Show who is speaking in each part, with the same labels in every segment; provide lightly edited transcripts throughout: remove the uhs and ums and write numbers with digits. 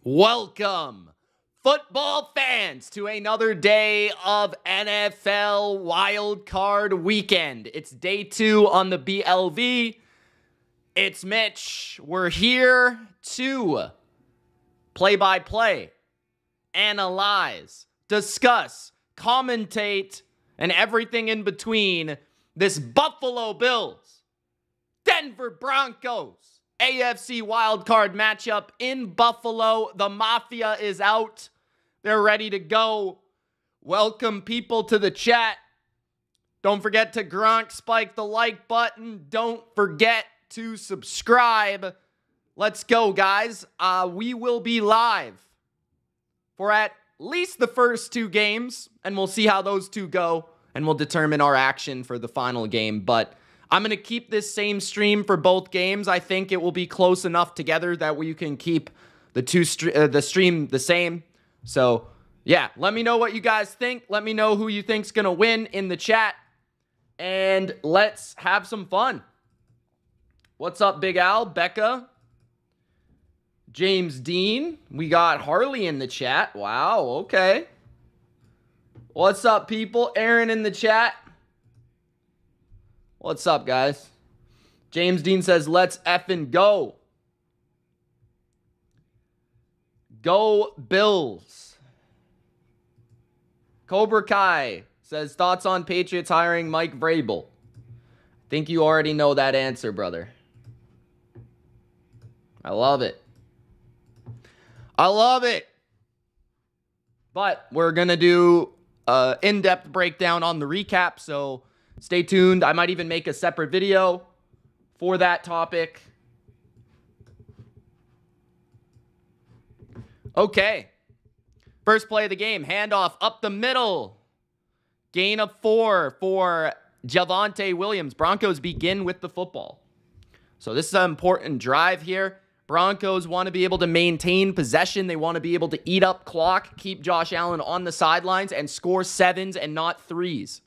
Speaker 1: Welcome, football fans, to another day of NFL Wildcard Weekend. It's day 2 on the BLV. It's Mitch. We're here to play-by-play, analyze, discuss, commentate, and everything in between this Buffalo Bills, Denver Broncos, AFC wildcard matchup in Buffalo. The Mafia is out. They're ready to go. Welcome people to the chat. Don't forget to Gronk spike the like button. Don't forget to subscribe. Let's go, guys. We will be live for at least the first 2 games, and we'll see how those 2 go, and we'll determine our action for the final game. But I'm going to keep this same stream for both games. I think it will be close enough together that we can keep the stream the same. So, yeah, let me know what you guys think. Let me know who you think's going to win in the chat. And let's have some fun. What's up, Big Al, Becca, James Dean? We got Harley in the chat. Wow, okay. What's up, people? Aaron in the chat. What's up, guys? James Dean says, let's effing go. Go Bills. Cobra Kai says, thoughts on Patriots hiring Mike Vrabel? I think you already know that answer, brother. I love it. I love it. But we're going to do an in-depth breakdown on the recap, so stay tuned. I might even make a separate video for that topic. Okay. First play of the game. Handoff up the middle. Gain of 4 for Javonte Williams. Broncos begin with the football. So this is an important drive here. Broncos want to be able to maintain possession. They want to be able to eat up clock, keep Josh Allen on the sidelines, and score 7s and not 3s.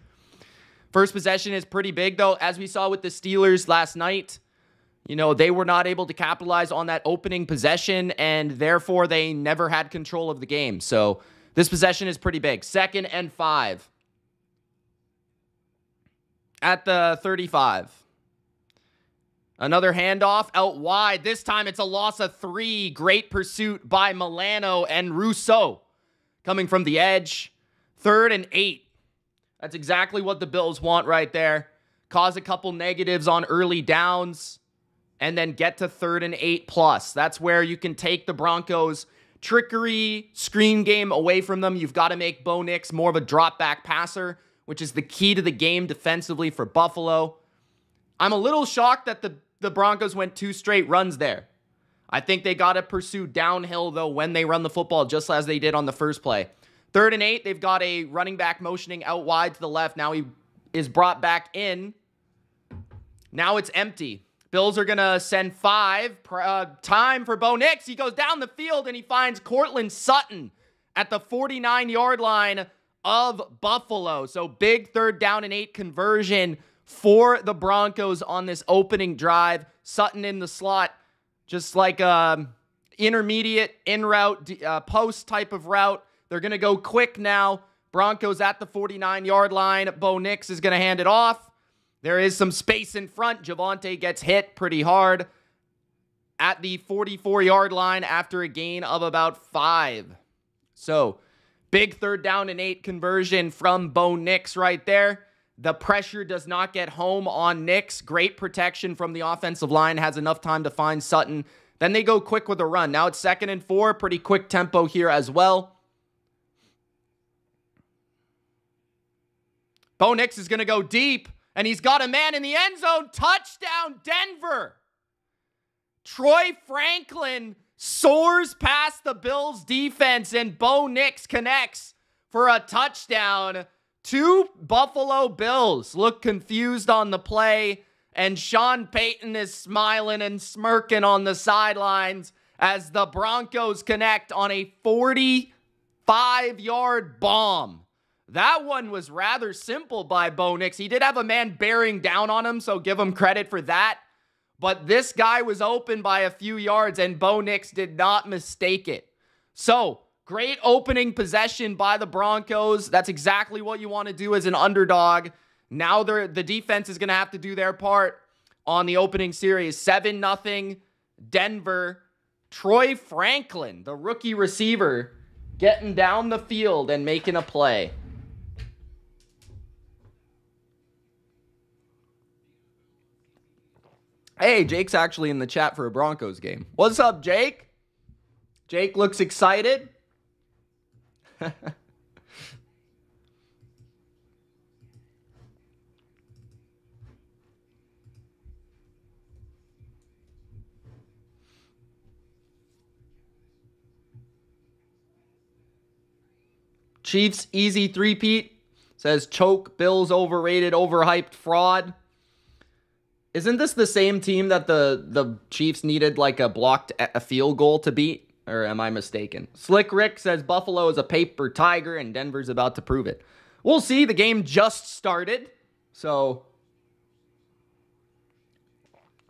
Speaker 1: First possession is pretty big, though. As we saw with the Steelers last night, you know, they were not able to capitalize on that opening possession, and therefore they never had control of the game. So this possession is pretty big. 2nd and 5 at the 35. Another handoff out wide. This time it's a loss of 3. Great pursuit by Milano and Rousseau coming from the edge. 3rd and 8. That's exactly what the Bills want right there. Cause a couple negatives on early downs and then get to 3rd and 8 plus. That's where you can take the Broncos' trickery, screen game away from them. You've got to make Bo Nix more of a drop-back passer, which is the key to the game defensively for Buffalo. I'm a little shocked that the Broncos went 2 straight runs there. I think they got to pursue downhill, though, when they run the football, just as they did on the first play. 3rd and 8, they've got a running back motioning out wide to the left. Now he is brought back in. Now it's empty. Bills are going to send 5. Time for Bo Nix. He goes down the field, and he finds Courtland Sutton at the 49-yard line of Buffalo. So big 3rd down and 8 conversion for the Broncos on this opening drive. Sutton in the slot, just like intermediate in-route, post type of route. They're going to go quick now. Broncos at the 49-yard line. Bo Nix is going to hand it off. There is some space in front. Javonte gets hit pretty hard at the 44-yard line after a gain of about 5. So, big 3rd down and 8 conversion from Bo Nix right there. The pressure does not get home on Nix. Great protection from the offensive line. Has enough time to find Sutton. Then they go quick with a run. Now it's 2nd and 4. Pretty quick tempo here as well. Bo Nix is going to go deep, and he's got a man in the end zone. Touchdown, Denver. Troy Franklin soars past the Bills' defense, and Bo Nix connects for a touchdown. 2 Buffalo Bills look confused on the play, and Sean Payton is smiling and smirking on the sidelines as the Broncos connect on a 45-yard bomb. That one was rather simple by Bo Nix. He did have a man bearing down on him, so give him credit for that. But this guy was open by a few yards, and Bo Nix did not mistake it. So, great opening possession by the Broncos. That's exactly what you want to do as an underdog. Now the defense is going to have to do their part on the opening series. 7-0 Denver. Troy Franklin, the rookie receiver, getting down the field and making a play. Hey, Jake's actually in the chat for a Broncos game. What's up, Jake? Jake looks excited. Chiefs easy three-peat. Says choke, Bills overrated, overhyped, fraud. Isn't this the same team that the Chiefs needed like a field goal to beat? Or am I mistaken? Slick Rick says Buffalo is a paper tiger and Denver's about to prove it. We'll see. The game just started. So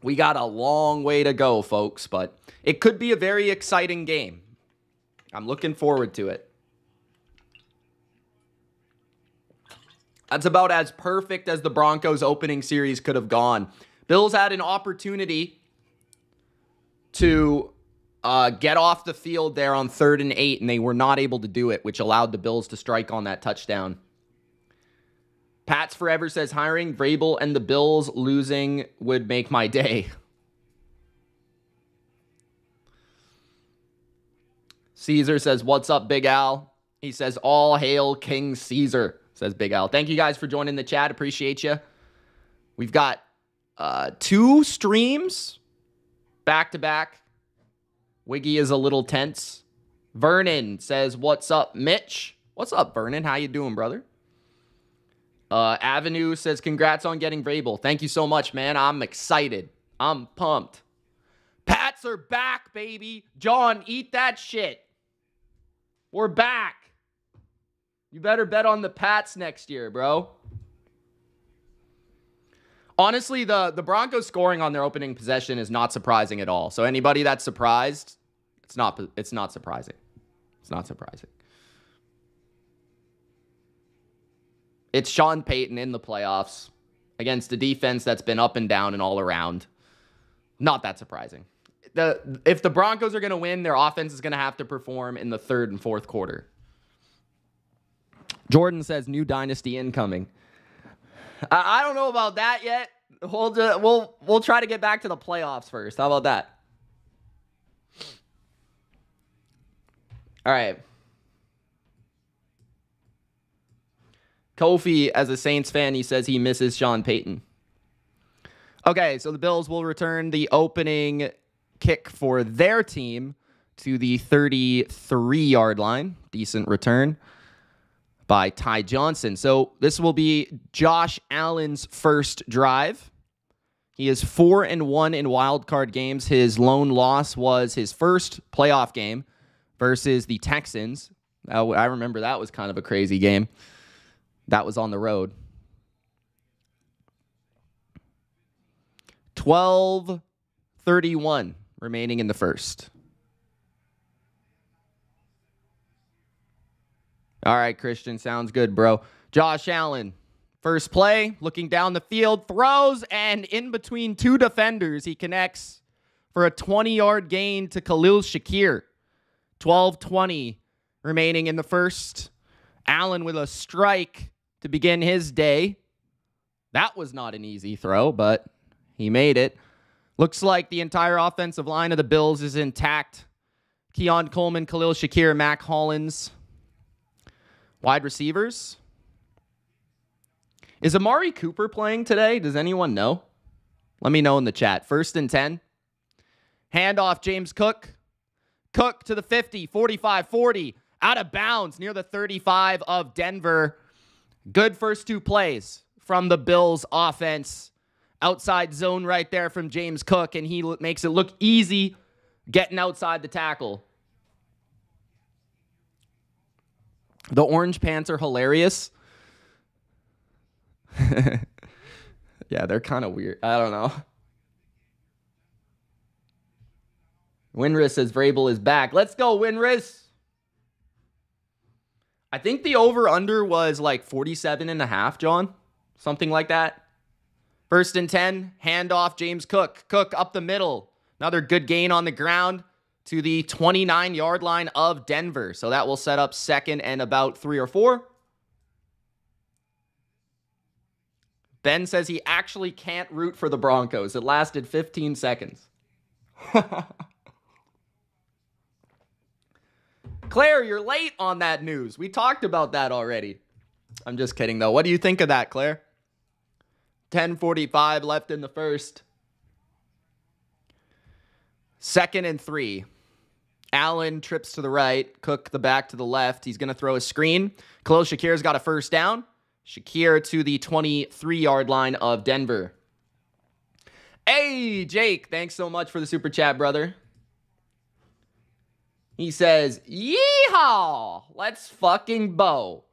Speaker 1: we got a long way to go, folks. But it could be a very exciting game. I'm looking forward to it. That's about as perfect as the Broncos opening series could have gone. Bills had an opportunity to get off the field there on 3rd and 8, and they were not able to do it, which allowed the Bills to strike on that touchdown. Pats Forever says, hiring Vrabel and the Bills losing would make my day. Caesar says, what's up, Big Al? He says, all hail King Caesar, says Big Al. Thank you guys for joining the chat. Appreciate you. We've got 2 streams back-to-back. Wiggy is a little tense. Vernon says, what's up, Mitch? What's up, Vernon? How you doing, brother? Avenue says, congrats on getting Vrabel. Thank you so much, man. I'm excited. I'm pumped. Pats are back, baby. John, eat that shit. We're back. You better bet on the Pats next year, bro. Honestly, the Broncos scoring on their opening possession is not surprising at all. So anybody that's surprised, it's not surprising. It's not surprising. It's Sean Payton in the playoffs against a defense that's been up and down and all around. Not that surprising. If the Broncos are going to win, their offense is going to have to perform in the 3rd and 4th quarter. Jordan says, new dynasty incoming. I don't know about that yet. We'll try to get back to the playoffs first. How about that? All right. Kofi, as a Saints fan, he says he misses Sean Payton. Okay, so the Bills will return the opening kick for their team to the 33-yard line. Decent return by Ty Johnson. So this will be Josh Allen's first drive. He is 4-1 in wildcard games. His lone loss was his first playoff game versus the Texans. I remember that was kind of a crazy game. That was on the road. 12:31 remaining in the first. All right, Christian. Sounds good, bro. Josh Allen. First play, looking down the field, throws, and in between 2 defenders, he connects for a 20-yard gain to Khalil Shakir. 12:20 remaining in the first. Allen with a strike to begin his day. That was not an easy throw, but he made it. Looks like the entire offensive line of the Bills is intact. Keon Coleman, Khalil Shakir, Mac Hollins. Wide receivers. Is Amari Cooper playing today? Does anyone know? Let me know in the chat. 1st and 10. Handoff, James Cook. Cook to the 50, 45, 40. Out of bounds near the 35 of Denver. Good first 2 plays from the Bills offense. Outside zone right there from James Cook, and he makes it look easy getting outside the tackle. The orange pants are hilarious. Yeah, they're kind of weird. I don't know. Winris says Vrabel is back. Let's go, Winris. I think the over-under was like 47.5, John. Something like that. 1st and 10, handoff, James Cook. Cook up the middle. Another good gain on the ground to the 29-yard line of Denver. So that will set up 2nd and about 3 or 4. Ben says he actually can't root for the Broncos. It lasted 15 seconds. Claire, you're late on that news. We talked about that already. I'm just kidding, though. What do you think of that, Claire? 10:45 left in the first. 2nd and 3. Allen trips to the right. Cook the back to the left. He's going to throw a screen. Khalil Shakir's got a first down. Shakir to the 23-yard line of Denver. Hey, Jake. Thanks so much for the super chat, brother. He says, yeehaw! Let's fucking bow.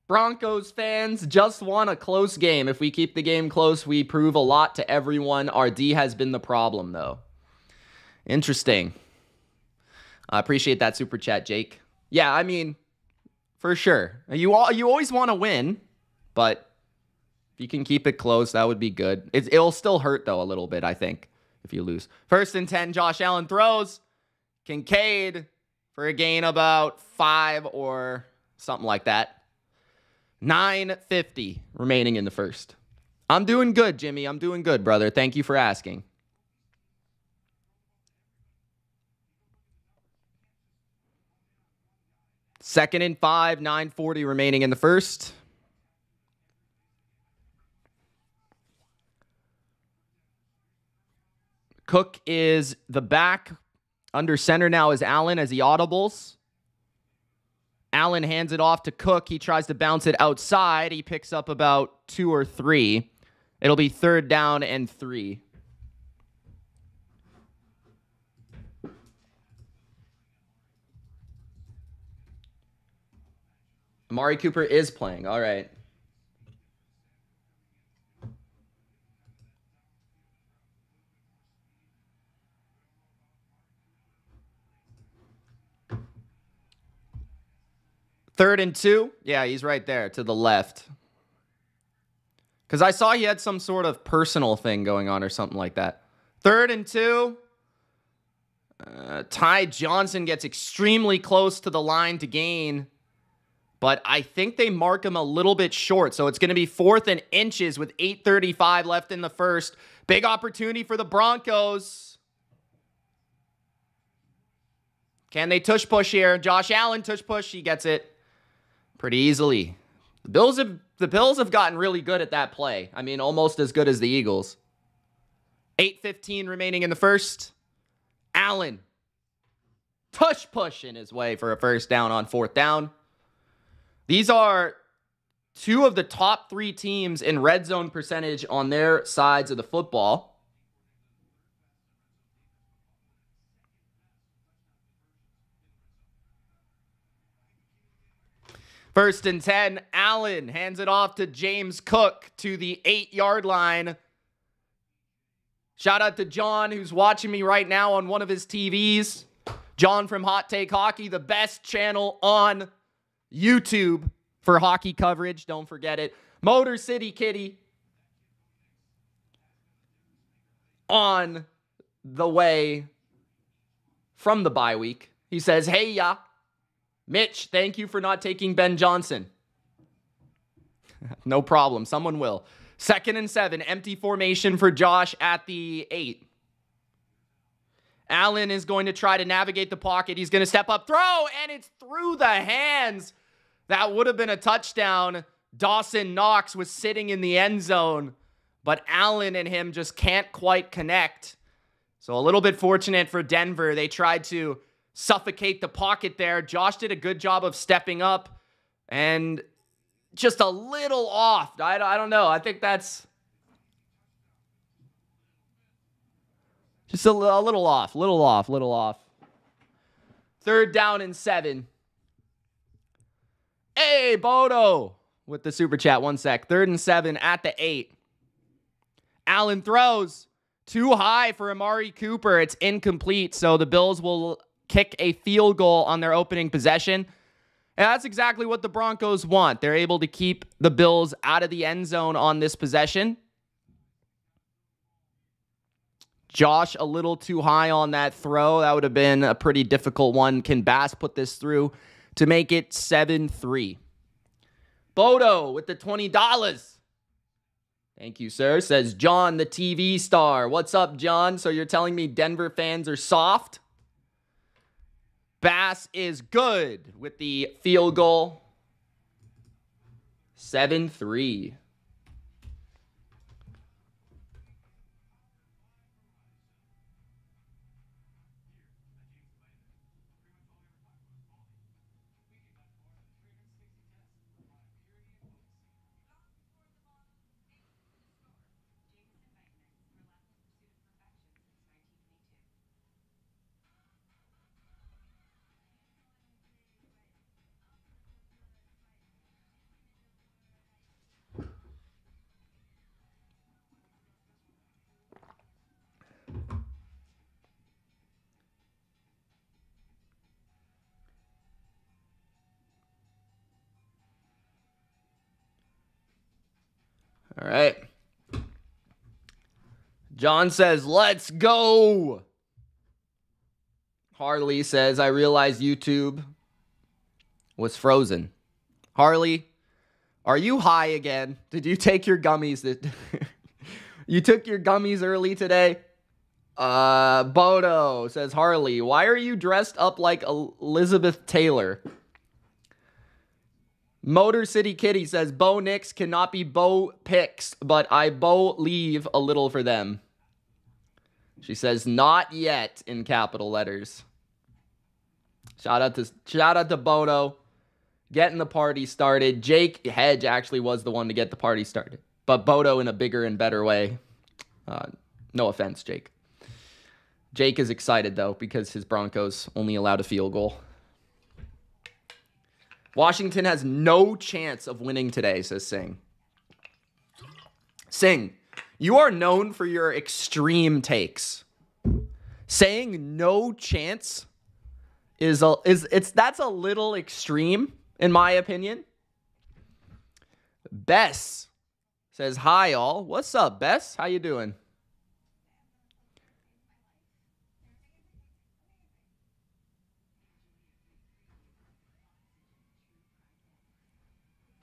Speaker 1: Broncos fans just want a close game. If we keep the game close, we prove a lot to everyone. Our D has been the problem, though. Interesting. I appreciate that super chat, Jake. Yeah, I mean, for sure. You always want to win, but if you can keep it close, that would be good. It'll still hurt, though, a little bit, I think, if you lose. 1st and 10, Josh Allen throws. Kincaid for a gain about 5 or something like that. 9:50 remaining in the first. I'm doing good, Jimmy. I'm doing good, brother. Thank you for asking. Second and 5, 9:40 remaining in the first. Cook is the back. Under center now is Allen as he audibles. Allen hands it off to Cook. He tries to bounce it outside. He picks up about 2 or 3. It'll be 3rd down and 3. Amari Cooper is playing. All right. Third and 2. Yeah, he's right there to the left. Because I saw he had some sort of personal thing going on or something like that. 3rd and 2. Ty Johnson gets extremely close to the line to gain. But I think they mark him a little bit short. So it's going to be 4th and inches with 8:35 left in the first. Big opportunity for the Broncos. Can they tush push here? Josh Allen tush push. He gets it pretty easily. The Bills have gotten really good at that play. I mean, almost as good as the Eagles. 8:15 remaining in the first. Allen. Tush push in his way for a first down on 4th down. These are 2 of the top 3 teams in red zone percentage on their sides of the football. First and 10, Allen hands it off to James Cook to the 8-yard line. Shout out to John, who's watching me right now on one of his TVs. John from Hot Take Hockey, the best channel on YouTube for hockey coverage. Don't forget it. Motor City Kitty on the way from the bye week. He says, hey, ya. Mitch, thank you for not taking Ben Johnson. No problem. Someone will. 2nd and 7. Empty formation for Josh at the 8. Allen is going to try to navigate the pocket. He's going to step up, throw, and it's through the hands. That would have been a touchdown. Dawson Knox was sitting in the end zone, but Allen and him just can't quite connect. So a little bit fortunate for Denver. They tried to suffocate the pocket there. Josh did a good job of stepping up and just a little off. I don't know. I think that's just a little off. Little off. 3rd down and 7. Hey, Bodo with the super chat. 1 sec. 3rd and 7 at the 8. Allen throws. Too high for Amari Cooper. It's incomplete, so the Bills will kick a field goal on their opening possession. And that's exactly what the Broncos want. They're able to keep the Bills out of the end zone on this possession. Josh a little too high on that throw. That would have been a pretty difficult one. Can Bass put this through to make it 7-3? Bodo with the $20. Thank you, sir. Says John, the TV star. What's up, John? So you're telling me Denver fans are soft? Bass is good with the field goal. 7-3. All right. John says, let's go. Harley says, I realized YouTube was frozen. Harley, are you high again? Did you take your gummies? You took your gummies early today? Bodo says, Harley, why are you dressed up like Elizabeth Taylor? Motor City Kitty says, Bo Nix cannot be Bo Picks, but I Bo leave a little for them. She says, not yet in capital letters. Shout out to Bodo getting the party started. Jake Hedge actually was the one to get the party started, but Bodo in a bigger and better way. No offense, Jake. Jake is excited, though, because his Broncos only allowed a field goal. Washington has no chance of winning today, says Singh. Singh, you are known for your extreme takes. Saying no chance that's a little extreme, in my opinion. Bess says, hi, all. What's up, Bess? How you doing?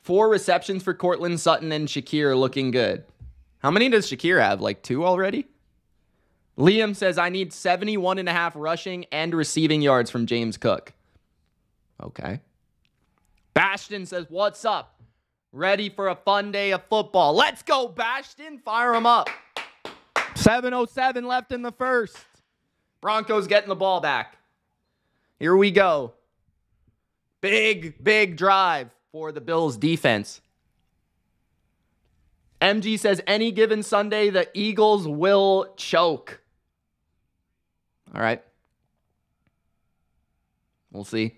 Speaker 1: Four receptions for Cortland Sutton and Shakir looking good. How many does Shakir have? Like 2 already? Liam says, I need 71.5 rushing and receiving yards from James Cook. Okay. Bastion says, what's up? Ready for a fun day of football. Let's go, Bastion. Fire him up. 7:07 left in the first. Broncos getting the ball back. Here we go. Big drive for the Bills defense. MG says, any given Sunday, the Eagles will choke. All right. We'll see.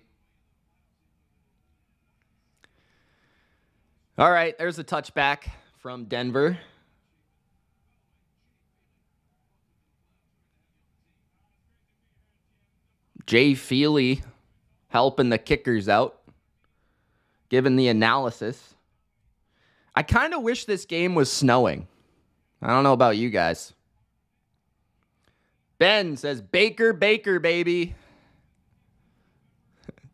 Speaker 1: All right, there's a touchback from Denver. Jay Feely helping the kickers out. Given the analysis. I kind of wish this game was snowing. I don't know about you guys. Ben says, Baker, baby.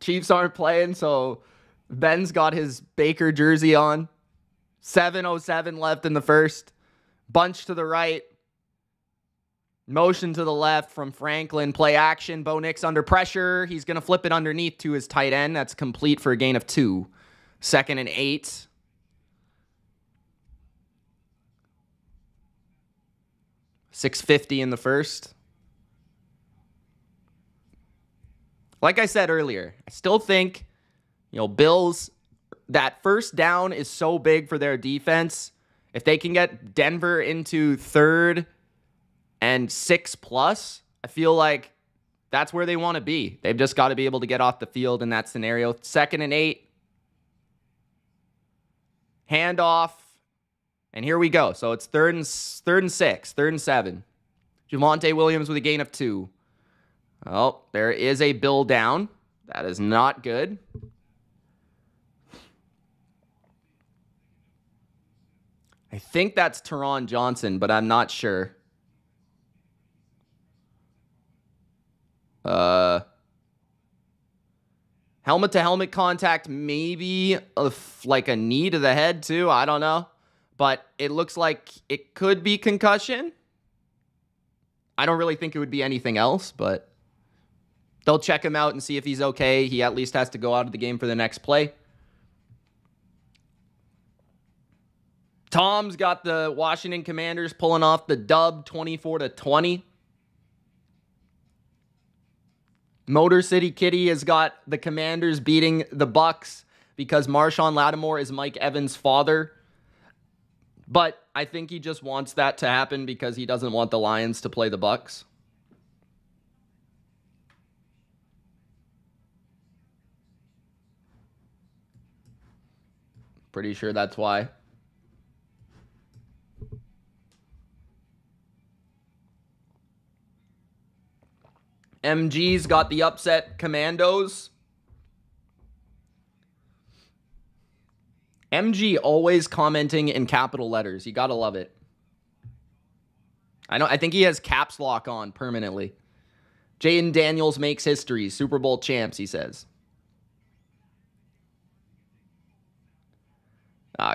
Speaker 1: Chiefs aren't playing, so Ben's got his Baker jersey on. 7:07 left in the first. Bunch to the right. Motion to the left from Franklin. Play action. Bo Nix under pressure. He's going to flip it underneath to his tight end. That's complete for a gain of 2. 2nd and 8. $6.50 in the first. Like I said earlier, I still think, Bills, that first down is so big for their defense. If they can get Denver into 3rd and 6+, I feel like that's where they want to be. They've just got to be able to get off the field in that scenario. 2nd and 8. Handoff. And here we go. So it's 3rd and 6, 3rd and 7. Javonte Williams with a gain of 2. Oh, there is a Bill down. That is not good. I think that's Teron Johnson, but I'm not sure. Helmet-to-helmet contact, maybe like a knee to the head too. I don't know. But it looks like it could be concussion. I don't really think it would be anything else, but they'll check him out and see if he's okay. He at least has to go out of the game for the next play. Tom's got the Washington Commanders pulling off the dub 24-20. Motor City Kitty has got the Commanders beating the Bucks because Marshawn Lattimore is Mike Evans' father. But I think he just wants that to happen because he doesn't want the Lions to play the Bucks. Pretty sure that's why. MG's got the upset Commandos. MG always commenting in capital letters. You gotta love it. I think he has caps lock on permanently. Jaden Daniels makes history. Super Bowl champs, he says.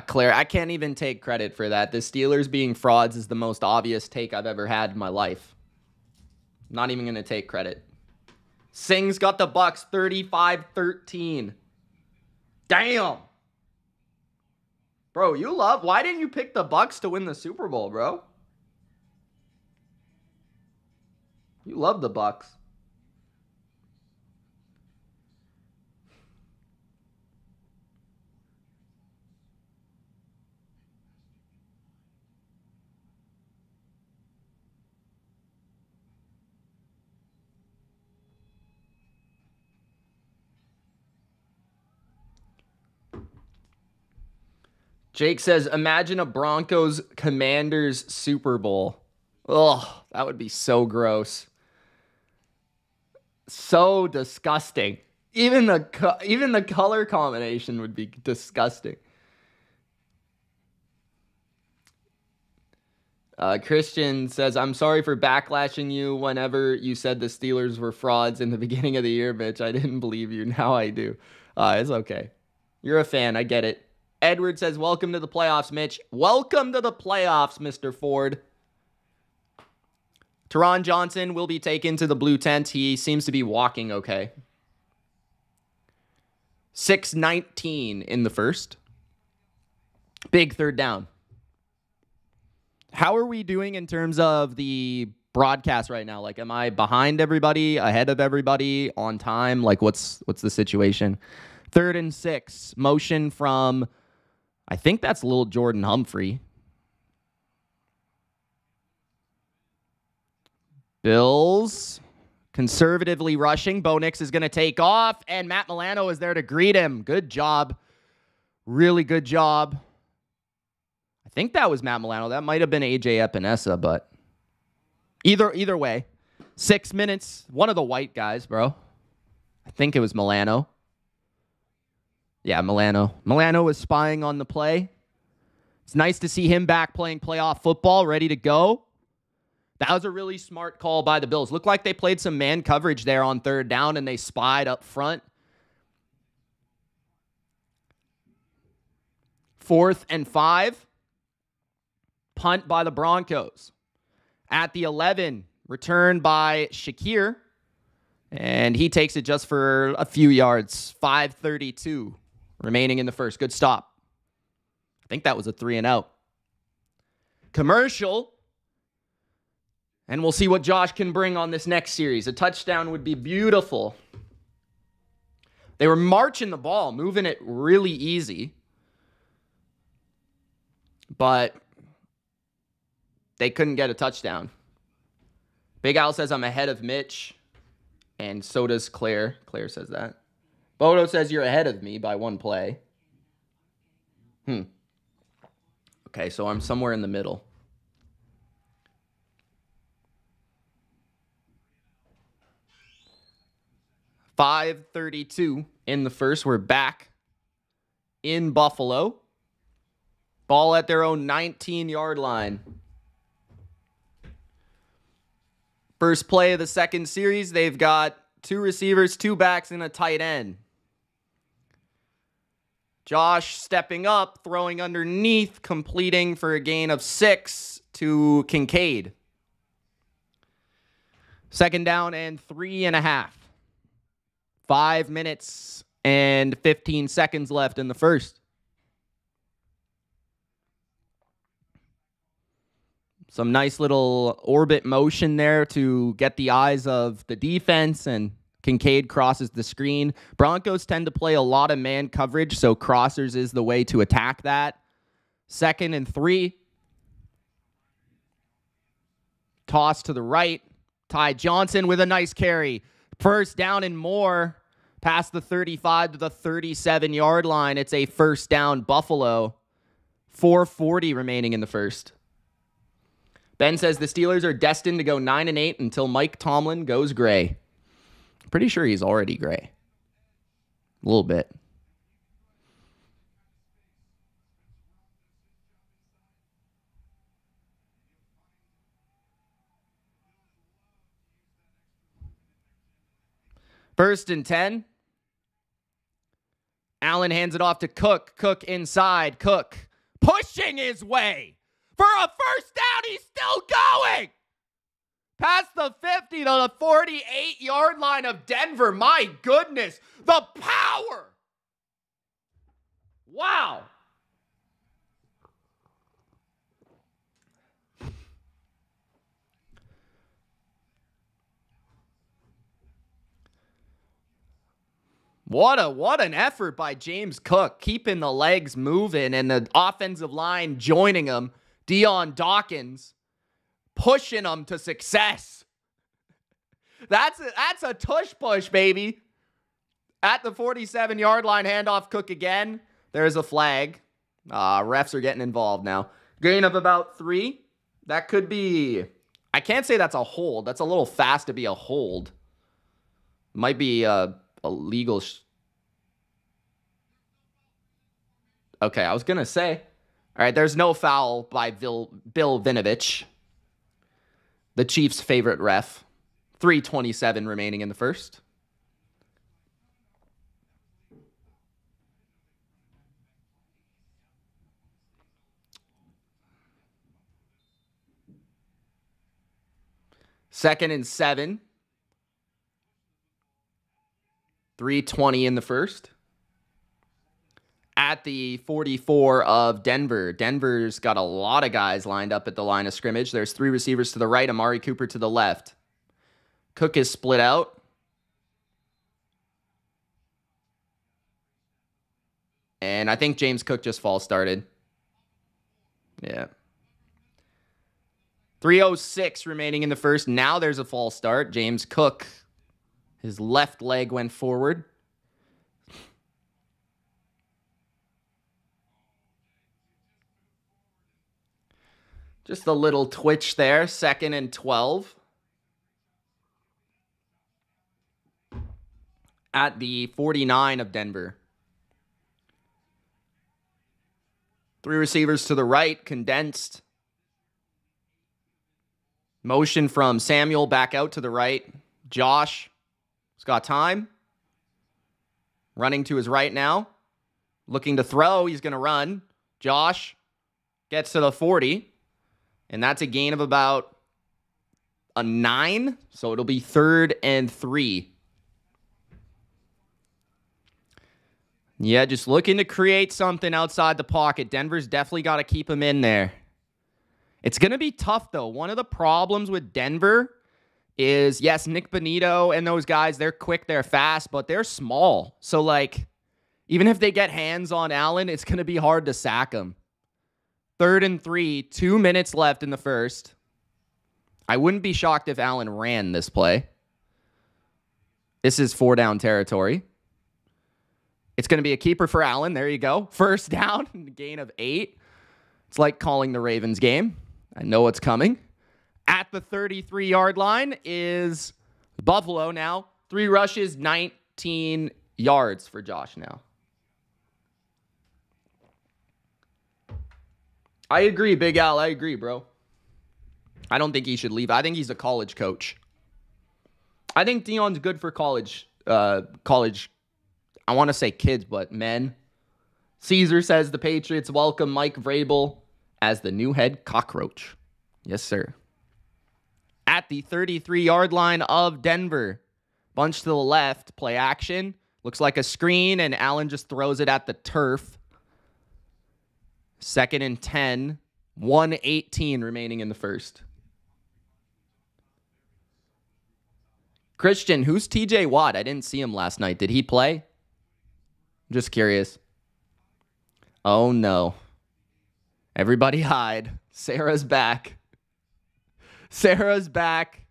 Speaker 1: Claire, I can't even take credit for that. The Steelers being frauds is the most obvious take I've ever had in my life. Not even going to take credit. Singh's got the Bucks 35-13. Damn. Bro, why didn't you pick the Bucks to win the Super Bowl, bro? You love the Bucks. Jake says, imagine a Broncos Commanders Super Bowl. Ugh, that would be so gross. So disgusting. Even the color combination would be disgusting. Christian says, I'm sorry for backlashing you whenever you said the Steelers were frauds in the beginning of the year, Mitch. I didn't believe you. Now I do. It's okay. You're a fan. I get it. Edward says, welcome to the playoffs, Mitch. Welcome to the playoffs, Mr. Ford. Teron Johnson will be taken to the blue tent. He seems to be walking okay. 6:19 in the first. Big third down. How are we doing in terms of the broadcast right now? Like, am I behind everybody, ahead of everybody, on time? Like, what's the situation? 3rd and 6. Motion from, I think that's little Jordan Humphrey. Bills conservatively rushing. Bo Nix is going to take off, and Matt Milano is there to greet him. Good job. Really good job. I think that was Matt Milano. That might have been AJ Epinesa, but either way. 6 minutes. One of the white guys, bro. I think it was Milano. Yeah, Milano. Milano was spying on the play. It's nice to see him back playing playoff football, ready to go. That was a really smart call by the Bills. Looked like they played some man coverage there on 3rd down, and they spied up front. 4th and 5. Punt by the Broncos. At the 11, return by Shakir. And he takes it just for a few yards. 5:32 remaining in the first. Good stop. I think that was a 3-and-out. Commercial. And we'll see what Josh can bring on this next series. A touchdown would be beautiful. They were marching the ball, moving it really easy. But they couldn't get a touchdown. Big Al says I'm ahead of Mitch. And so does Claire. Claire says that. Bodo says you're ahead of me by 1 play. Okay, so I'm somewhere in the middle. $5:32 in the first. We're back in Buffalo. Ball at their own 19-yard line. First play of the second series, they've got 2 receivers, 2 backs, and a tight end. Josh stepping up, throwing underneath, completing for a gain of 6 to Kincaid. 2nd down and 3.5. 5 minutes and 15 seconds left in the first. Some nice little orbit motion there to get the eyes of the defense, and Kincaid crosses the screen. Broncos tend to play a lot of man coverage, so crossers is the way to attack that. 2nd and 3. Toss to the right. Ty Johnson with a nice carry. 1st down and more. Past the 35 to the 37-yard line. It's a 1st down Buffalo. 4:40 remaining in the first. Ben says the Steelers are destined to go 9-8 until Mike Tomlin goes gray. Pretty sure he's already gray. A little bit. First and 10. Allen hands it off to Cook. Cook inside. Cook pushing his way. For a 1st down, he's still going. Past the 50 to the 48-yard line of Denver. My goodness, the power. Wow. What an effort by James Cook, keeping the legs moving and the offensive line joining him. Dion Dawkins pushing them to success. That's a tush push, baby. At the 47-yard line, handoff Cook again. There's a flag. Refs are getting involved now. Gain of about 3. That could be... I can't say that's a hold. That's a little fast to be a hold. Might be a legal... Okay, I was going to say... All right, there's no foul by Bill Vinovich, the Chiefs' favorite ref. 3:27 remaining in the first. Second and 7. 3:20 in the first. At the 44 of Denver. Denver's got a lot of guys lined up at the line of scrimmage. There's 3 receivers to the right, Amari Cooper to the left. Cook is split out. And I think James Cook just false started. Yeah. 3:06 remaining in the first. Now there's a false start. James Cook, his left leg went forward. Just a little twitch there. 2nd and 12. At the 49 of Denver. 3 receivers to the right, condensed. Motion from Samuel back out to the right. Josh has got time. Running to his right now. Looking to throw. He's going to run. Josh gets to the 40. And that's a gain of about a 9. So it'll be 3rd and 3. Yeah, just looking to create something outside the pocket. Denver's definitely got to keep him in there. It's going to be tough, though. One of the problems with Denver is, yes, Nick Bonito and those guys, they're quick, they're fast, but they're small. So, like, even if they get hands on Allen, it's going to be hard to sack him. 3rd and 3, 2 minutes left in the first. I wouldn't be shocked if Allen ran this play. This is 4-down territory. It's going to be a keeper for Allen. There you go. 1st down, gain of 8. It's like calling the Ravens game. I know what's coming. At the 33-yard line is Buffalo now. 3 rushes, 19 yards for Josh now. I agree, Big Al. I agree, bro. I don't think he should leave. I think he's a college coach. I think Dion's good for college. I want to say kids, but men. Caesar says the Patriots welcome Mike Vrabel as the new head cockroach. Yes, sir. At the 33-yard line of Denver. Bunch to the left. Play action. Looks like a screen, and Allen just throws it at the turf. 2nd and 10. 1:18 remaining in the first. Christian, who's TJ Watt? I didn't see him last night. Did he play? Just curious. Oh, no. Everybody hide. Sarah's back. Sarah's back.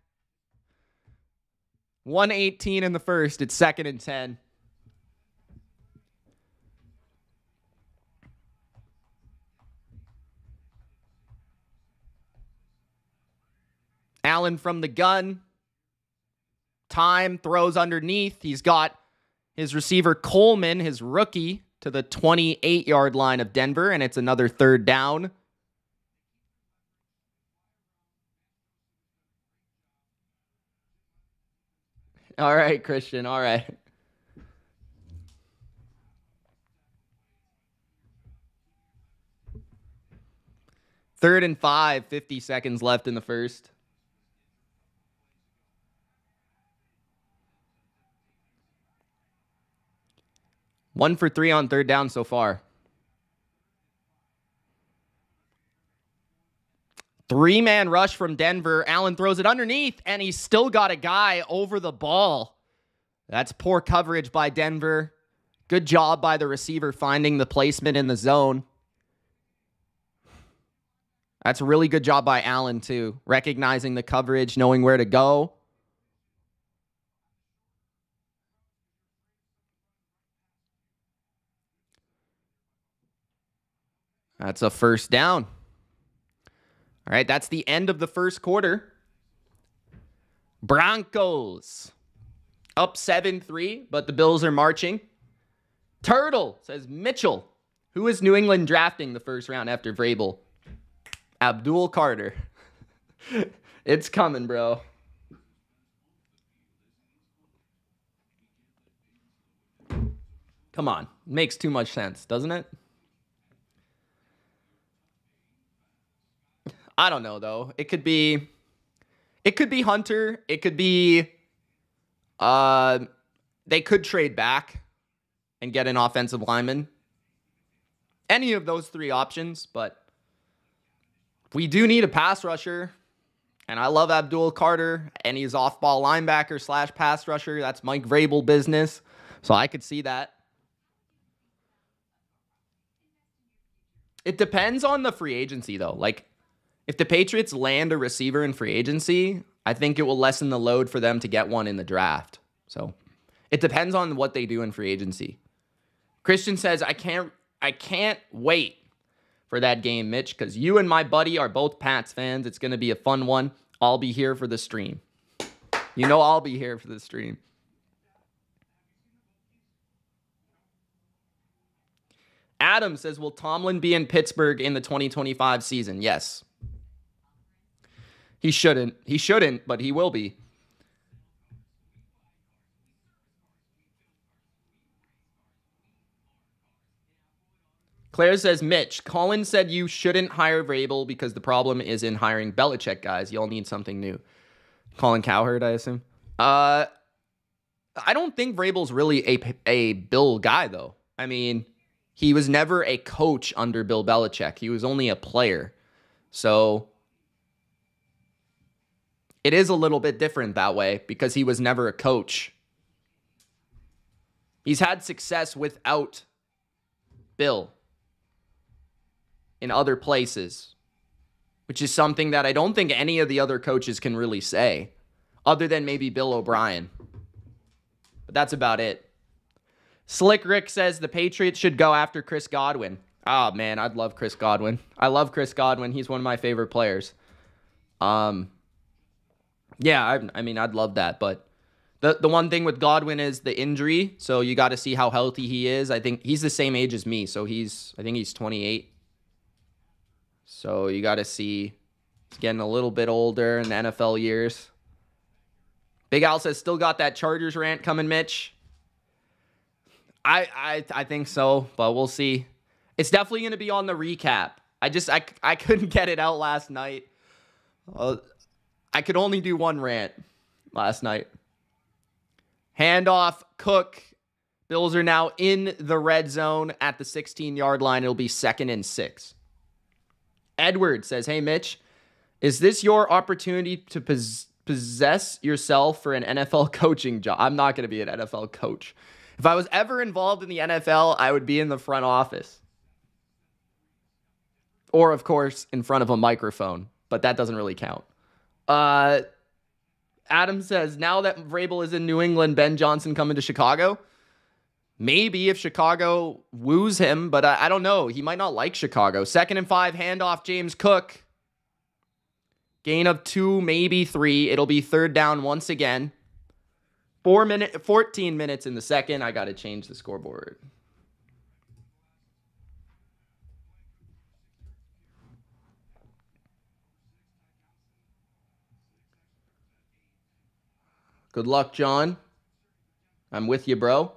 Speaker 1: 1:18 in the first. It's 2nd and 10. Allen from the gun. Time, throws underneath. He's got his receiver Coleman, his rookie, to the 28-yard line of Denver, and it's another 3rd down. All right, Christian, all right. 3rd and 5, 50 seconds left in the first. One for 3 on 3rd down so far. 3-man rush from Denver. Allen throws it underneath, and he's still got a guy over the ball. That's poor coverage by Denver. Good job by the receiver finding the placement in the zone. That's a really good job by Allen, too. Recognizing the coverage, knowing where to go. That's a 1st down. All right, that's the end of the first quarter. Broncos up 7-3, but the Bills are marching. Turtle says Mitchell. Who is New England drafting the first round after Vrabel? Abdul Carter. It's coming, bro. Come on. Makes too much sense, doesn't it? I don't know, though. It could be Hunter. It could be they could trade back and get an offensive lineman. Any of those 3 options, but we do need a pass rusher. And I love Abdul Carter, and he's off-ball linebacker / pass rusher. That's Mike Vrabel business. So I could see that. It depends on the free agency, though. Like, if the Patriots land a receiver in free agency, I think it will lessen the load for them to get one in the draft. So it depends on what they do in free agency. Christian says, I can't wait for that game, Mitch, because you and my buddy are both Pats fans. It's going to be a fun one. I'll be here for the stream. You know I'll be here for the stream. Adam says, will Tomlin be in Pittsburgh in the 2025 season? Yes. He shouldn't. He shouldn't, but he will be. Claire says, Mitch, Colin said you shouldn't hire Vrabel because the problem is in hiring Belichick guys. Y'all need something new. Colin Cowherd, I assume. I don't think Vrabel's really a Bill guy, though. I mean, he was never a coach under Bill Belichick. He was only a player. So it is a little bit different that way because he was never a coach. He's had success without Bill in other places, which is something that I don't think any of the other coaches can really say, other than maybe Bill O'Brien. But that's about it. Slick Rick says the Patriots should go after Chris Godwin. Oh, man, I'd love Chris Godwin. I love Chris Godwin. He's one of my favorite players. Yeah, I mean, I'd love that. But the one thing with Godwin is the injury. So you got to see how healthy he is. I think he's the same age as me. So I think he's 28. So you got to see he's getting a little bit older in the NFL years. Big Al says, still got that Chargers rant coming, Mitch. I think so, but we'll see. It's definitely going to be on the recap. I couldn't get it out last night. I could only do one rant last night. Handoff, Cook. Bills are now in the red zone at the 16-yard line. It'll be 2nd and 6. Edward says, hey, Mitch, is this your opportunity to possess yourself for an NFL coaching job? I'm not going to be an NFL coach. If I was ever involved in the NFL, I would be in the front office. Or, of course, in front of a microphone. But that doesn't really count. Adam says, now that Vrabel is in New England, Ben Johnson coming to Chicago? Maybe if Chicago woos him, but I don't know. He might not like Chicago. 2nd and 5, handoff, James Cook. Gain of 2, maybe 3. It'll be 3rd down once again. 14 minutes in the second. I got to change the scoreboard. Good luck, John. I'm with you, bro.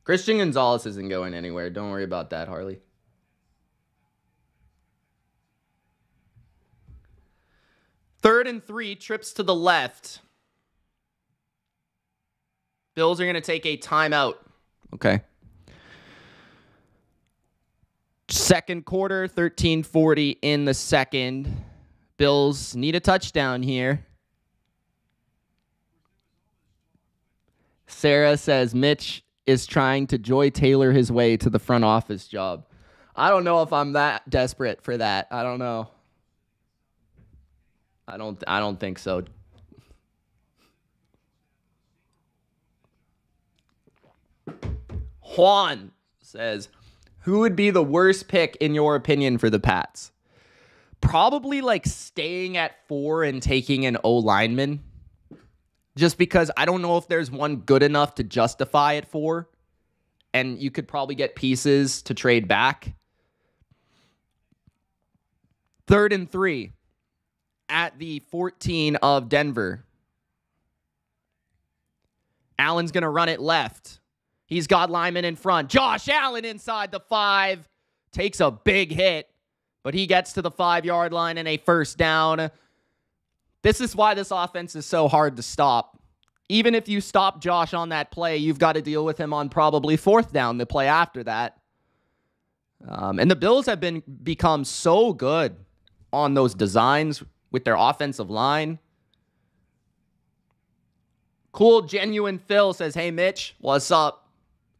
Speaker 1: Christian Gonzalez isn't going anywhere. Don't worry about that, Harley. Third and 3, trips to the left. Bills are going to take a timeout. Okay. Second quarter, 13:40 in the second. Bills need a touchdown here. Sarah says Mitch is trying to Joy Taylor his way to the front office job. I don't know if I'm that desperate for that. I don't know. I don't think so. Juan says, who would be the worst pick in your opinion for the Pats? Probably like staying at 4 and taking an O-lineman. Just because I don't know if there's one good enough to justify it 4. And you could probably get pieces to trade back. 3rd and 3 at the 14 of Denver. Allen's going to run it left. He's got Lyman in front. Josh Allen inside the 5. Takes a big hit. But he gets to the 5-yard line and a first down. This is why this offense is so hard to stop. Even if you stop Josh on that play, you've got to deal with him on probably 4th down, the play after that. And the Bills have become so good on those designs with their offensive line. Cool, Genuine Phil says, hey, Mitch, what's up?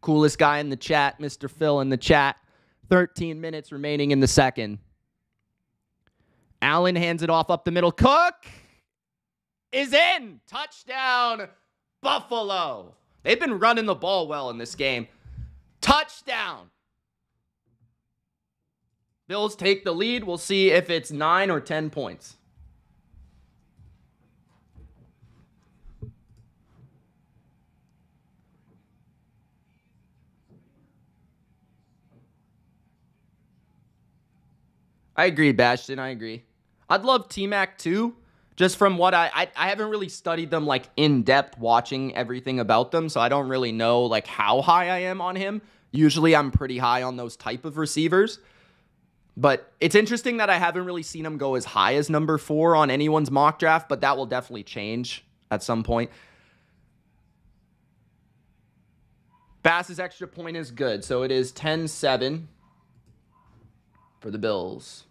Speaker 1: Coolest guy in the chat, Mr. Phil in the chat. 13 minutes remaining in the second. Allen hands it off up the middle. Cook is in. Touchdown, Buffalo. They've been running the ball well in this game. Touchdown. Bills take the lead. We'll see if it's 9 or 10 points. I agree, Bastion. I agree. I'd love T-Mac too. Just from what I haven't really studied them like in depth, watching everything about them, so I don't really know like how high I am on him. Usually I'm pretty high on those type of receivers. But it's interesting that I haven't really seen him go as high as number 4 on anyone's mock draft, but that will definitely change at some point. Bass's extra point is good, so it is 10-7 for the Bills.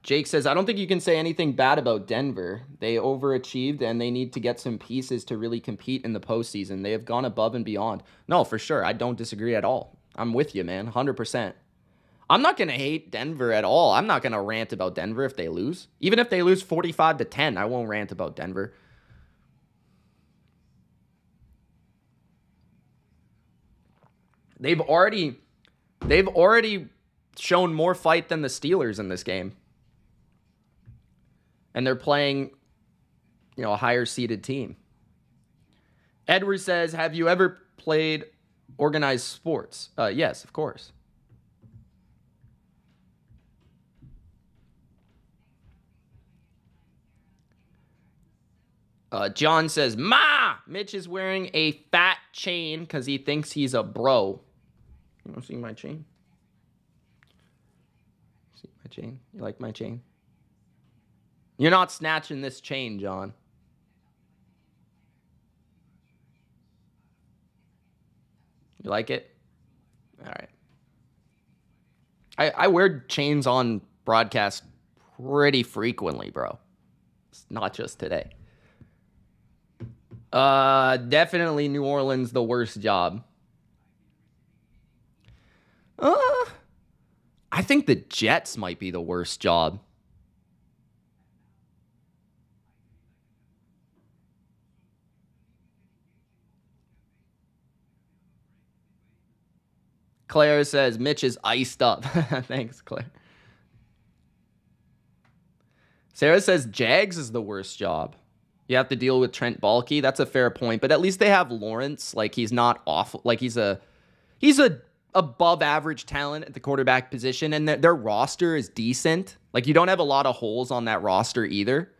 Speaker 1: Jake says, I don't think you can say anything bad about Denver. They overachieved, and they need to get some pieces to really compete in the postseason. They have gone above and beyond. No, for sure. I don't disagree at all. I'm with you, man. 100%. I'm not going to hate Denver at all. I'm not going to rant about Denver if they lose. Even if they lose 45-10, I won't rant about Denver. They've already shown more fight than the Steelers in this game. And they're playing, a higher seeded team. Edward says, have you ever played organized sports. Yes, of course. John says, Ma! Mitch is wearing a fat chain because he thinks he's a bro. You want to see my chain? See my chain? You like my chain? You're not snatching this chain, John. You like it? All right. I wear chains on broadcast pretty frequently, bro. It's not just today. Definitely New Orleans, the worst job. I think the Jets might be the worst job. Claire says, Mitch is iced up. Thanks, Claire. Sarah says, Jags is the worst job. You have to deal with Trent Baalke. That's a fair point. But at least they have Lawrence. Like, he's not awful. Like, he's a above average talent at the quarterback position. And their roster is decent. Like, you don't have a lot of holes on that roster either.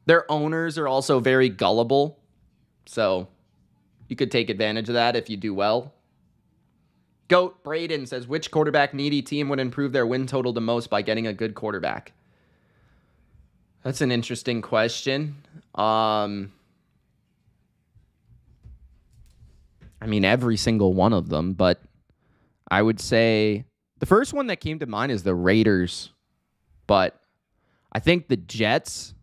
Speaker 1: Their owners are also very gullible. So, you could take advantage of that if you do well. Goat Braden says, which quarterback needy team would improve their win total the most by getting a good quarterback? That's an interesting question. I mean, every single one of them, but I would say the first one that came to mind is the Raiders, but I think the Jets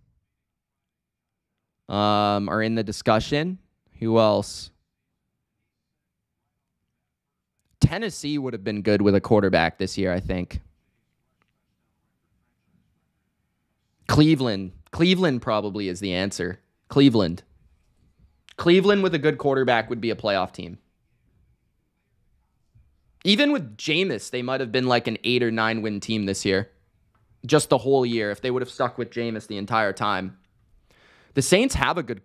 Speaker 1: are in the discussion. Who else? Tennessee would have been good with a quarterback this year, I think. Cleveland. Cleveland probably is the answer. Cleveland. Cleveland with a good quarterback would be a playoff team. Even with Jameis, they might have been like an 8 or 9 win team this year. Just the whole year, if they would have stuck with Jameis the entire time. The Saints have a good,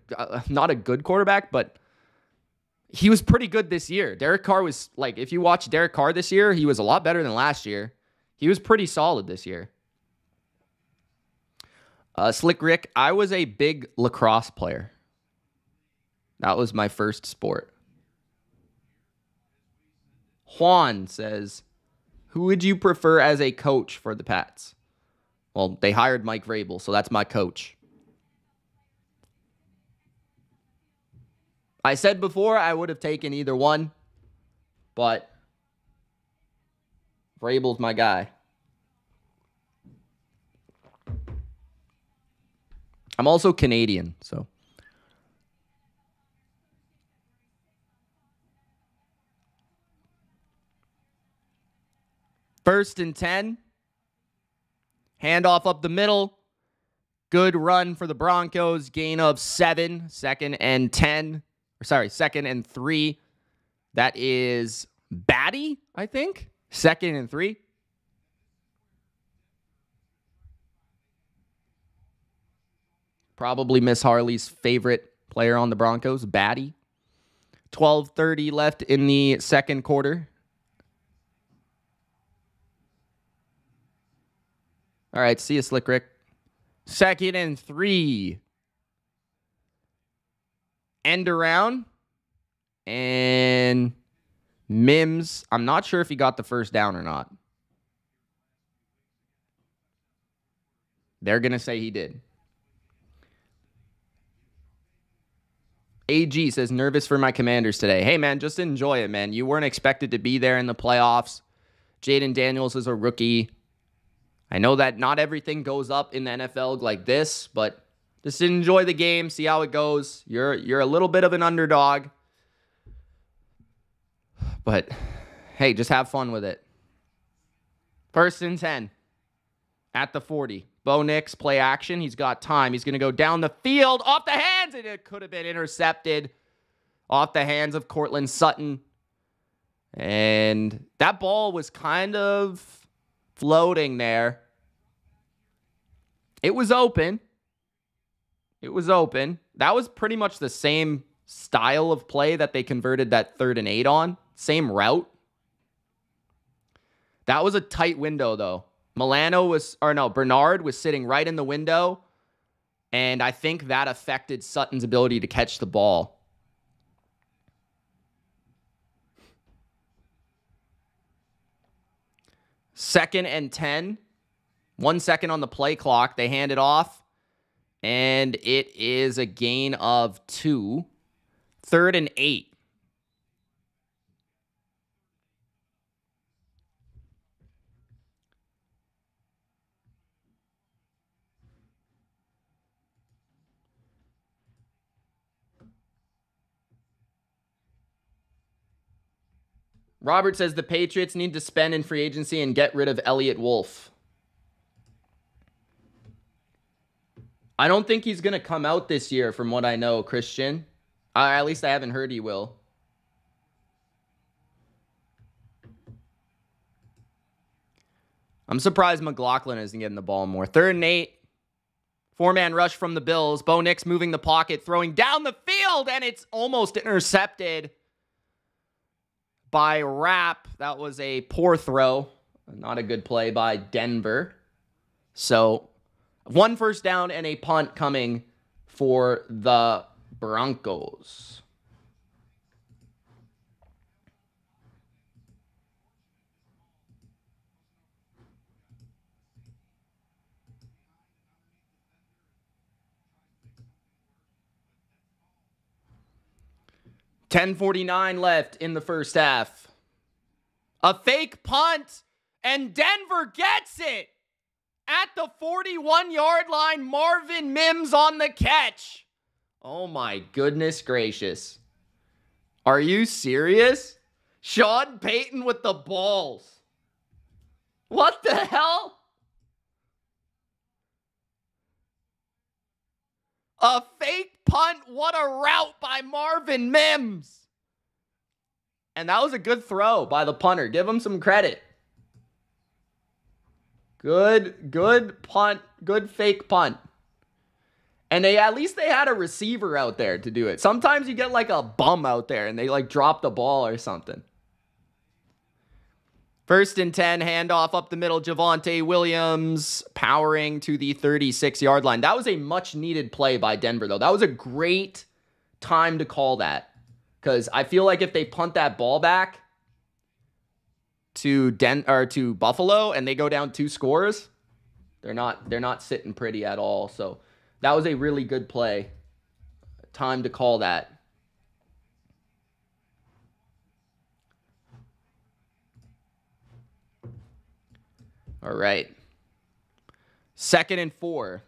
Speaker 1: not a good quarterback, but he was pretty good this year. Derek Carr was, like, if you watch Derek Carr this year, he was a lot better than last year. He was pretty solid this year. Slick Rick, I was a big lacrosse player. That was my first sport. Juan says, who would you prefer as a coach for the Pats? Well, they hired Mike Vrabel, so that's my coach. I said before I would have taken either one, but Vrabel's my guy. I'm also Canadian, so. First and 10. Handoff up the middle. Good run for the Broncos. Gain of 7. Second and 10. Second and 3. That is Batty, I think. Second and 3. Probably Miss Harley's favorite player on the Broncos, Batty. 12:30 left in the second quarter. All right, see you, Slick Rick. Second and 3. End around. And Mims, I'm not sure if he got the first down or not. They're going to say he did. AG says, nervous for my Commanders today. Hey, man, just enjoy it, man. You weren't expected to be there in the playoffs. Jaden Daniels is a rookie. I know that not everything goes up in the NFL like this, but just enjoy the game, see how it goes. You're a little bit of an underdog. But, hey, just have fun with it. First and 10 at the 40. Bo Nix, play action. He's got time. He's going to go down the field, off the hands, and it could have been intercepted. Off the hands of Cortland Sutton. And that ball was kind of floating there. It was open. It was open. That was pretty much the same style of play that they converted that 3rd and 8 on. Same route. That was a tight window, though. Bernard was sitting right in the window, and I think that affected Sutton's ability to catch the ball. Second and 10. 1 second on the play clock. They hand it off, and it is a gain of 2. 3rd and 8. Robert says the Patriots need to spend in free agency and get rid of Elliott Wolf. I don't think he's going to come out this year from what I know, Christian. At least I haven't heard he will. I'm surprised McLaughlin isn't getting the ball more. 3rd and 8. 4-man rush from the Bills. Bo Nix moving the pocket, throwing down the field, and it's almost intercepted by Rapp. That was a poor throw. Not a good play by Denver. So, 1 first down and a punt coming for the Broncos. $10:49 left in the first half. A fake punt, and Denver gets it. At the 41-yard line, Marvin Mims on the catch. Oh my goodness gracious. Are you serious? Sean Payton with the balls. What the hell? A fake punt. What a route by Marvin Mims. And that was a good throw by the punter. Give him some credit. Good punt. Good fake punt. And at least they had a receiver out there to do it. Sometimes you get like a bum out there and they like drop the ball or something. 1st and 10, handoff up the middle. Javonte Williams powering to the 36-yard line. That was a much-needed play by Denver, though. That was a great time to call that. Because I feel like if they punt that ball back to Buffalo and they go down 2 scores, they're not sitting pretty at all. So that was a really good play. Time to call that. All right. 2nd and 4.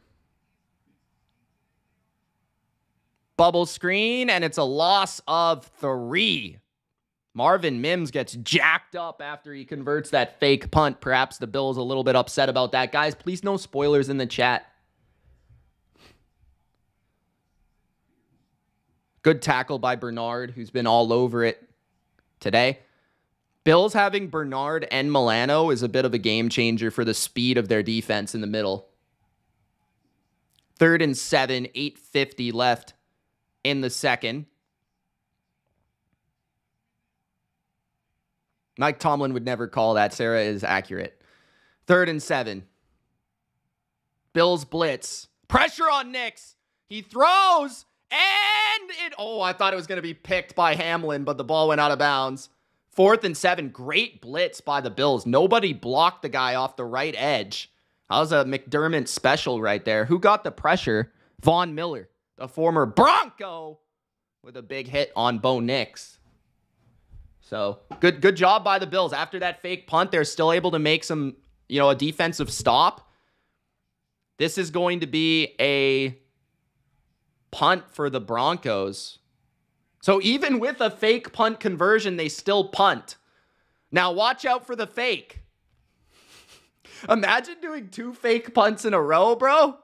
Speaker 1: Bubble screen, and it's a loss of 3. Marvin Mims gets jacked up after he converts that fake punt. Perhaps the Bills a little bit upset about that. Guys, please no spoilers in the chat. Good tackle by Bernard, who's been all over it today. Bills having Bernard and Milano is a bit of a game changer for the speed of their defense in the middle. 3rd and 7, 8:50 left in the second. Mike Tomlin would never call that. Sarah is accurate. 3rd and 7. Bills blitz. Pressure on Nix. He throws, and I thought it was going to be picked by Hamlin, but the ball went out of bounds. 4th and 7, great blitz by the Bills. Nobody blocked the guy off the right edge. That was a McDermott special right there. Who got the pressure? Von Miller, the former Bronco, with a big hit on Bo Nix. So, good job by the Bills. After that fake punt, they're still able to make some, a defensive stop. This is going to be a punt for the Broncos. So even with a fake punt conversion, they still punt. Now watch out for the fake. Imagine doing 2 fake punts in a row, bro.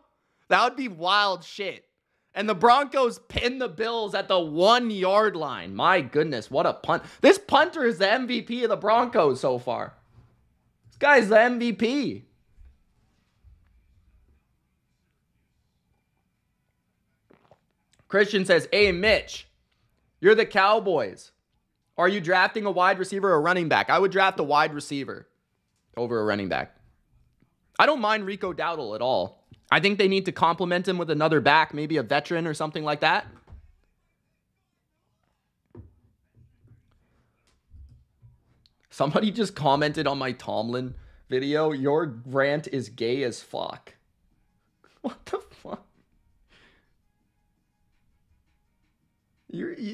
Speaker 1: That would be wild shit. And the Broncos pin the Bills at the 1-yard line. My goodness, what a punt. This punter is the MVP of the Broncos so far. This guy's the MVP. Christian says, hey, Mitch. You're the Cowboys. Are you drafting a wide receiver or a running back? I would draft a wide receiver over a running back. I don't mind Rico Dowdle at all. I think they need to complement him with another back, maybe a veteran or something like that. Somebody just commented on my Tomlin video, your rant is gay as fuck. What the fuck?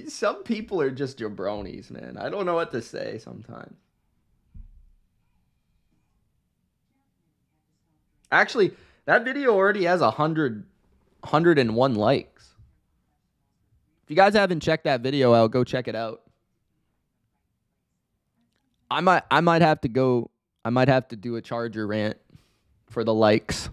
Speaker 1: Some people are just jabronis, man. I don't know what to say sometimes. Actually, that video already has 101 likes. If you guys haven't checked that video out, go check it out. I might have to do a Charger rant for the likes.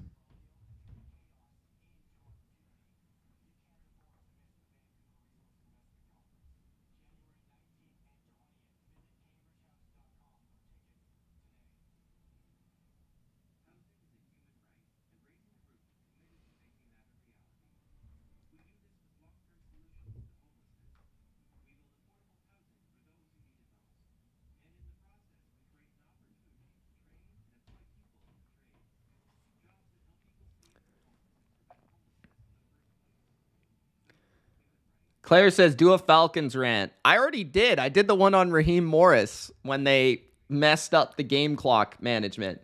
Speaker 1: Claire says, do a Falcons rant. I already did. I did the one on Raheem Morris when they messed up the game clock management.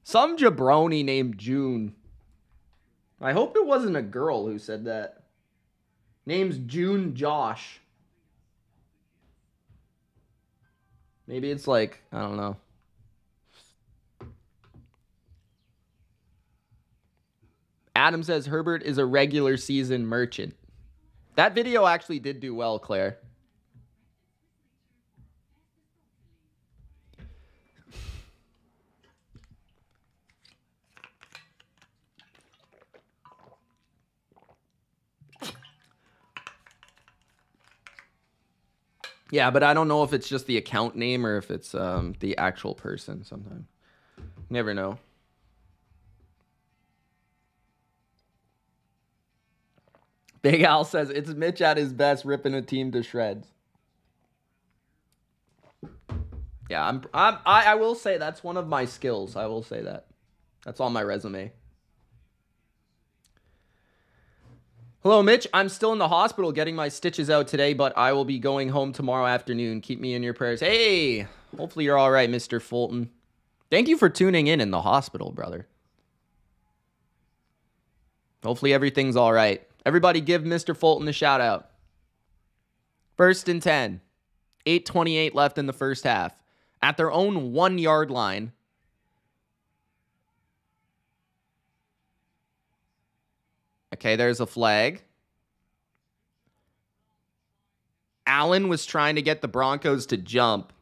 Speaker 1: Some jabroni named June. I hope it wasn't a girl who said that. Name's June Josh. Maybe it's like, I don't know. Adam says Herbert is a regular season merchant. That video actually did do well, Claire. Yeah, but I don't know if it's just the account name or if it's the actual person sometimes. Never know. Big Al says, it's Mitch at his best, ripping a team to shreds. Yeah, I will say that's one of my skills. I will say that. That's on my resume. Hello, Mitch. I'm still in the hospital getting my stitches out today, but I will be going home tomorrow afternoon. Keep me in your prayers. Hey, hopefully you're all right, Mr. Fulton. Thank you for tuning in the hospital, brother. Hopefully everything's all right. Everybody give Mr. Fulton a shout out. 1st and 10. 8:28 left in the first half. At their own 1 yard line. Okay, there's a flag. Allen was trying to get the Broncos to jump.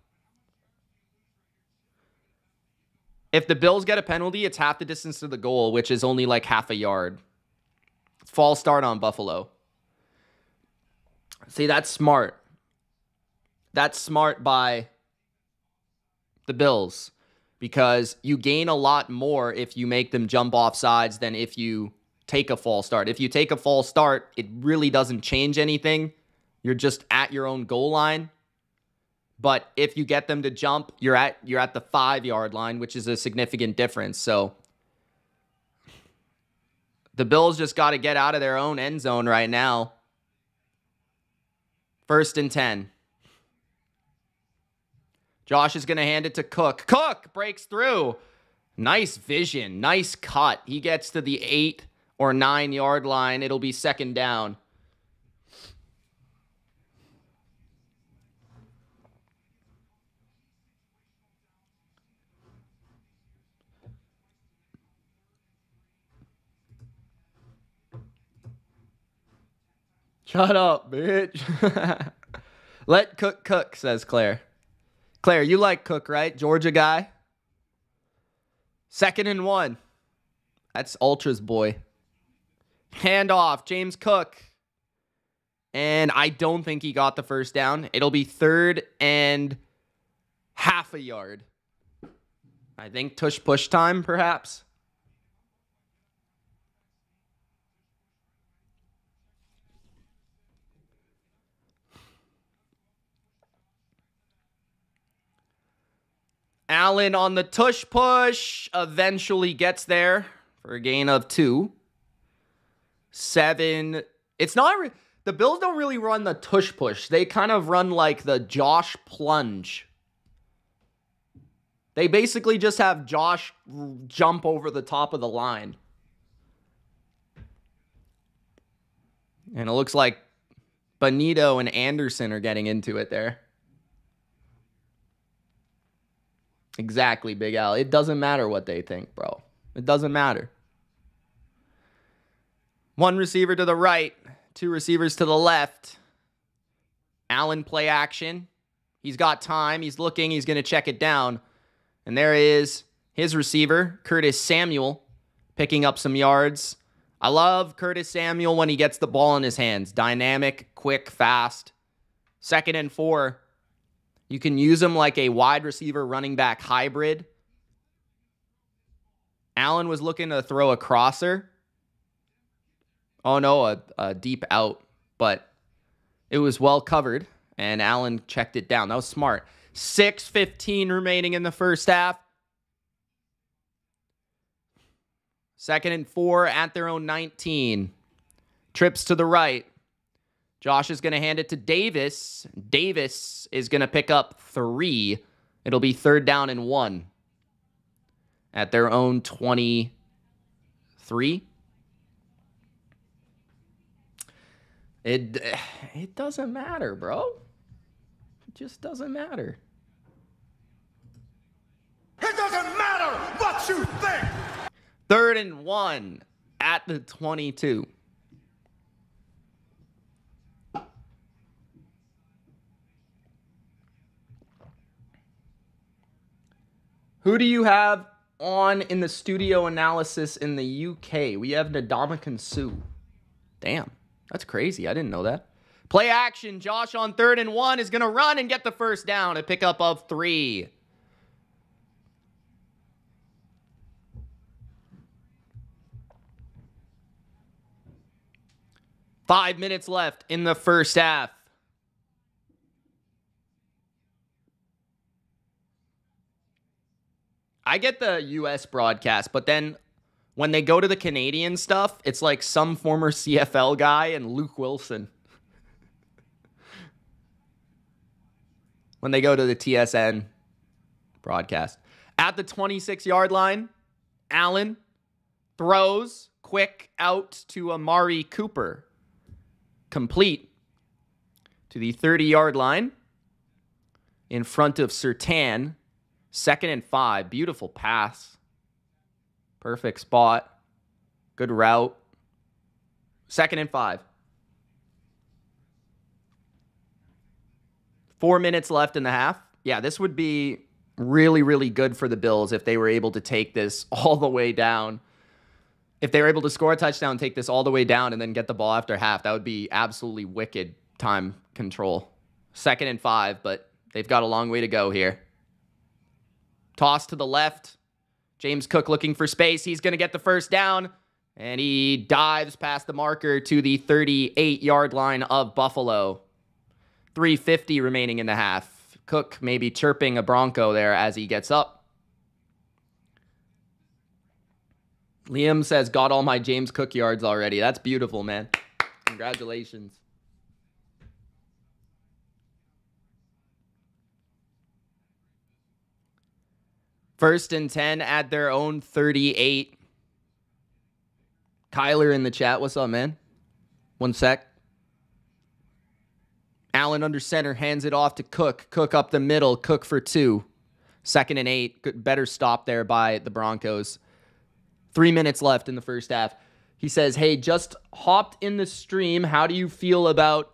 Speaker 1: If the Bills get a penalty, it's half the distance to the goal, which is only like half a yard. False start on Buffalo. See, that's smart. That's smart by the Bills because you gain a lot more if you make them jump off sides than if you take a false start. If you take a false start, it really doesn't change anything. You're just at your own goal line. But if you get them to jump, you're at the 5 yard line, which is a significant difference. So the Bills just got to get out of their own end zone right now. 1st and 10. Josh is going to hand it to Cook. Cook breaks through. Nice vision. Nice cut. He gets to the 8 or 9 yard line. It'll be 2nd down. Shut up, bitch. Let Cook cook, says Claire. Claire, you like Cook, right? Georgia guy. 2nd and 1. That's Ultra's boy. Handoff, James Cook. And I don't think he got the first down. It'll be 3rd and half a yard. I think tush push time, perhaps. Allen on the tush push. Eventually gets there for a gain of 2. 7. It's not... The Bills don't really run the tush push. They kind of run like the Josh plunge. They basically just have Josh jump over the top of the line. And it looks like Benito and Anderson are getting into it there. Exactly, Big Al. It doesn't matter what they think, bro. It doesn't matter. 1 receiver to the right, 2 receivers to the left. Allen play action. He's got time. He's looking. He's going to check it down. And there is his receiver, Curtis Samuel, picking up some yards. I love Curtis Samuel when he gets the ball in his hands. Dynamic, quick, fast. 2nd and 4. You can use him like a wide receiver running back hybrid. Allen was looking to throw a crosser. Oh no, a deep out. But it was well covered. And Allen checked it down. That was smart. 6:15 remaining in the first half. 2nd and 4 at their own 19. Trips to the right. Josh is going to hand it to Davis. Davis is going to pick up 3. It'll be 3rd down and 1 at their own 23. It doesn't matter, bro. It just doesn't matter.
Speaker 2: It doesn't matter what you think.
Speaker 1: 3rd and 1 at the 22. Who do you have on in the studio analysis in the UK? We have Ndamukong Suh. Damn, that's crazy. I didn't know that. Play action. Josh on 3rd and 1 is going to run and get the first down. A pickup of 3. Five minutes left in the first half. I get the US broadcast, but then when they go to the Canadian stuff, it's like some former CFL guy and Luke Wilson. When they go to the TSN broadcast. At the 26-yard line, Allen throws quick out to Amari Cooper. Complete to the 30-yard line in front of Surtain. 2nd and 5. Beautiful pass. Perfect spot. Good route. 2nd and 5. 4 minutes left in the half. Yeah, this would be really, really good for the Bills if they were able to take this all the way down. If they were able to score a touchdown, take this all the way down, and then get the ball after half, that would be absolutely wicked time control. 2nd and 5, but they've got a long way to go here. Toss to the left. James Cook looking for space. He's going to get the first down. And he dives past the marker to the 38-yard line of Buffalo. 3:50 remaining in the half. Cook maybe chirping a Bronco there as he gets up. Liam says, got all my James Cook yards already. That's beautiful, man. Congratulations. First and 10 at their own 38. Kyler in the chat. What's up, man? 1 sec. Allen under center. Hands it off to Cook. Cook up the middle. Cook for 2. 2nd and 8. Good, better stop there by the Broncos. 3 minutes left in the first half. He says, hey, just hopped in the stream. How do you feel about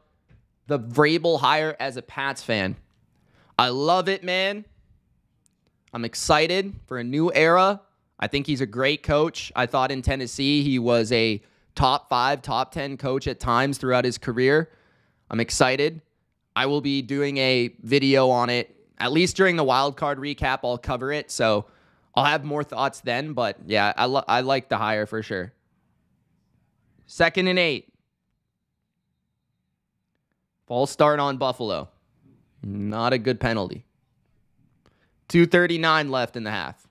Speaker 1: the Vrabel hire as a Pats fan? I love it, man. I'm excited for a new era. I think he's a great coach. I thought in Tennessee he was a top 5, top 10 coach at times throughout his career. I'm excited. I will be doing a video on it, at least during the wild card recap. I'll cover it, so I'll have more thoughts then. But yeah, I like the hire for sure. 2nd and 8. False start on Buffalo. Not a good penalty. 2:39 left in the half.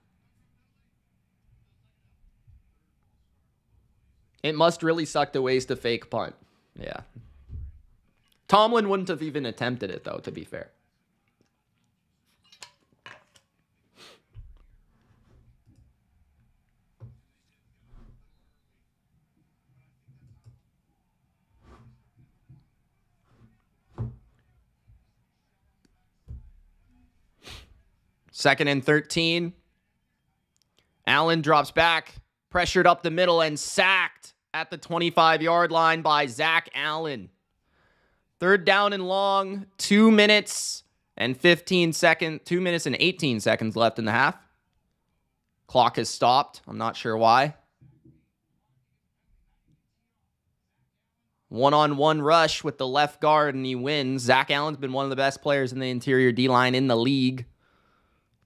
Speaker 1: It must really suck to waste a fake punt. Yeah. Tomlin wouldn't have even attempted it, though, to be fair. Second and 13. Allen drops back, pressured up the middle, and sacked at the 25-yard line by Zach Allen. Third down and long, 2 minutes and 18 seconds left in the half. Clock has stopped. I'm not sure why. One-on-one rush with the left guard, and he wins. Zach Allen's been one of the best players in the interior D-line in the league.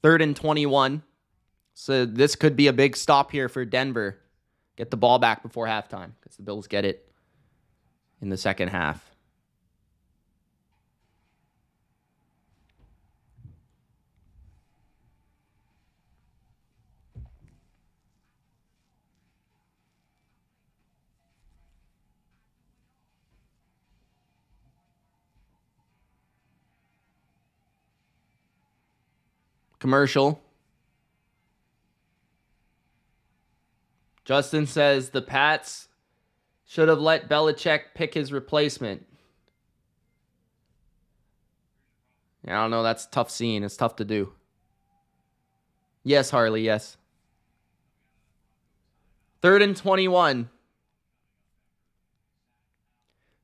Speaker 1: Third and 21. So this could be a big stop here for Denver. Get the ball back before halftime because the Bills get it in the second half. Commercial. Justin says the Pats should have let Belichick pick his replacement. I don't know. That's a tough scene. It's tough to do. Yes, Harley, yes. Third and 21.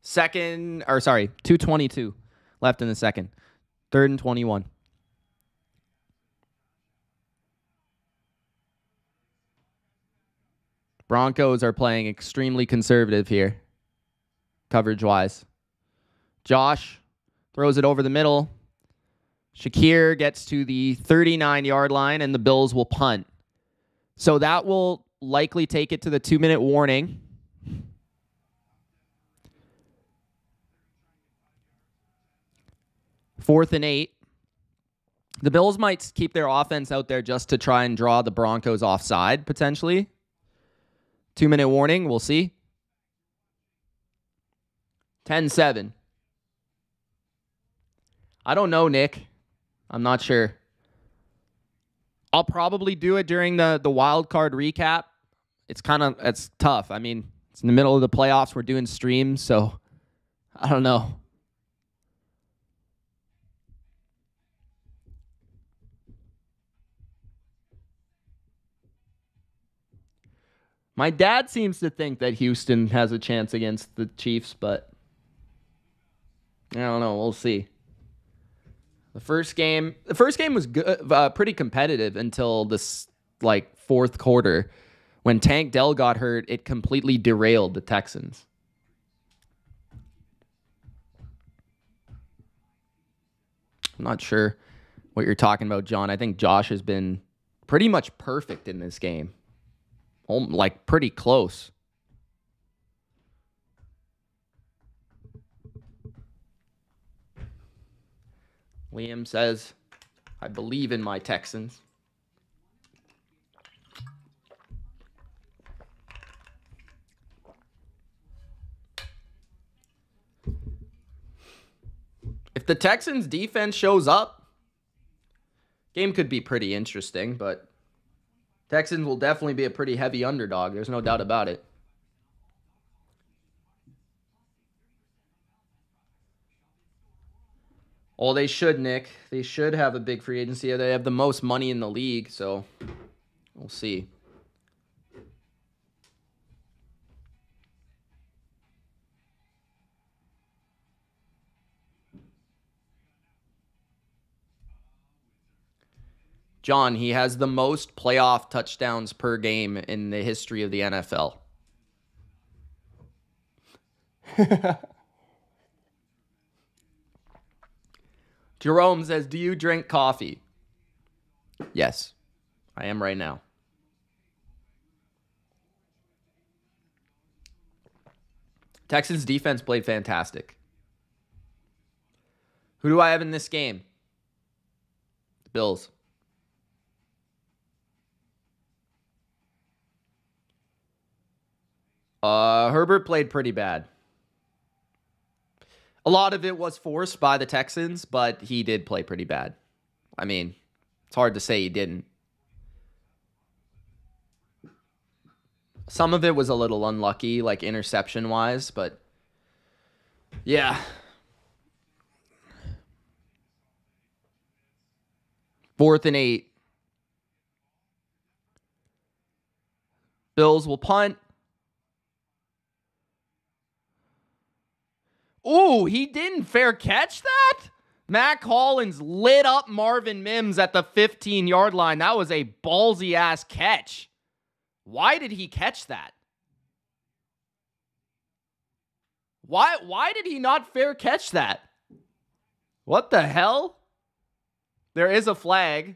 Speaker 1: 2:22 left in the second. Third and 21. Broncos are playing extremely conservative here, coverage-wise. Josh throws it over the middle. Shakir gets to the 39-yard line, and the Bills will punt. So that will likely take it to the 2-minute warning. Fourth and 8. The Bills might keep their offense out there just to try and draw the Broncos offside, potentially. 2-minute warning. We'll see. 10-7. I don't know, Nick. I'm not sure. I'll probably do it during the wild card recap. It's tough. I mean, it's in the middle of the playoffs. We're doing streams, so I don't know. My dad seems to think that Houston has a chance against the Chiefs, but I don't know. We'll see. The first game was good, pretty competitive until this fourth quarter. When Tank Dell got hurt, it completely derailed the Texans. I'm not sure what you're talking about, John. I think Josh has been pretty much perfect in this game. Pretty close. Liam says, I believe in my Texans. If the Texans defense shows up, game could be pretty interesting, but Texans will definitely be a pretty heavy underdog. There's no doubt about it. Oh, they should, Nick. They should have a big free agency. They have the most money in the league, so we'll see. John, he has the most playoff touchdowns per game in the history of the NFL. Jerome says, do you drink coffee? Yes, I am right now. Texans defense played fantastic. Who do I have in this game? The Bills. Herbert played pretty bad. A lot of it was forced by the Texans, but he did play pretty bad. I mean, it's hard to say he didn't. Some of it was a little unlucky, like interception-wise, but yeah. 4th and 8. Bills will punt. Ooh, he didn't fair catch that? Mac Hollins lit up Marvin Mims at the 15-yard line. That was a ballsy-ass catch. Why did he catch that? Why did he not fair catch that? What the hell? There is a flag.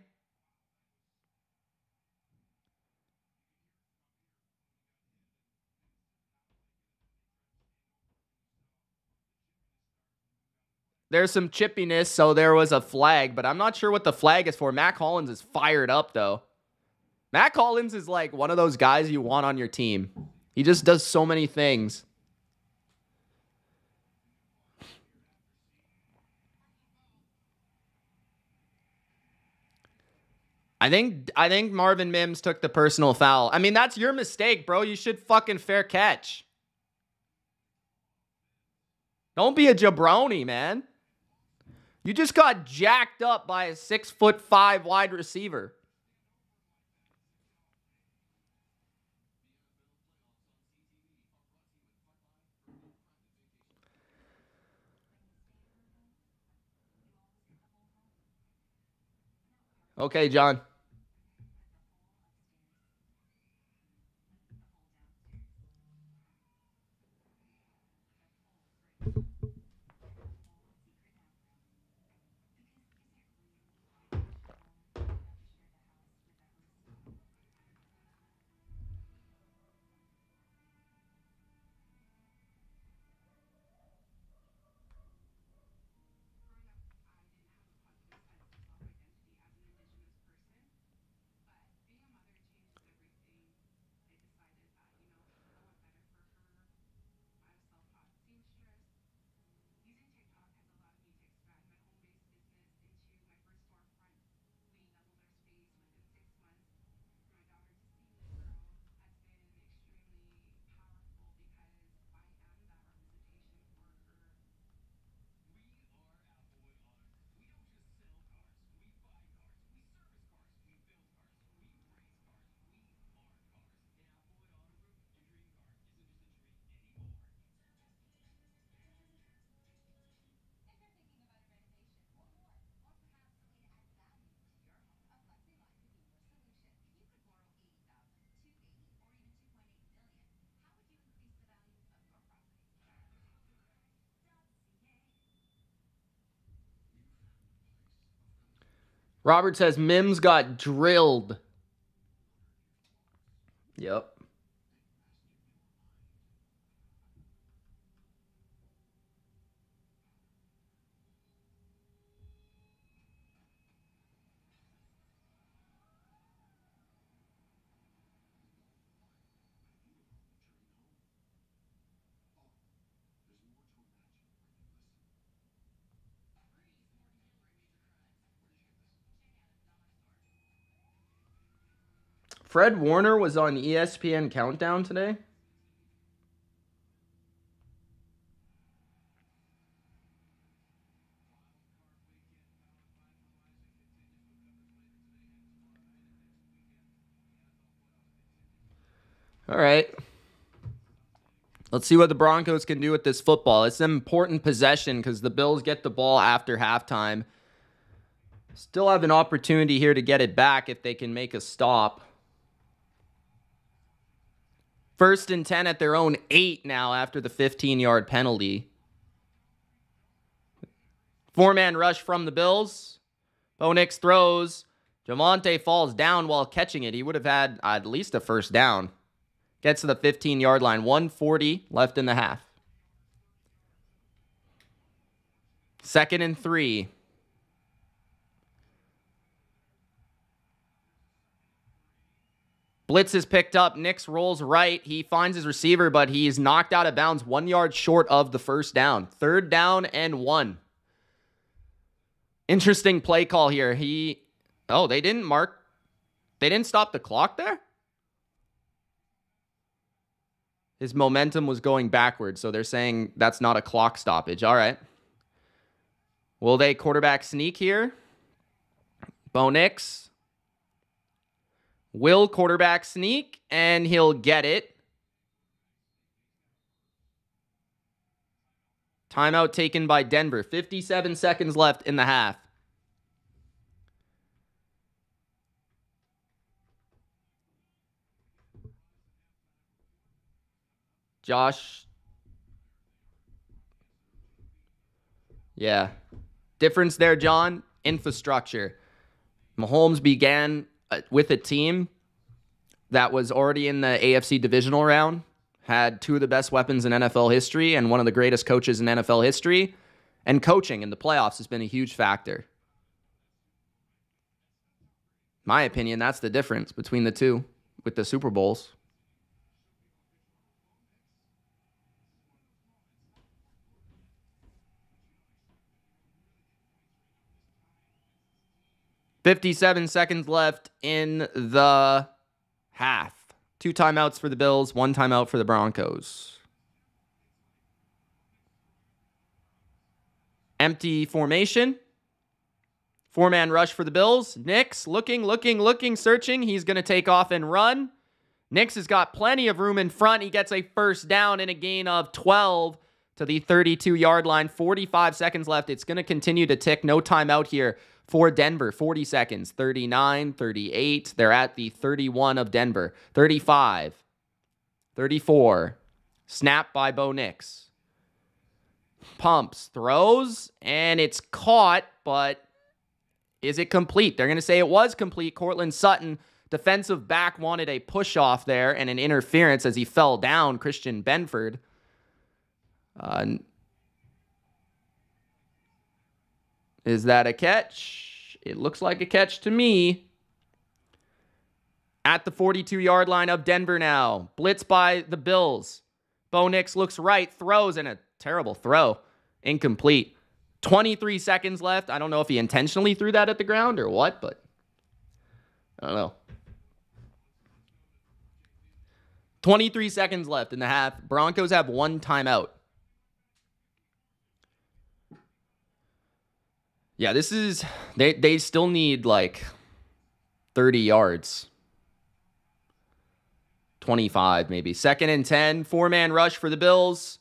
Speaker 1: There's some chippiness, so there was a flag, but I'm not sure what the flag is for. Mac Hollins is fired up, though. Mac Hollins is like one of those guys you want on your team. He just does so many things. I think Marvin Mims took the personal foul. I mean, that's your mistake, bro. You should fucking fair catch. Don't be a jabroni, man. You just got jacked up by a 6'5" wide receiver. Okay, John. Robert says Mims got drilled. Yep. Fred Warner was on ESPN Countdown today. All right. Let's see what the Broncos can do with this football. It's an important possession because the Bills get the ball after halftime. Still have an opportunity here to get it back if they can make a stop. 1st and 10 at their own 8 now after the 15-yard penalty. 4-man rush from the Bills. Bo Nix throws. Javonte falls down while catching it. He would have had at least a first down. Gets to the 15-yard line. 1:40 left in the half. 2nd and 3. Blitz is picked up. Nix rolls right. He finds his receiver, but he's knocked out of bounds 1 yard short of the first down. 3rd down and 1. Interesting play call here. Oh, they didn't stop the clock there? His momentum was going backwards, so they're saying that's not a clock stoppage. All right. Will they quarterback sneak here? Bo Nix will quarterback sneak, and he'll get it. Timeout taken by Denver. 57 seconds left in the half. Josh. Yeah. Difference there, John. Infrastructure. Mahomes began with a team that was already in the AFC divisional round, had 2 of the best weapons in NFL history and one of the greatest coaches in NFL history. And coaching in the playoffs has been a huge factor. My opinion, that's the difference between the two with the Super Bowls. $57 seconds left in the half. 2 timeouts for the Bills, 1 timeout for the Broncos. Empty formation. 4-man rush for the Bills. Nix looking, searching. He's going to take off and run. Nix has got plenty of room in front. He gets a first down and a gain of 12 to the 32-yard line. 45 seconds left. It's going to continue to tick. No timeout here for Denver. 40 seconds. 39, 38. They're at the 31 of Denver. 35, 34. Snap by Bo Nix. Pumps, throws, and it's caught, but is it complete? They're going to say it was complete. Cortland Sutton, defensive back, wanted a push-off there and an interference as he fell down. Christian Benford. Is that a catch? It looks like a catch to me. At the 42-yard line of Denver now. Blitz by the Bills. Bo Nix looks right, throws, and a terrible throw. Incomplete. 23 seconds left. I don't know if he intentionally threw that at the ground or what, but I don't know. 23 seconds left in the half. Broncos have 1 timeout. Yeah, this is... They still need, like, 30 yards. 25, maybe. 2nd and 10. 4-man rush for the Bills.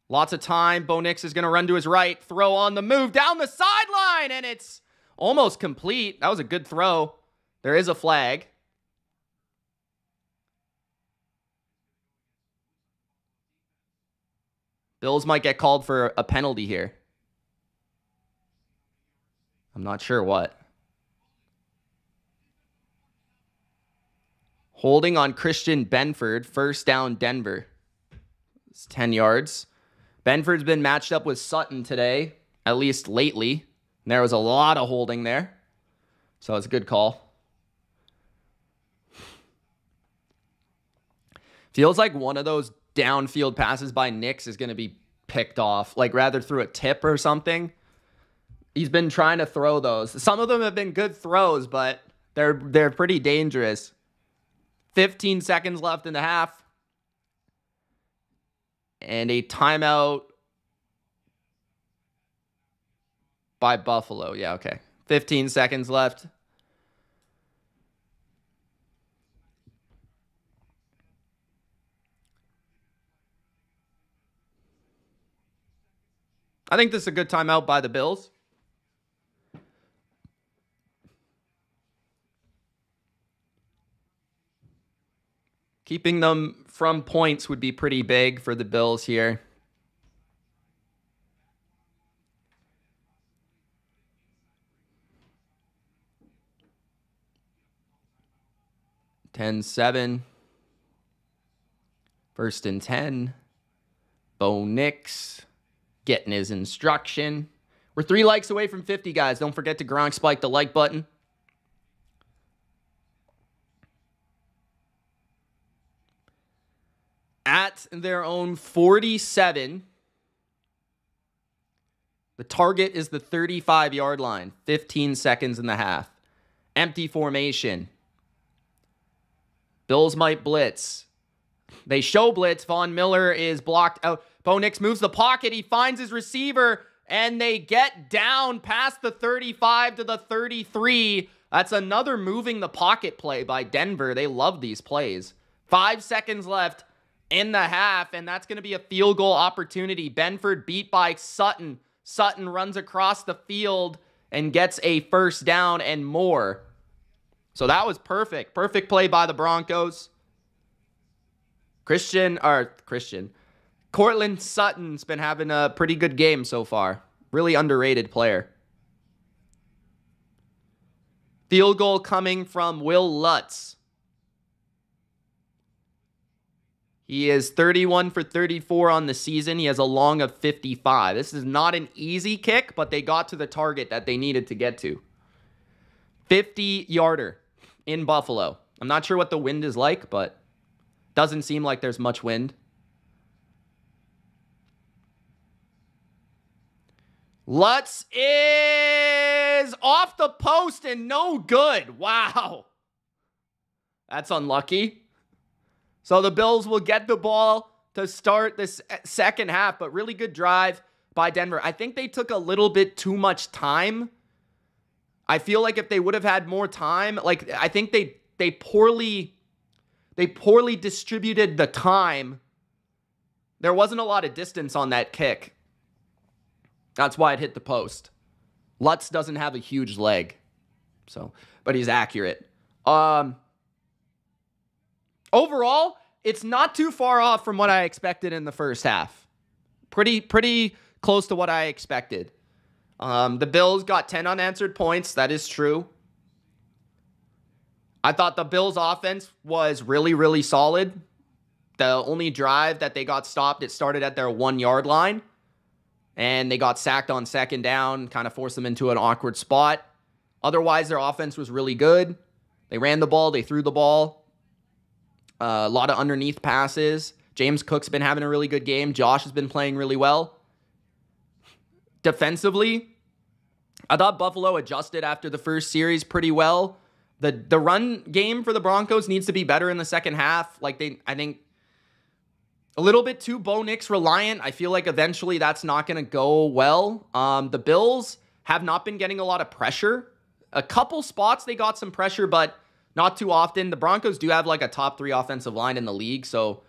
Speaker 1: Lots of time. Bo Nix is going to run to his right. Throw on the move down the sideline, and it's almost complete. That was a good throw. There is a flag. Bills might get called for a penalty here. I'm not sure what. Holding on Christian Benford. First down, Denver. It's 10 yards. Benford's been matched up with Sutton today, at least lately. And there was a lot of holding there. So it's a good call. Feels like one of those downfield passes by Nix is going to be picked off. Like rather through a tip or something. He's been trying to throw those. Some of them have been good throws, but they're pretty dangerous. 15 seconds left in the half. And a timeout by Buffalo. Yeah, okay. 15 seconds left. I think this is a good timeout by the Bills. Keeping them from points would be pretty big for the Bills here. (10-7). 1st and 10. Bo Nix getting his instruction. We're 3 likes away from 50, guys. Don't forget to Gronk spike the like button. at their own 47. The target is the 35-yard line. 15 seconds in the half. Empty formation. Bills might blitz. They show blitz. Von Miller is blocked out. Bo Nix moves the pocket. He finds his receiver, and they get down past the 35 to the 33. That's another moving the pocket play by Denver. They love these plays. 5 seconds left in the half, and that's going to be a field goal opportunity. Benford beat by Sutton. Sutton runs across the field and gets a first down and more. So that was perfect. Perfect play by the Broncos. Cortland Sutton's been having a pretty good game so far. Really underrated player. Field goal coming from Will Lutz. He is 31 for 34 on the season. He has a long of 55. This is not an easy kick, but they got to the target that they needed to get to. 50-yarder in Buffalo. I'm not sure what the wind is like, but doesn't seem like there's much wind. Lutz is off the post and no good. Wow. That's unlucky. So the Bills will get the ball to start this second half, but really good drive by Denver. I think they took a little bit too much time. I feel like if they would have had more time, like I think they poorly distributed the time. There wasn't a lot of distance on that kick. That's why it hit the post. Lutz doesn't have a huge leg, but he's accurate. Overall, it's not too far off from what I expected in the first half. Pretty close to what I expected. The Bills got 10 unanswered points. That is true. I thought the Bills' offense was really, really solid. The only drive that they got stopped, it started at their 1-yard line. And they got sacked on second down, kind of forced them into an awkward spot. Otherwise, their offense was really good. They ran the ball. They threw the ball. A lot of underneath passes. James Cook's been having a really good game. Josh has been playing really well. Defensively, I thought Buffalo adjusted after the first series pretty well. The run game for the Broncos needs to be better in the second half. I think a little bit too Bo Nix reliant. I feel like eventually that's not going to go well. The Bills have not been getting a lot of pressure. A couple spots they got some pressure, but not too often. The Broncos do have like a top 3 offensive line in the league, so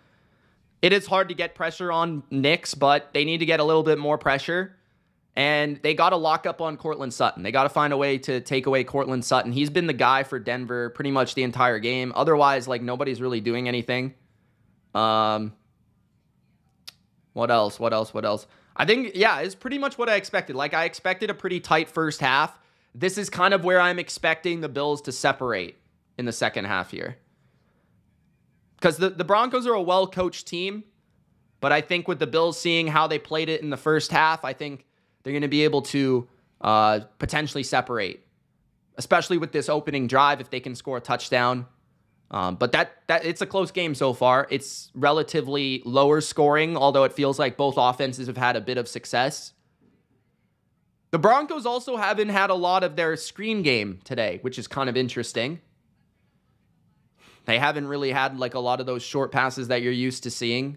Speaker 1: it is hard to get pressure on Nix, but they need to get a little bit more pressure. And they got to lock up on Cortland Sutton. They got to find a way to take away Cortland Sutton. He's been the guy for Denver pretty much the entire game. Otherwise, nobody's really doing anything. What else? I think, it's pretty much what I expected. I expected a pretty tight first half. This is kind of where I'm expecting the Bills to separate in the second half here. Because the Broncos are a well-coached team, but I think with the Bills seeing how they played it in the first half, I think they're going to be able to potentially separate, especially with this opening drive if they can score a touchdown. But that it's a close game so far. It's relatively lower scoring, although it feels like both offenses have had a bit of success. The Broncos also haven't had a lot of their screen game today, which is kind of interesting. They haven't really had a lot of those short passes that you're used to seeing.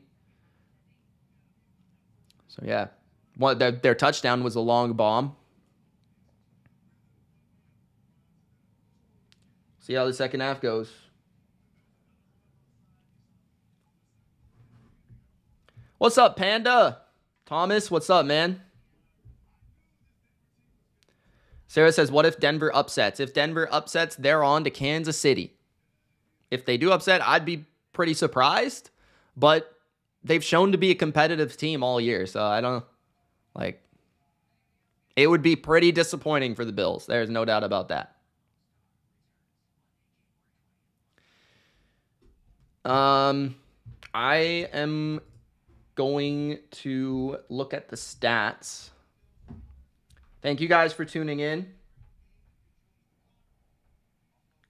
Speaker 1: So yeah, their touchdown was a long bomb. See how the second half goes. What's up, Panda? Thomas, what's up, man? Sarah says, what if Denver upsets? If Denver upsets, they're on to Kansas City. If they do upset, I'd be pretty surprised. But they've shown to be a competitive team all year. So I don't, it would be pretty disappointing for the Bills. There's no doubt about that. I am going to look at the stats. Thank you guys for tuning in.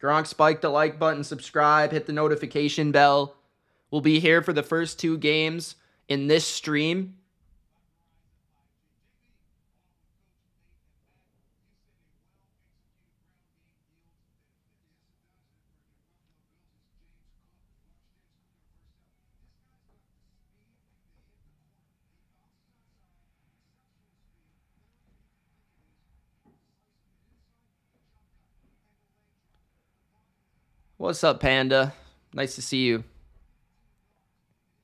Speaker 1: Gronk, spike the like button, subscribe, hit the notification bell. will be here for the first 2 games in this stream. What's up, Panda? Nice to see you.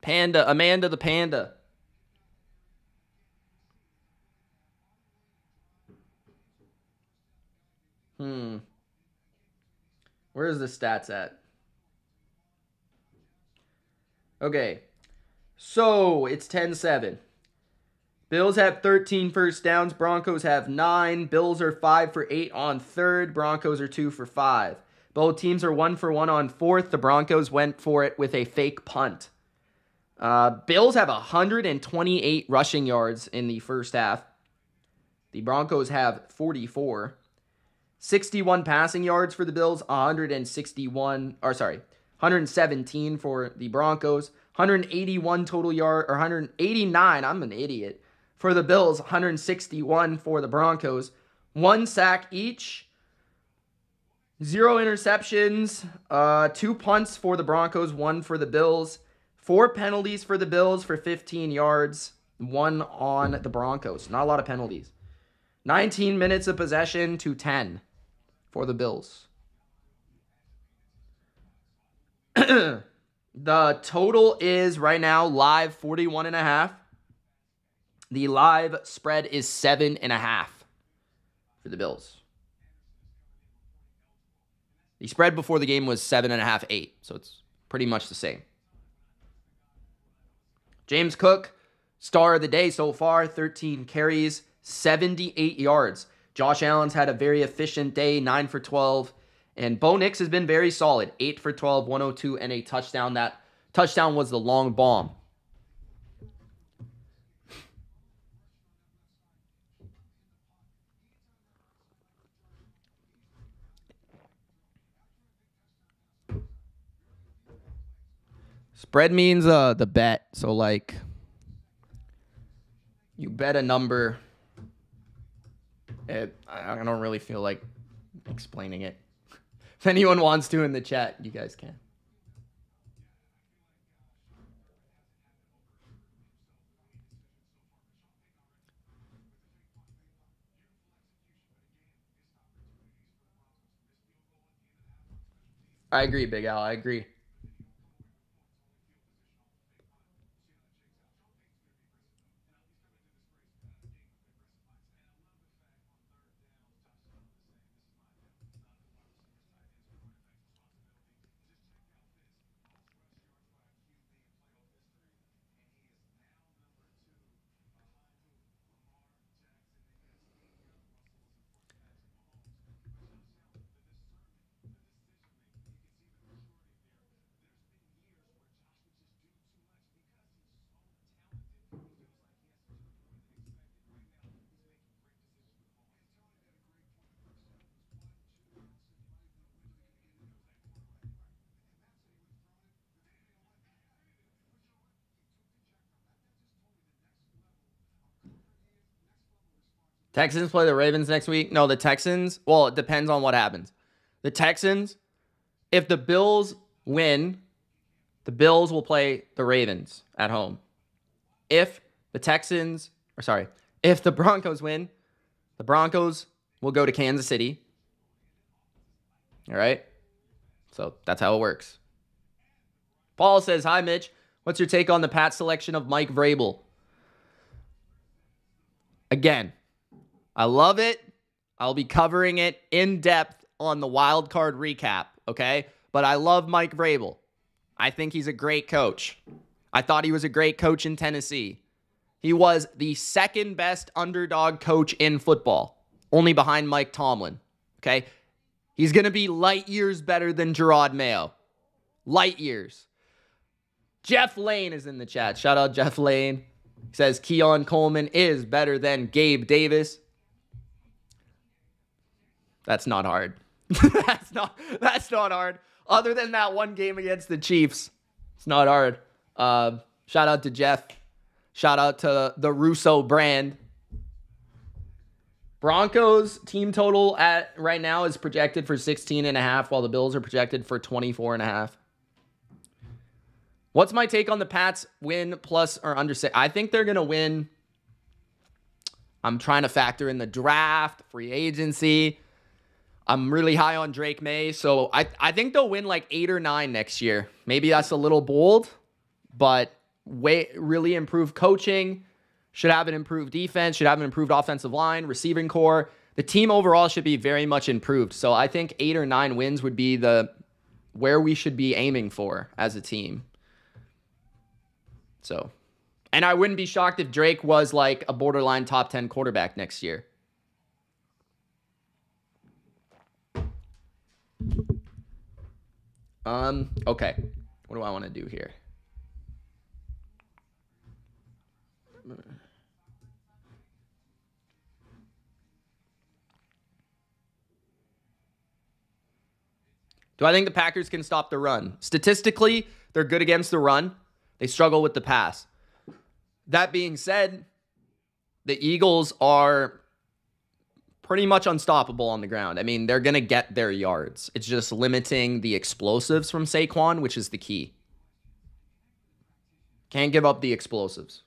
Speaker 1: Panda, Amanda the Panda. Where's the stats at? Okay. So, it's 10-7. Bills have 13 first downs. Broncos have 9. Bills are 5 for 8 on third. Broncos are 2 for 5. Both teams are 1 for 1 on fourth. The Broncos went for it with a fake punt. Bills have 128 rushing yards in the first half. The Broncos have 44. 61 passing yards for the Bills, 117 for the Broncos. 181 total yard, or 189, I'm an idiot, for the Bills, 161 for the Broncos. 1 sack each. 0 interceptions, 2 punts for the Broncos, 1 for the Bills, 4 penalties for the Bills for 15 yards, 1 on the Broncos. Not a lot of penalties. 19 minutes of possession to 10 for the Bills. The total is right now live 41.5. The live spread is 7.5 for the Bills. The spread before the game was 7.5, 8. So it's pretty much the same. James Cook, star of the day so far, 13 carries, 78 yards. Josh Allen's had a very efficient day, 9 for 12. And Bo Nix has been very solid, 8 for 12, 102, and a touchdown. That touchdown was the long bomb. Spread means the bet. So, like, you bet a number. I don't really feel like explaining it. If anyone wants to in the chat, you guys can. I agree, Big Al. I agree. Texans play the Ravens next week. No, the Texans, well, it depends on what happens. The Texans, if the Bills win, the Bills will play the Ravens at home. If the Broncos win, the Broncos will go to Kansas City. All right? So that's how it works. Paul says, hi, Mitch. What's your take on the Pats selection of Mike Vrabel? Again, I love it. I'll be covering it in depth on the wild card recap, okay? But I love Mike Vrabel. I think he's a great coach. I thought he was a great coach in Tennessee. He was the second best underdog coach in football, only behind Mike Tomlin, okay? He's going to be light years better than Gerard Mayo. Light years. Jeff Lane is in the chat. Shout out Jeff Lane. He says Keon Coleman is better than Gabe Davis. That's not hard. That's not hard. Other than that one game against the Chiefs, It's not hard. Shout out to Jeff. Shout out to the Russo brand. Broncos team total at right now is projected for 16.5, while the Bills are projected for 24.5. What's my take on the Pats win plus or under 6? I think they're going to win. I'm trying to factor in the draft, free agency. I'm really high on Drake May, so I think they'll win like 8 or 9 next year. Maybe that's a little bold, but really improved coaching. Should have an improved defense, should have an improved offensive line, receiving core. The team overall should be very much improved. So I think 8 or 9 wins would be where we should be aiming for as a team. So, and I wouldn't be shocked if Drake was like a borderline top 10 quarterback next year. Okay. What do I want to do here? Do I think the Packers can stop the run? Statistically, they're good against the run. They struggle with the pass. That being said, the Eagles are pretty much unstoppable on the ground. I mean, they're going to get their yards. It's just limiting the explosives from Saquon, which is the key. Can't give up the explosives.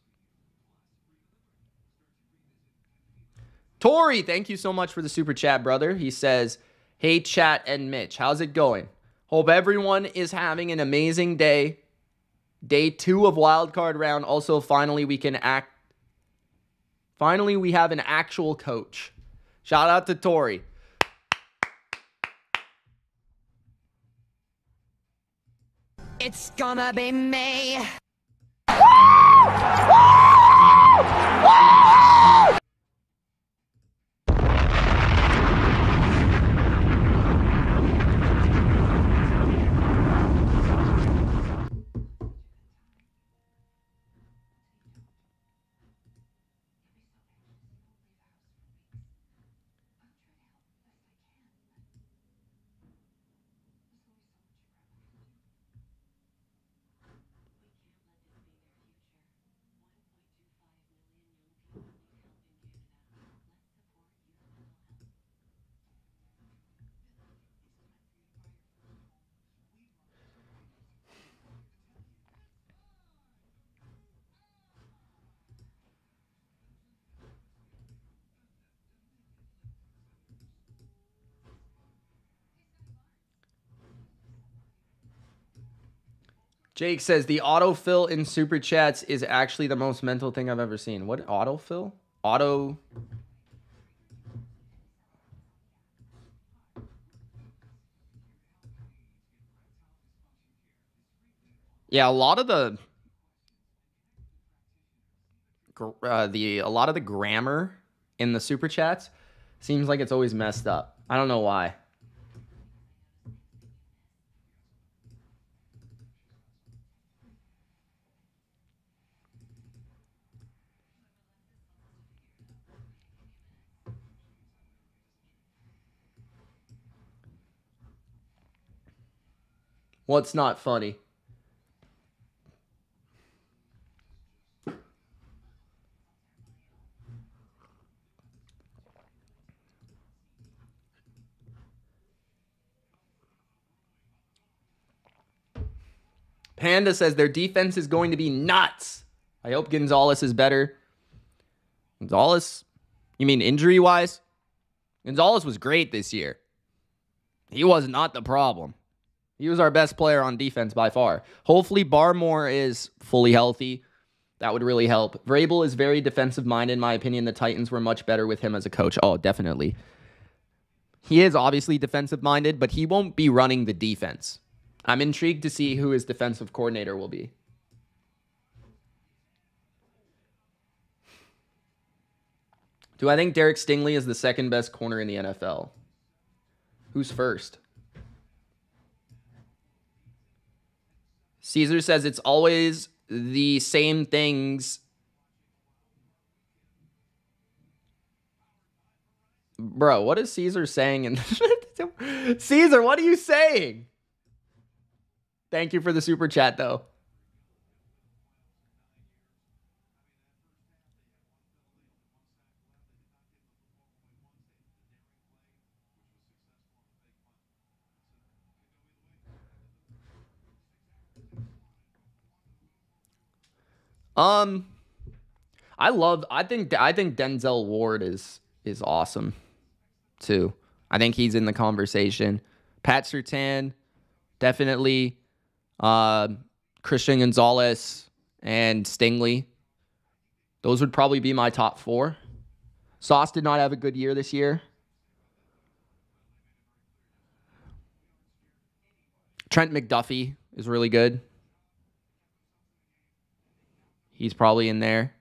Speaker 1: Tori, thank you so much for the super chat, brother. He says, hey, chat and Mitch, how's it going? Hope everyone is having an amazing day. Day 2 of wildcard round. Also, finally, we have an actual coach. Shout out to Tori.
Speaker 3: It's gonna be me.
Speaker 1: Jake says the autofill in super chats is actually the most mental thing I've ever seen. What autofill? Yeah, a lot of the grammar in the super chats seems like it's always messed up. I don't know why. What's not funny? Panda says their defense is going to be nuts. I hope Gonzalez is better. Gonzalez? You mean injury-wise? Gonzalez was great this year. He was not the problem. He was our best player on defense by far. Hopefully Barmore is fully healthy. That would really help. Vrabel is very defensive-minded. In my opinion, the Titans were much better with him as a coach. Oh, definitely. He is obviously defensive-minded, but he won't be running the defense. I'm intrigued to see who his defensive coordinator will be. Do I think Derek Stingley is the second best corner in the NFL? Who's first? Caesar says it's always the same things. Bro, what is Caesar saying? Caesar, what are you saying? Thank you for the super chat, though. I think Denzel Ward is awesome too. I think he's in the conversation. Pat Surtain, definitely. Christian Gonzalez and Stingley. Those would probably be my top 4. Sauce did not have a good year this year. Trent McDuffie is really good. He's probably in there.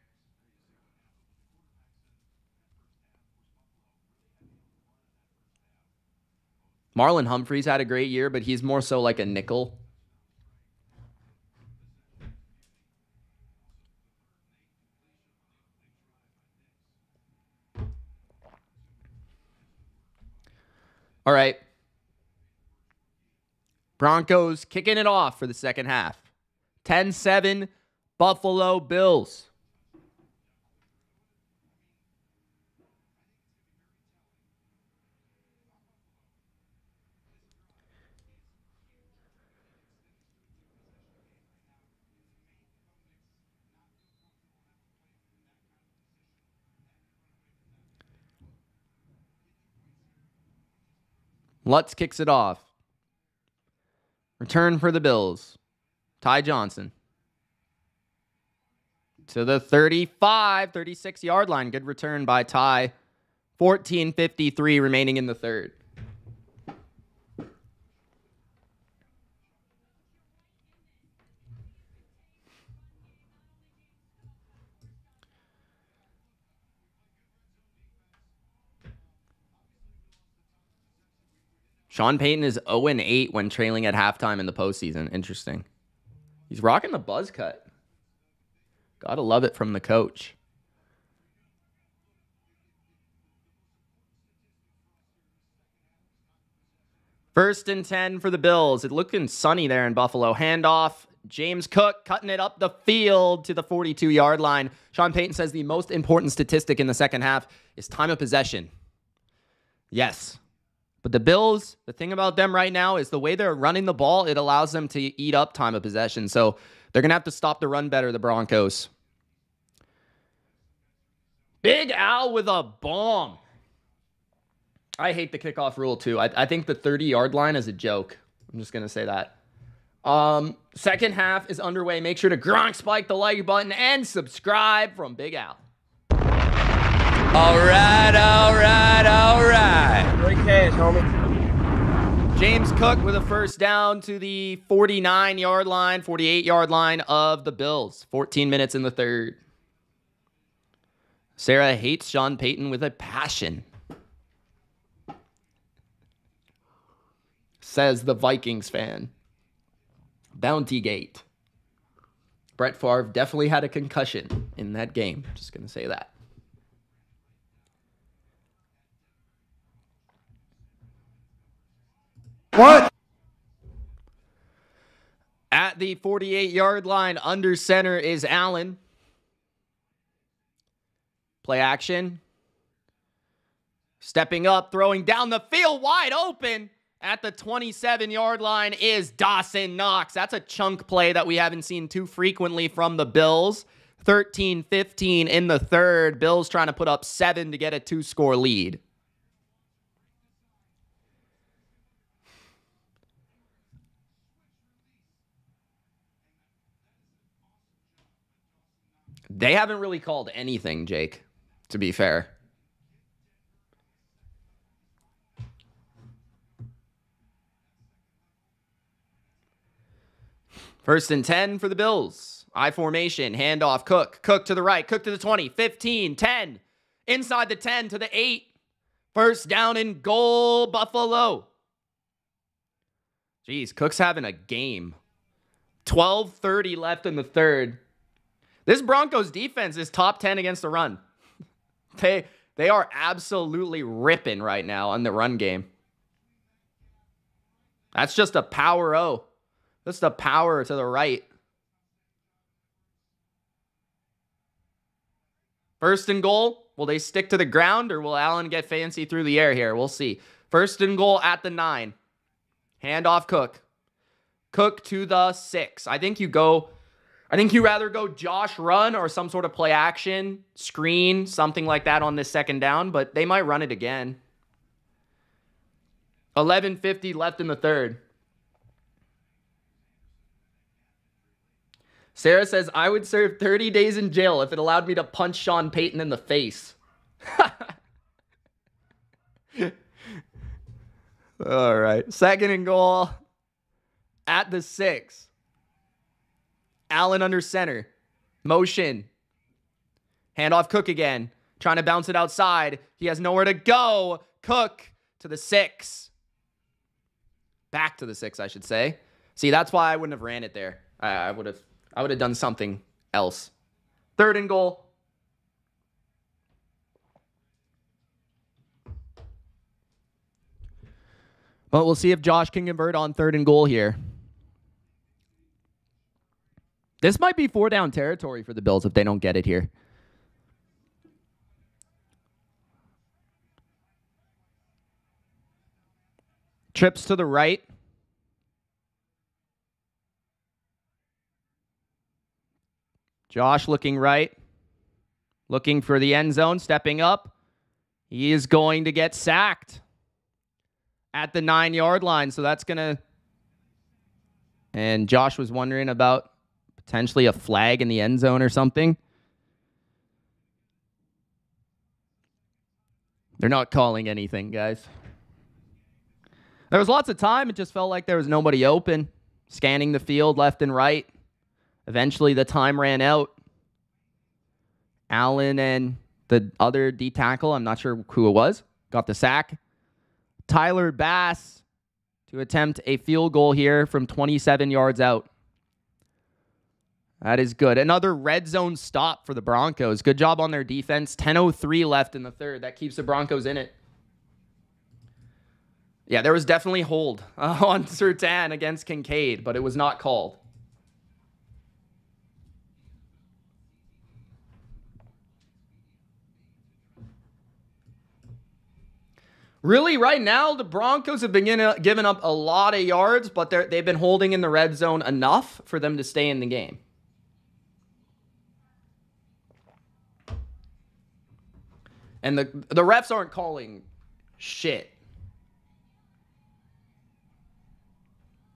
Speaker 1: Marlon Humphreys had a great year, but he's more so like a nickel. All right. Broncos kicking it off for the second half. 10-7, Buffalo Bills. Lutz kicks it off. Return for the Bills. Ty Johnson. To the 36-yard line. Good return by Ty. 14:53 remaining in the third. Sean Payton is 0-8 when trailing at halftime in the postseason. Interesting. He's rocking the buzz cut. Gotta love it from the coach. First and 10 for the Bills. It's looking sunny there in Buffalo. Handoff. James Cook cutting it up the field to the 42-yard line. Sean Payton says the most important statistic in the second half is time of possession. Yes. But the Bills, the thing about them right now is the way they're running the ball, it allows them to eat up time of possession. So they're going to have to stop the run better, the Broncos. Big Al with a bomb. I hate the kickoff rule too. I think the 30-yard line is a joke. I'm just going to say that. Second half is underway. Make sure to Gronk spike the like button and subscribe from Big Al.
Speaker 4: All right. Great cash, homie.
Speaker 1: James Cook with a first down to the 49-yard line, 48-yard line of the Bills. 14 minutes in the third. Sarah hates Sean Payton with a passion. Says the Vikings fan. Bounty Gate. Brett Favre definitely had a concussion in that game. Just going to say that.
Speaker 2: What?
Speaker 1: At the 48-yard line, under center is Allen. Play action. Stepping up, throwing down the field, wide open. At the 27-yard line is Dawson Knox. That's a chunk play that we haven't seen too frequently from the Bills. 13-15 in the third. Bills trying to put up 7 to get a 2-score lead. They haven't really called anything, Jake, to be fair. First and 10 for the Bills. I formation, handoff, Cook. Cook to the right, Cook to the 20, 15, 10. Inside the 10 to the 8. First down and goal, Buffalo. Jeez, Cook's having a game. 12:30 left in the third. This Broncos defense is top 10 against the run. They are absolutely ripping right now on the run game. That's just a power O. Just a power to the right. First and goal. Will they stick to the ground or will Allen get fancy through the air here? We'll see. First and goal at the 9. Hand off Cook. Cook to the 6. I think you go I think you rather go Josh run or some sort of play action, screen, something like that on this second down, but they might run it again. 11:50 left in the third. Sarah says, I would serve 30 days in jail if it allowed me to punch Sean Payton in the face. All right. Second and goal at the 6. Allen under center. Motion. Handoff Cook again. Trying to bounce it outside. He has nowhere to go. Cook to the 6. Back to the 6, I should say. See, that's why I wouldn't have ran it there. I would have done something else. Third and goal. But we'll see if Josh can convert on third and goal here. This might be 4-down territory for the Bills if they don't get it here. Trips to the right. Josh looking right. Looking for the end zone. Stepping up. He is going to get sacked at the 9-yard line. So that's going to... And Josh was wondering about potentially a flag in the end zone or something. They're not calling anything, guys. There was lots of time. It just felt like there was nobody open. Scanning the field left and right. Eventually, the time ran out. Allen and the other D tackle, I'm not sure who it was, got the sack. Tyler Bass to attempt a field goal here from 27 yards out. That is good. Another red zone stop for the Broncos. Good job on their defense. 10:03 left in the third. That keeps the Broncos in it. Yeah, there was definitely hold on Surtain against Kincaid, but it was not called. Really, right now, the Broncos have been giving up a lot of yards, but they've been holding in the red zone enough for them to stay in the game. And the refs aren't calling shit.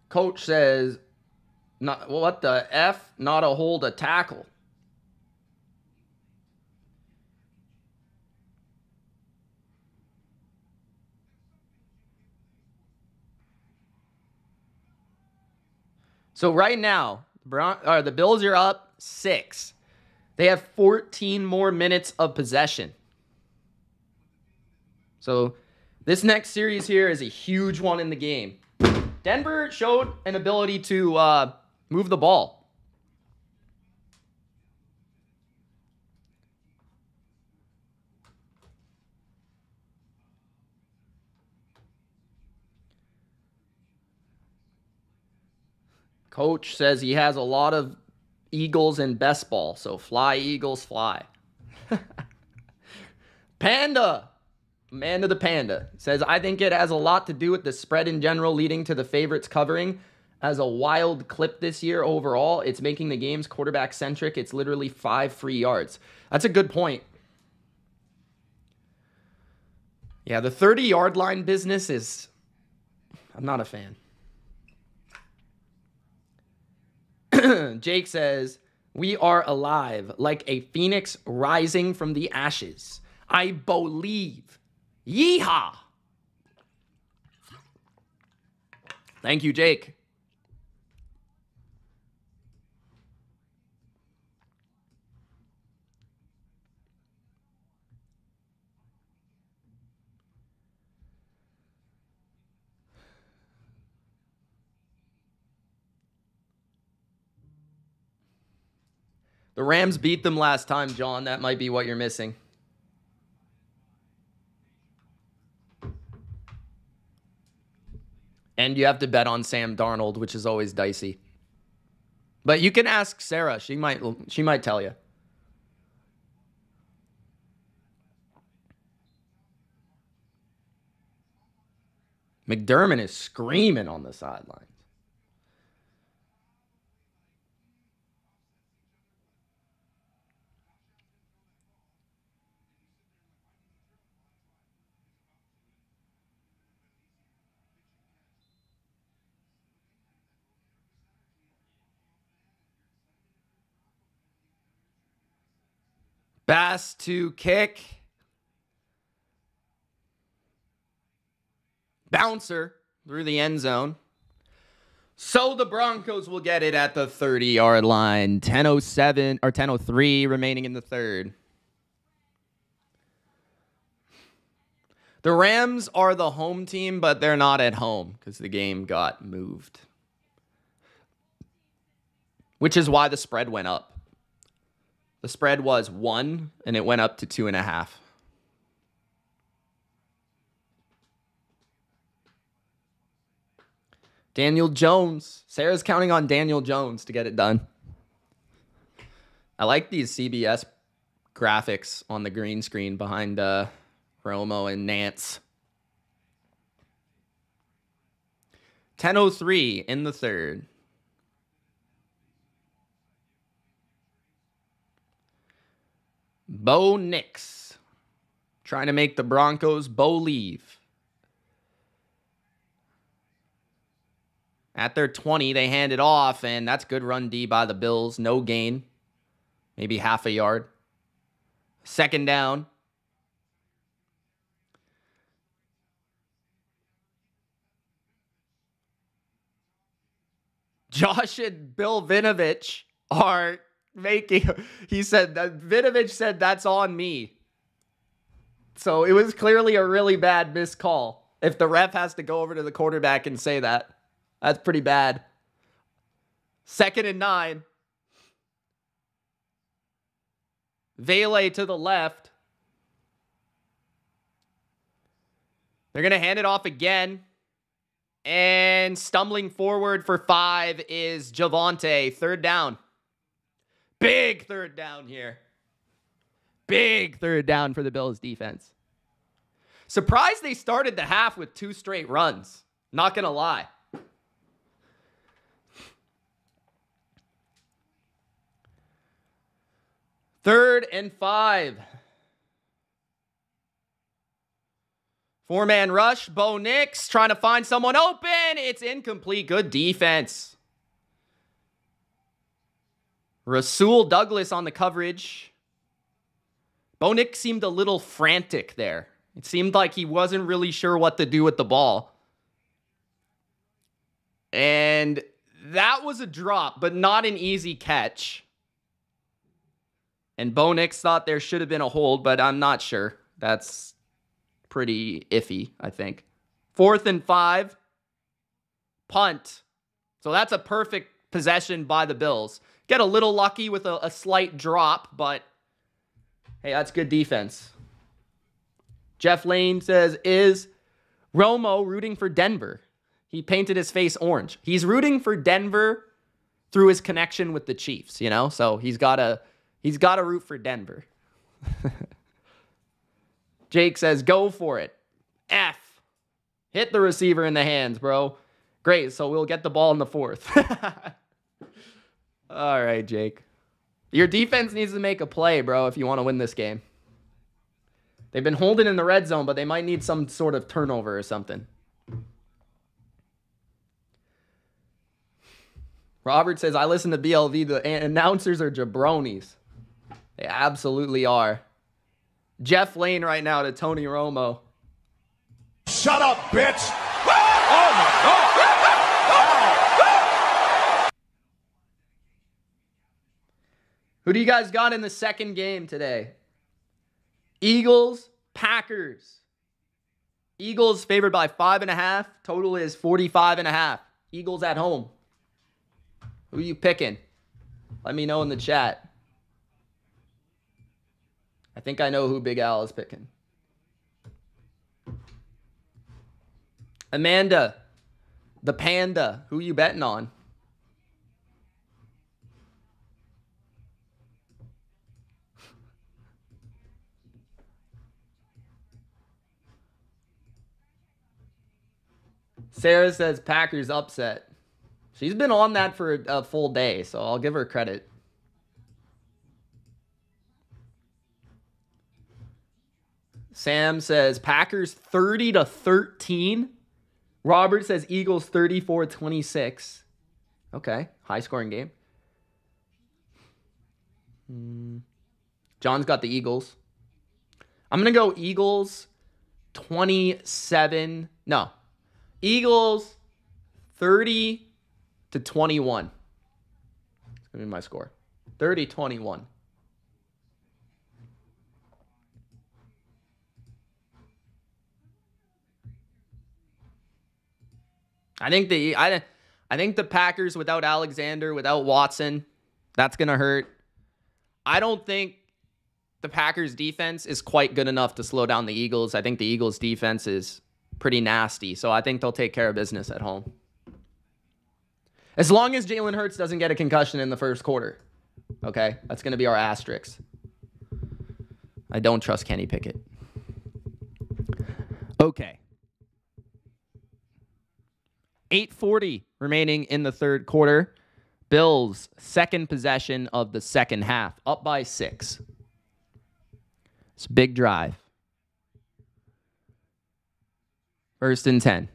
Speaker 1: Coach says, "Not what the F? Not a hold, a tackle." So right now, the Bills are up 6. They have 14 more minutes of possession. So this next series here is a huge one in the game. Denver showed an ability to move the ball. Coach says he has a lot of Eagles in best ball, so fly, Eagles, fly. Panda. Amanda the Panda says, I think it has a lot to do with the spread in general leading to the favorites covering. As a wild clip this year overall, it's making the games quarterback-centric. It's literally 5 free yards. That's a good point. Yeah, the 30-yard line business is... I'm not a fan. Jake says, we are alive like a phoenix rising from the ashes. I believe. Yeehaw! Thank you, Jake. The Rams beat them last time, John. That might be what you're missing. And you have to bet on Sam Darnold, which is always dicey. But you can ask Sarah. She might tell you. McDermott is screaming on the sidelines. Pass to kick. Bouncer through the end zone. So the Broncos will get it at the 30-yard line. 10:07 or 10:03 remaining in the third. The Rams are the home team, but they're not at home because the game got moved. Which is why the spread went up. The spread was 1, and it went up to 2.5. Daniel Jones. Sarah's counting on Daniel Jones to get it done. I like these CBS graphics on the green screen behind Romo and Nance. 10:03 in the third. Bo Nix trying to make the Broncos believe. At their 20, they hand it off, and that's good run D by the Bills. No gain. Maybe half a yard. Second down. Josh and Bill Vinovich are making... He said that Vinovich said that's on me. So it was clearly a really bad missed call. If the ref has to go over to the quarterback and say that. That's pretty bad. 2nd and 9. Vele to the left. They're going to hand it off again. And stumbling forward for 5 is Javonte. 3rd down. Big 3rd down here. Big 3rd down for the Bills defense. Surprised they started the half with 2 straight runs. Not going to lie. Third and 5. 4-man rush. Bo Nix trying to find someone open. It's incomplete. Good defense. Rasul Douglas on the coverage. Bo Nix seemed a little frantic there. It seemed like he wasn't really sure what to do with the ball. And that was a drop, but not an easy catch. And Bo Nix thought there should have been a hold, but I'm not sure. That's pretty iffy, I think. 4th and 5. Punt. So that's a perfect possession by the Bills. Get a little lucky with a slight drop, but hey, that's good defense. Jeff Lane says, is Romo rooting for Denver? He painted his face orange. He's rooting for Denver through his connection with the Chiefs, you know? So he's got to root for Denver. Jake says, go for it. F. Hit the receiver in the hands, bro. Great, so we'll get the ball in the 4th. All right, Jake. Your defense needs to make a play, bro, if you want to win this game. They've been holding in the red zone, but they might need some sort of turnover or something. Robert says, I listen to BLV. The announcers are jabronis. They absolutely are. Jeff Lane right now to Tony Romo.
Speaker 2: Shut up, bitch!
Speaker 1: Oh my God! Who do you guys got in the second game today? Eagles, Packers. Eagles favored by 5.5. Total is 45.5. Eagles at home. Who are you picking? Let me know in the chat. I think I know who Big Al is picking. Amanda, the Panda. Who you betting on? Sarah says Packers upset. She's been on that for a full day, so I'll give her credit. Sam says Packers 30-13. Robert says Eagles 34-26. Okay, high scoring game. John's got the Eagles. I'm going to go Eagles 27. No. Eagles 30-21. It's going to be my score. 30-21. I think the Packers without Alexander, without Watson, that's going to hurt. I don't think the Packers defense is quite good enough to slow down the Eagles. I think the Eagles defense is pretty nasty, so I think they'll take care of business at home. As long as Jalen Hurts doesn't get a concussion in the first quarter. Okay? That's going to be our asterisk. I don't trust Kenny Pickett. Okay. 8:40 remaining in the third quarter. Bills, second possession of the second half. Up by 6. It's a big drive. 1st and 10.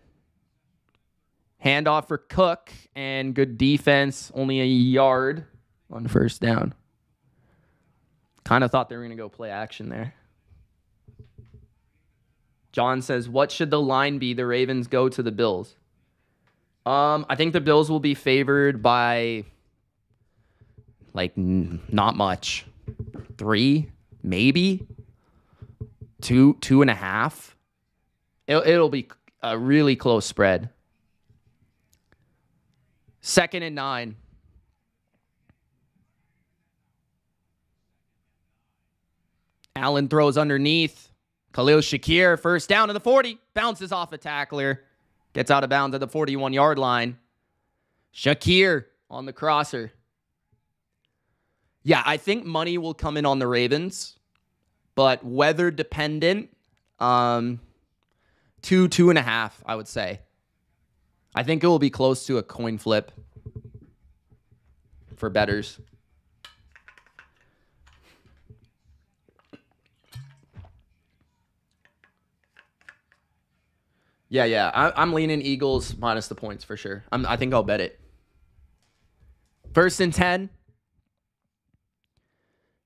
Speaker 1: Handoff for Cook and good defense. Only a yard on first down. Kind of thought they were going to go play action there. John says, what should the line be? The Ravens go to the Bills. I think the Bills will be favored by, like, not much. 3, maybe. 2.5. It'll be a really close spread. 2nd and 9. Allen throws underneath. Khalil Shakir, first down to the 40. Bounces off a tackler. Gets out of bounds at the 41-yard line. Shakir on the crosser. Yeah, I think money will come in on the Ravens, but weather dependent. 2.5, I would say. I think it will be close to a coin flip for bettors. Yeah. I'm leaning Eagles minus the points for sure. I think I'll bet it. 1st and 10.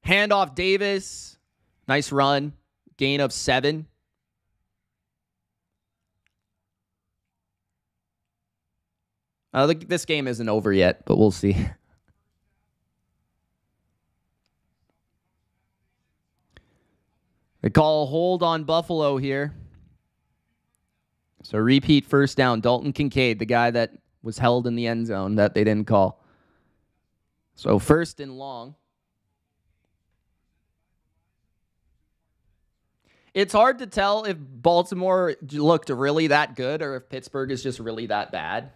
Speaker 1: Handoff Davis. Nice run. Gain of 7. This game isn't over yet, but we'll see. They call a hold on Buffalo here. So repeat first down. Dalton Kincaid, the guy that was held in the end zone that they didn't call. So 1st and long. It's hard to tell if Baltimore looked really that good or if Pittsburgh is just really that bad.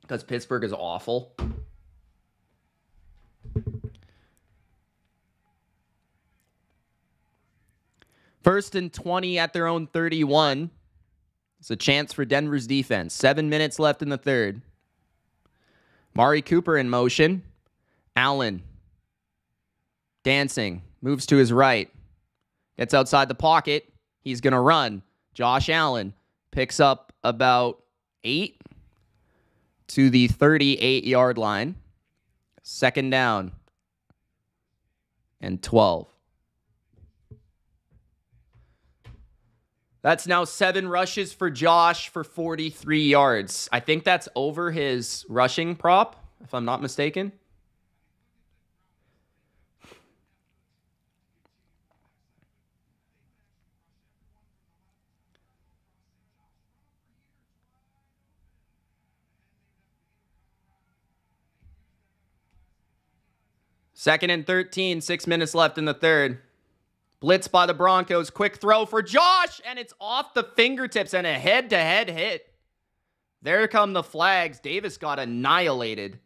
Speaker 1: Because Pittsburgh is awful. First and 20 at their own 31. It's a chance for Denver's defense. 7 minutes left in the third. Mari Cooper in motion. Allen. Dancing. Moves to his right. Gets outside the pocket. He's going to run. Josh Allen picks up about 8 to the 38-yard line. 2nd down and 12. That's now 7 rushes for Josh for 43 yards. I think that's over his rushing prop, if I'm not mistaken. Second and 13, 6 minutes left in the third. Blitz by the Broncos. Quick throw for Josh, and it's off the fingertips and a head-to-head hit. There come the flags. Davis got annihilated.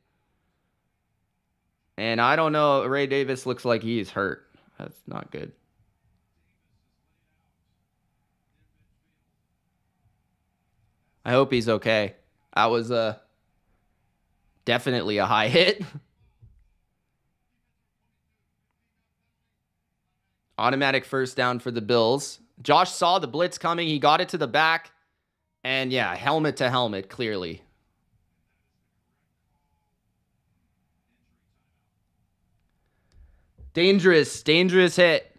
Speaker 1: And I don't know. Ray Davis looks like he's hurt. That's not good. I hope he's okay. That was definitely a high hit. Automatic first down for the Bills. Josh saw the blitz coming. He got it to the back. And yeah, helmet to helmet, clearly. Dangerous hit.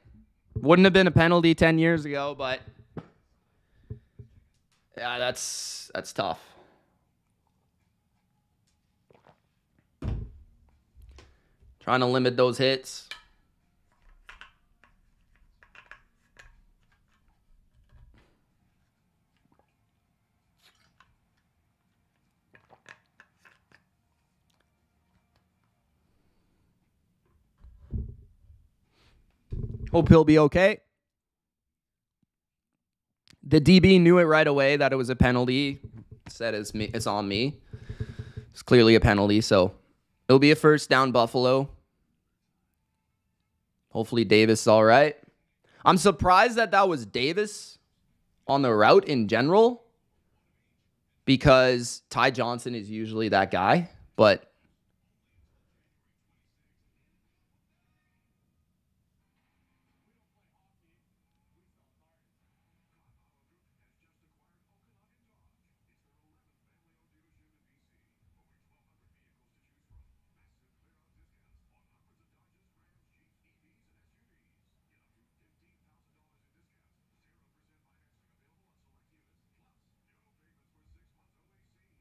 Speaker 1: Wouldn't have been a penalty 10 years ago, but yeah, that's tough. Trying to limit those hits. Hope he'll be okay. The DB knew it right away that it was a penalty. Said it's on me. It's clearly a penalty, so it'll be a first down, Buffalo. Hopefully Davis is all right. I'm surprised that was Davis on the route in general, because Ty Johnson is usually that guy, but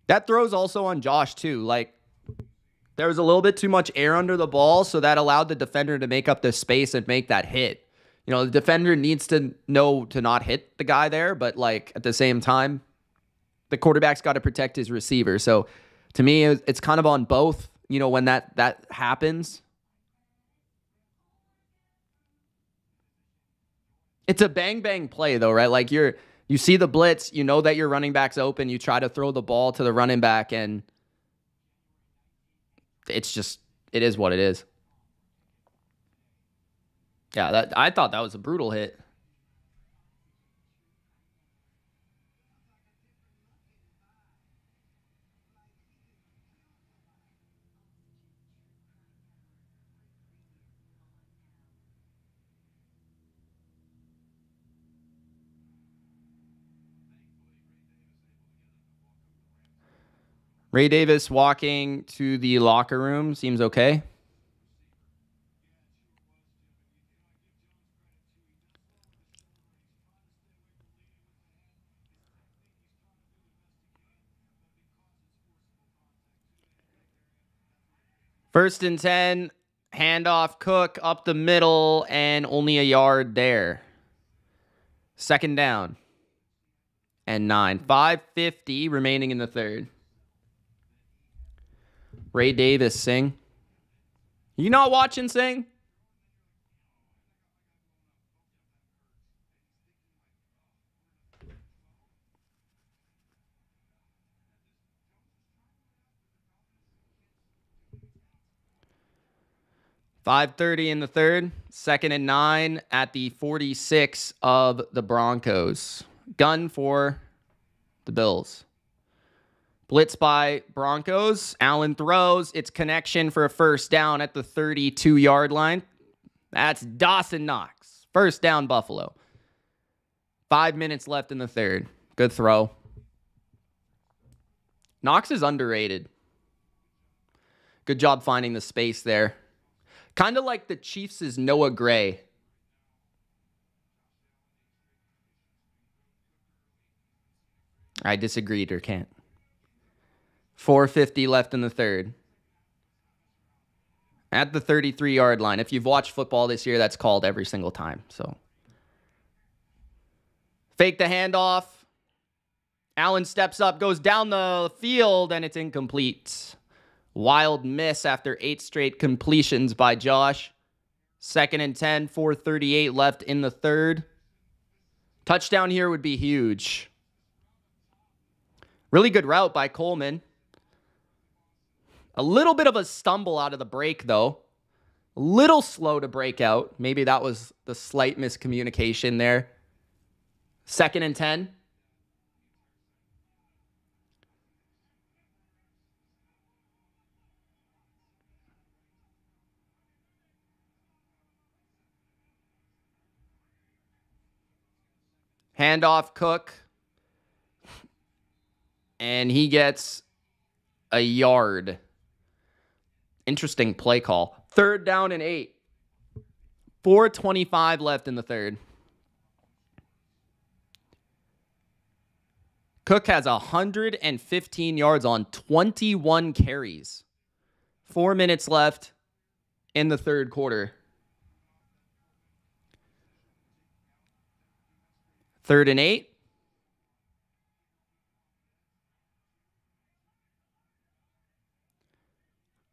Speaker 1: that throw's also on Josh too. Like, there was a little bit too much air under the ball, so that allowed the defender to make up the space and make that hit. You know, the defender needs to know to not hit the guy there, but like at the same time, the quarterback's got to protect his receiver. So to me, it's kind of on both, you know, when that happens. It's a bang play though, right? Like you see the blitz, you know that your running back's open, you try to throw the ball to the running back, and it is what it is. Yeah, I thought that was a brutal hit. Ray Davis walking to the locker room. Seems okay. First and 10, handoff Cook up the middle, and only a yard there. Second down and 9. 5:50 remaining in the third. Ray Davis, Sing. You not watching, Sing? .530 in the third. Second and 9 at the 46 of the Broncos. Gun for the Bills. Blitz by Broncos. Allen throws. It's connection for a first down at the 32-yard line. That's Dawson Knox. First down, Buffalo. 5 minutes left in the third. Good throw. Knox is underrated. Good job finding the space there. Kind of like the Chiefs' Noah Gray. I disagreed, or can't. 4:50 left in the third. At the 33-yard line. If you've watched football this year, that's called every single time. So, fake the handoff. Allen steps up, goes down the field, and it's incomplete. Wild miss after 8 straight completions by Josh. Second and 10, 4:38 left in the third. Touchdown here would be huge. Really good route by Coleman. A little bit of a stumble out of the break, though. A little slow to break out. Maybe that was the slight miscommunication there. Second and 10. Handoff Cook. And he gets a yard. Interesting play call. Third down and 8. 4:25 left in the third. Cook has 115 yards on 21 carries. 4 minutes left in the third quarter. 3rd and 8.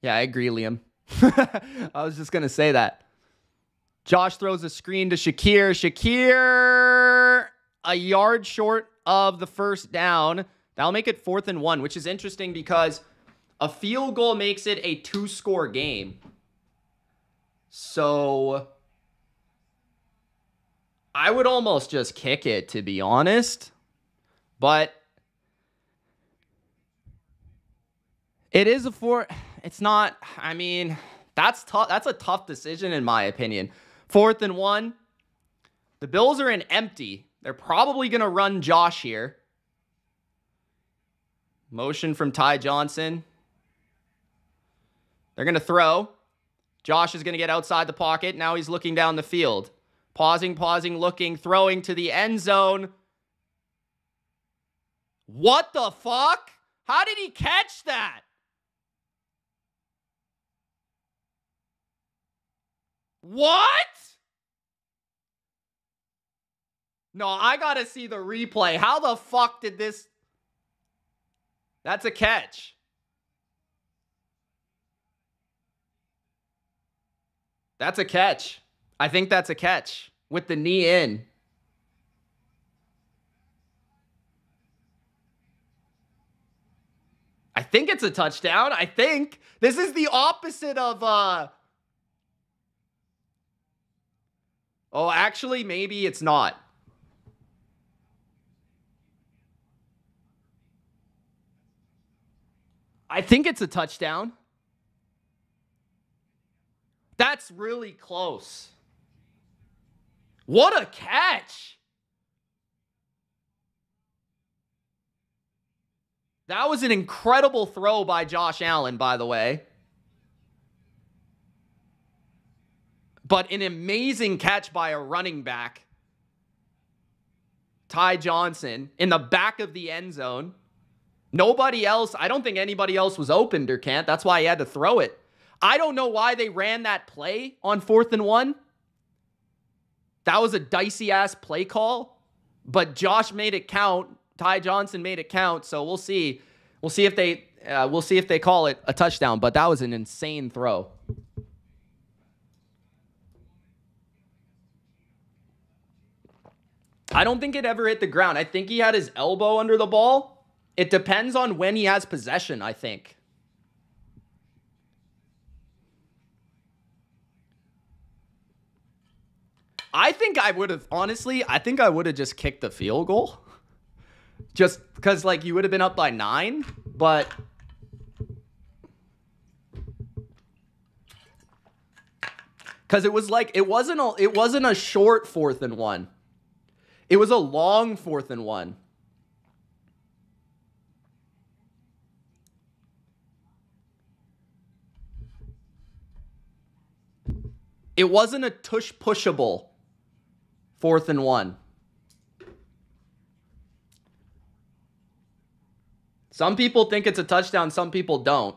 Speaker 1: Yeah, I agree, Liam. I was just going to say that. Josh throws a screen to Shakir. Shakir, a yard short of the first down. That'll make it 4th and 1, which is interesting because a field goal makes it a 2-score game. So I would almost just kick it, to be honest. But it is a 4. It's not, I mean, that's tough. That's a tough decision in my opinion. 4th and 1. The Bills are in empty. They're probably going to run Josh here. Motion from Ty Johnson. They're going to throw. Josh is going to get outside the pocket. Now he's looking down the field. Pausing, looking, throwing to the end zone. What the fuck? How did he catch that? What? No, I gotta see the replay. How the fuck did this... That's a catch. That's a catch. I think that's a catch. With the knee in. I think it's a touchdown. I think. This is the opposite of... Oh, actually, maybe it's not. I think it's a touchdown. That's really close. What a catch. That was an incredible throw by Josh Allen, by the way. But an amazing catch by a running back, Ty Johnson, in the back of the end zone. Nobody else, I don't think anybody else was open, Durkant. That's why he had to throw it. I don't know why they ran that play on 4th and 1. That was a dicey-ass play call. But Josh made it count. Ty Johnson made it count. So we'll see. We'll see if they call it a touchdown. But that was an insane throw. I don't think it ever hit the ground. I think he had his elbow under the ball. It depends on when he has possession, I think. I think I would have, honestly, I think I would have just kicked the field goal. Just because, like, you would have been up by 9, but... Because it was like, it wasn't a short 4th and 1. It was a long 4th and 1. It wasn't a tush-pushable 4th and 1. Some people think it's a touchdown, some people don't.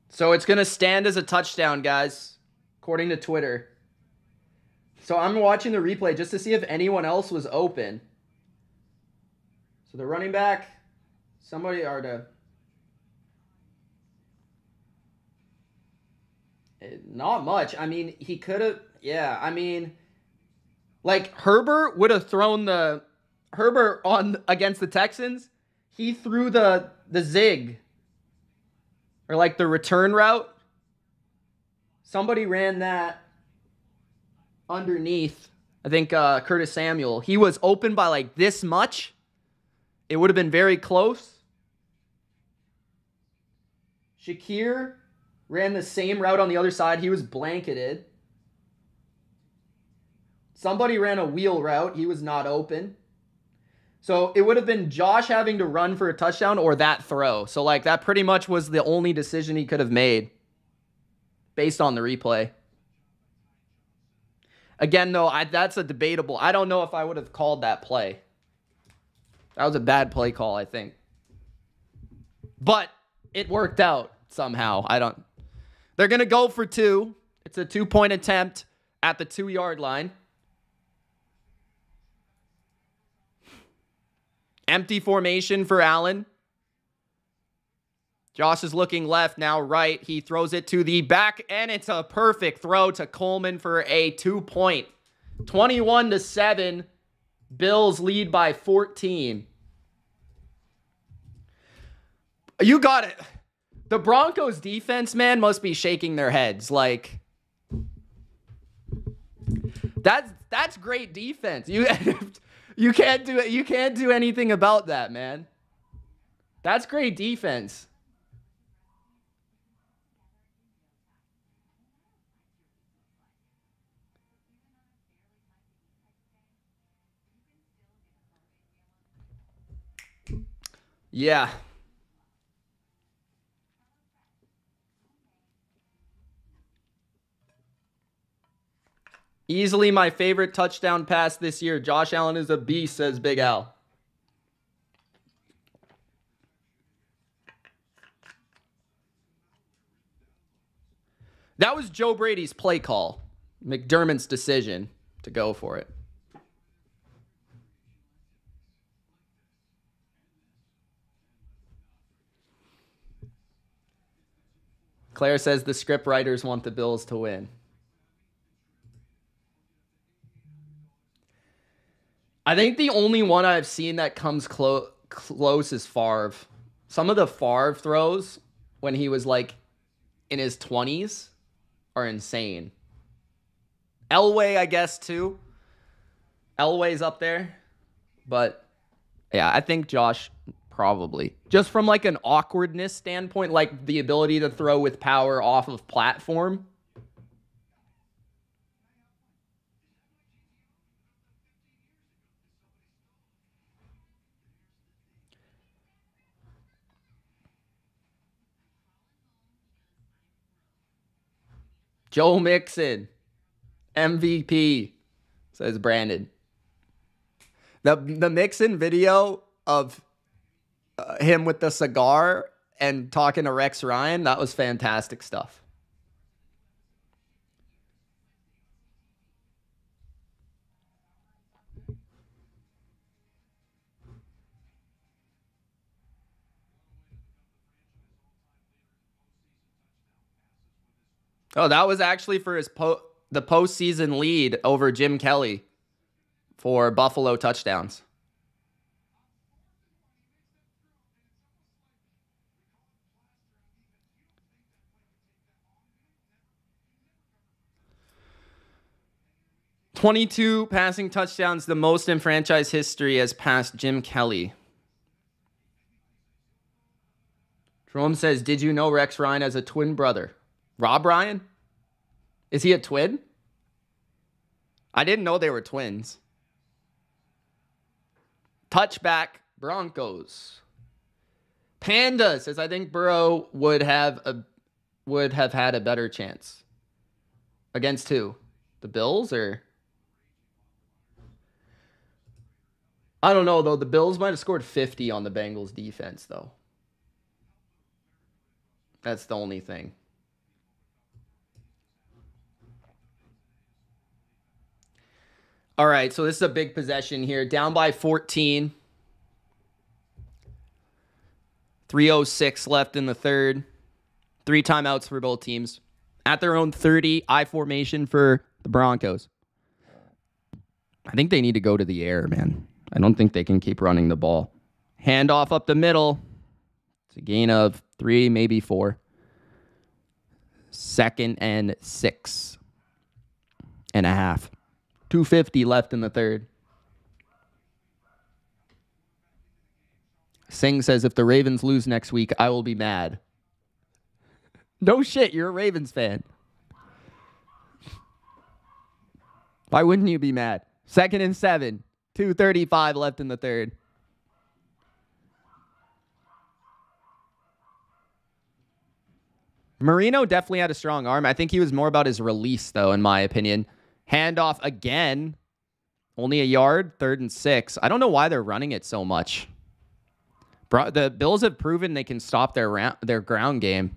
Speaker 1: So it's going to stand as a touchdown, guys, according to Twitter. So I'm watching the replay just to see if anyone else was open. So the running back, somebody are to... Not much. I mean, he could have... Yeah, I mean... Like, Herbert would have thrown the... Herbert on against the Texans, he threw the zig. Or like the return route. Somebody ran that underneath. I think Curtis Samuel. He was open by like this much. It would have been very close. Shakir ran the same route on the other side. He was blanketed. Somebody ran a wheel route. He was not open. So it would have been Josh having to run for a touchdown or that throw. So, like, that pretty much was the only decision he could have made based on the replay. Again, though, that's a debatable. I don't know if I would have called that play. That was a bad play call, I think. But it worked out somehow. They're going to go for 2. It's a 2-point attempt at the 2-yard line. Empty formation for Allen. Josh is looking left, now right. He throws it to the back, and it's a perfect throw to Coleman for a 2-point. 21-7. Bills lead by 14. You got it. The Broncos defense, man, must be shaking their heads. Like, that's great defense. You can't do it. You can't do anything about that, man. That's great defense. Yeah. Easily my favorite touchdown pass this year. Josh Allen is a beast, says Big Al. That was Joe Brady's play call. McDermott's decision to go for it. Claire says the script writers want the Bills to win. I think the only one I've seen that comes close is Favre. Some of the Favre throws when he was like in his 20s are insane. Elway, I guess, too. Elway's up there. But yeah, I think Josh probably. Just from like an awkwardness standpoint, like the ability to throw with power off of platform. Joe Mixon, MVP, says Brandon. The Mixon video of him with the cigar and talking to Rex Ryan, that was fantastic stuff. Oh, that was actually for his the postseason lead over Jim Kelly for Buffalo touchdowns. "22 passing touchdowns, the most in franchise history, has passed Jim Kelly." Jerome says, "Did you know Rex Ryan has a twin brother? Rob Ryan? Is he a twin? I didn't know they were twins." Touchback, Broncos. Panda says, "I think Burrow would have had a better chance." Against who? The Bills or? I don't know, though. The Bills might have scored 50 on the Bengals defense, though. That's the only thing. All right, so this is a big possession here. Down by 14. 3:06 left in the third. 3 timeouts for both teams. At their own 30, I formation for the Broncos. I think they need to go to the air, man. I don't think they can keep running the ball. Handoff up the middle. It's a gain of 3, maybe 4. 2nd and 6.5. 2:50 left in the third. Singh says, "If the Ravens lose next week, I will be mad." No shit, you're a Ravens fan. Why wouldn't you be mad? 2nd and 7. 2:35 left in the third. Marino definitely had a strong arm. I think he was more about his release, though, in my opinion. Handoff again. Only a yard. 3rd and 6. I don't know why they're running it so much. The Bills have proven they can stop their ground game.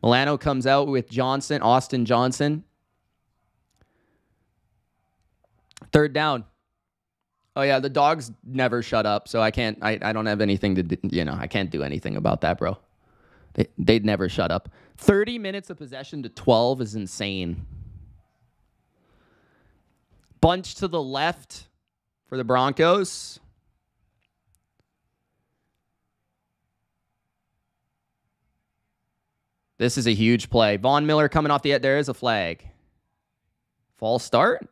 Speaker 1: Milano comes out with Johnson, Austin Johnson. 3rd down. Oh, yeah, the dogs never shut up, so I don't have anything to do, I can't do anything about that, bro. They'd never shut up. 30 minutes of possession to 12 is insane. Bunch to the left for the Broncos. This is a huge play. Von Miller coming off the edge. There is a flag. False start.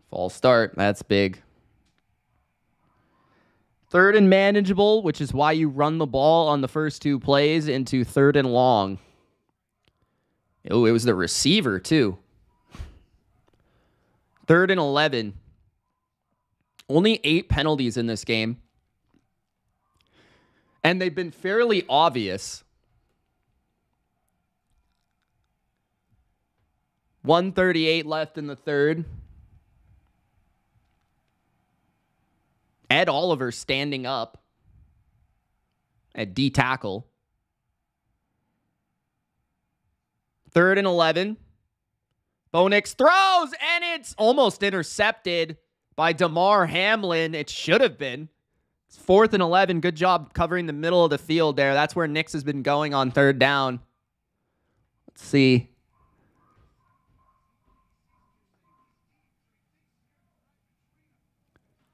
Speaker 1: False start. That's big. 3rd and manageable, which is why you run the ball on the first 2 plays into 3rd and long. Oh, it was the receiver, too. 3rd and 11. Only 8 penalties in this game. And they've been fairly obvious. 1:38 left in the third. Ed Oliver standing up at D tackle. 3rd and 11. Bo Nix throws, and it's almost intercepted by Damar Hamlin. It should have been. It's 4th and 11. Good job covering the middle of the field there. That's where Nix has been going on 3rd down. Let's see.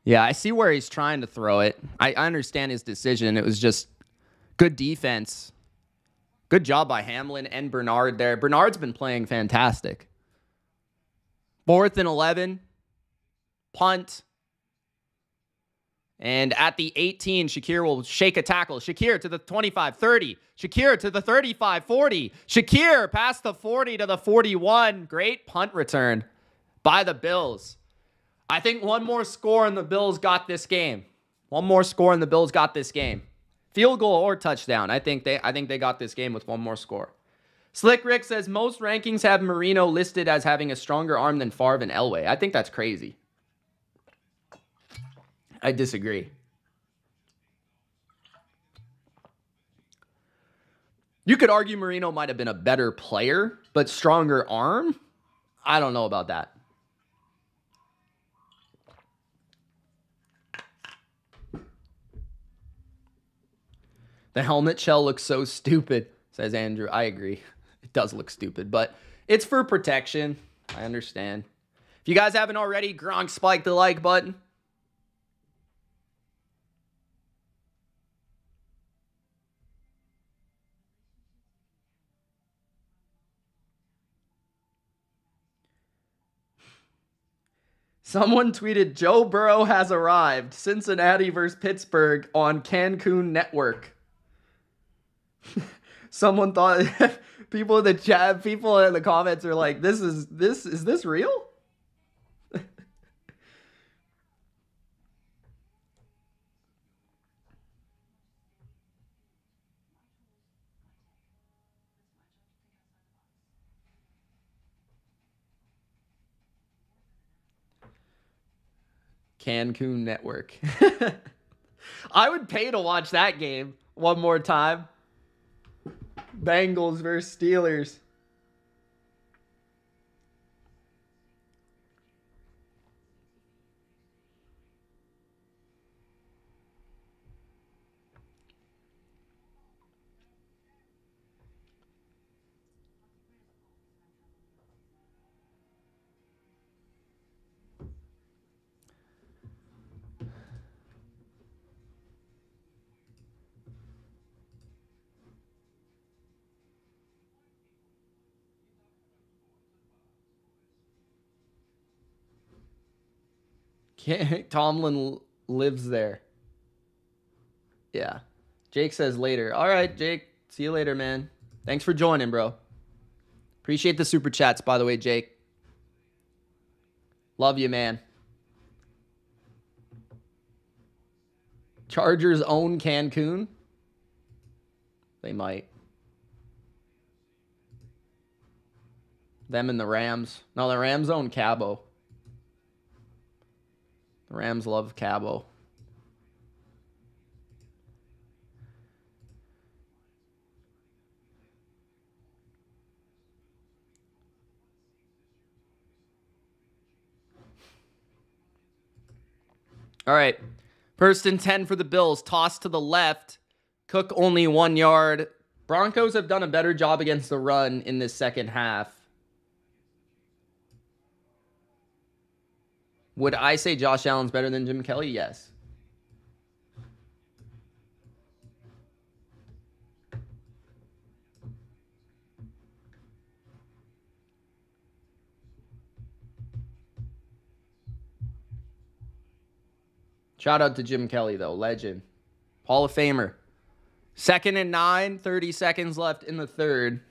Speaker 1: Yeah, I see where he's trying to throw it. I understand his decision. It was just good defense. Good job by Hamlin and Bernard there. Bernard's been playing fantastic. 4th and 11. Punt. And at the 18, Shakir will shake a tackle. Shakir to the 25, 30. Shakir to the 35, 40. Shakir past the 40 to the 41. Great punt return by the Bills. I think one more score and the Bills got this game. One more score and the Bills got this game. Field goal or touchdown. I think they got this game with one more score. Slick Rick says most rankings have Marino listed as having a stronger arm than Favre and Elway. I think that's crazy. I disagree. You could argue Marino might have been a better player, but stronger arm? I don't know about that. The helmet shell looks so stupid, says Andrew. I agree. It does look stupid, but it's for protection. I understand. If you guys haven't already, Gronk spike the like button. Someone tweeted, Joe Burrow has arrived. Cincinnati versus Pittsburgh on Cancun Network. Someone thought, people in the chat, people in the comments are like, is this real? Cancun Network. I would pay to watch that game one more time. Bengals versus Steelers. Tomlin lives there. Yeah. Jake says later. All right, Jake. See you later, man. Thanks for joining, bro. Appreciate the super chats, by the way, Jake. Love you, man. Chargers own Cancun. They might. Them and the Rams. No, the Rams own Cabo. The Rams love Cabo. All right. First and 10 for the Bills. Toss to the left. Cook only 1 yard. Broncos have done a better job against the run in this second half. Would I say Josh Allen's better than Jim Kelly? Yes. Shout out to Jim Kelly, though. Legend. Hall of Famer. 2nd and 9. 30 seconds left in the third.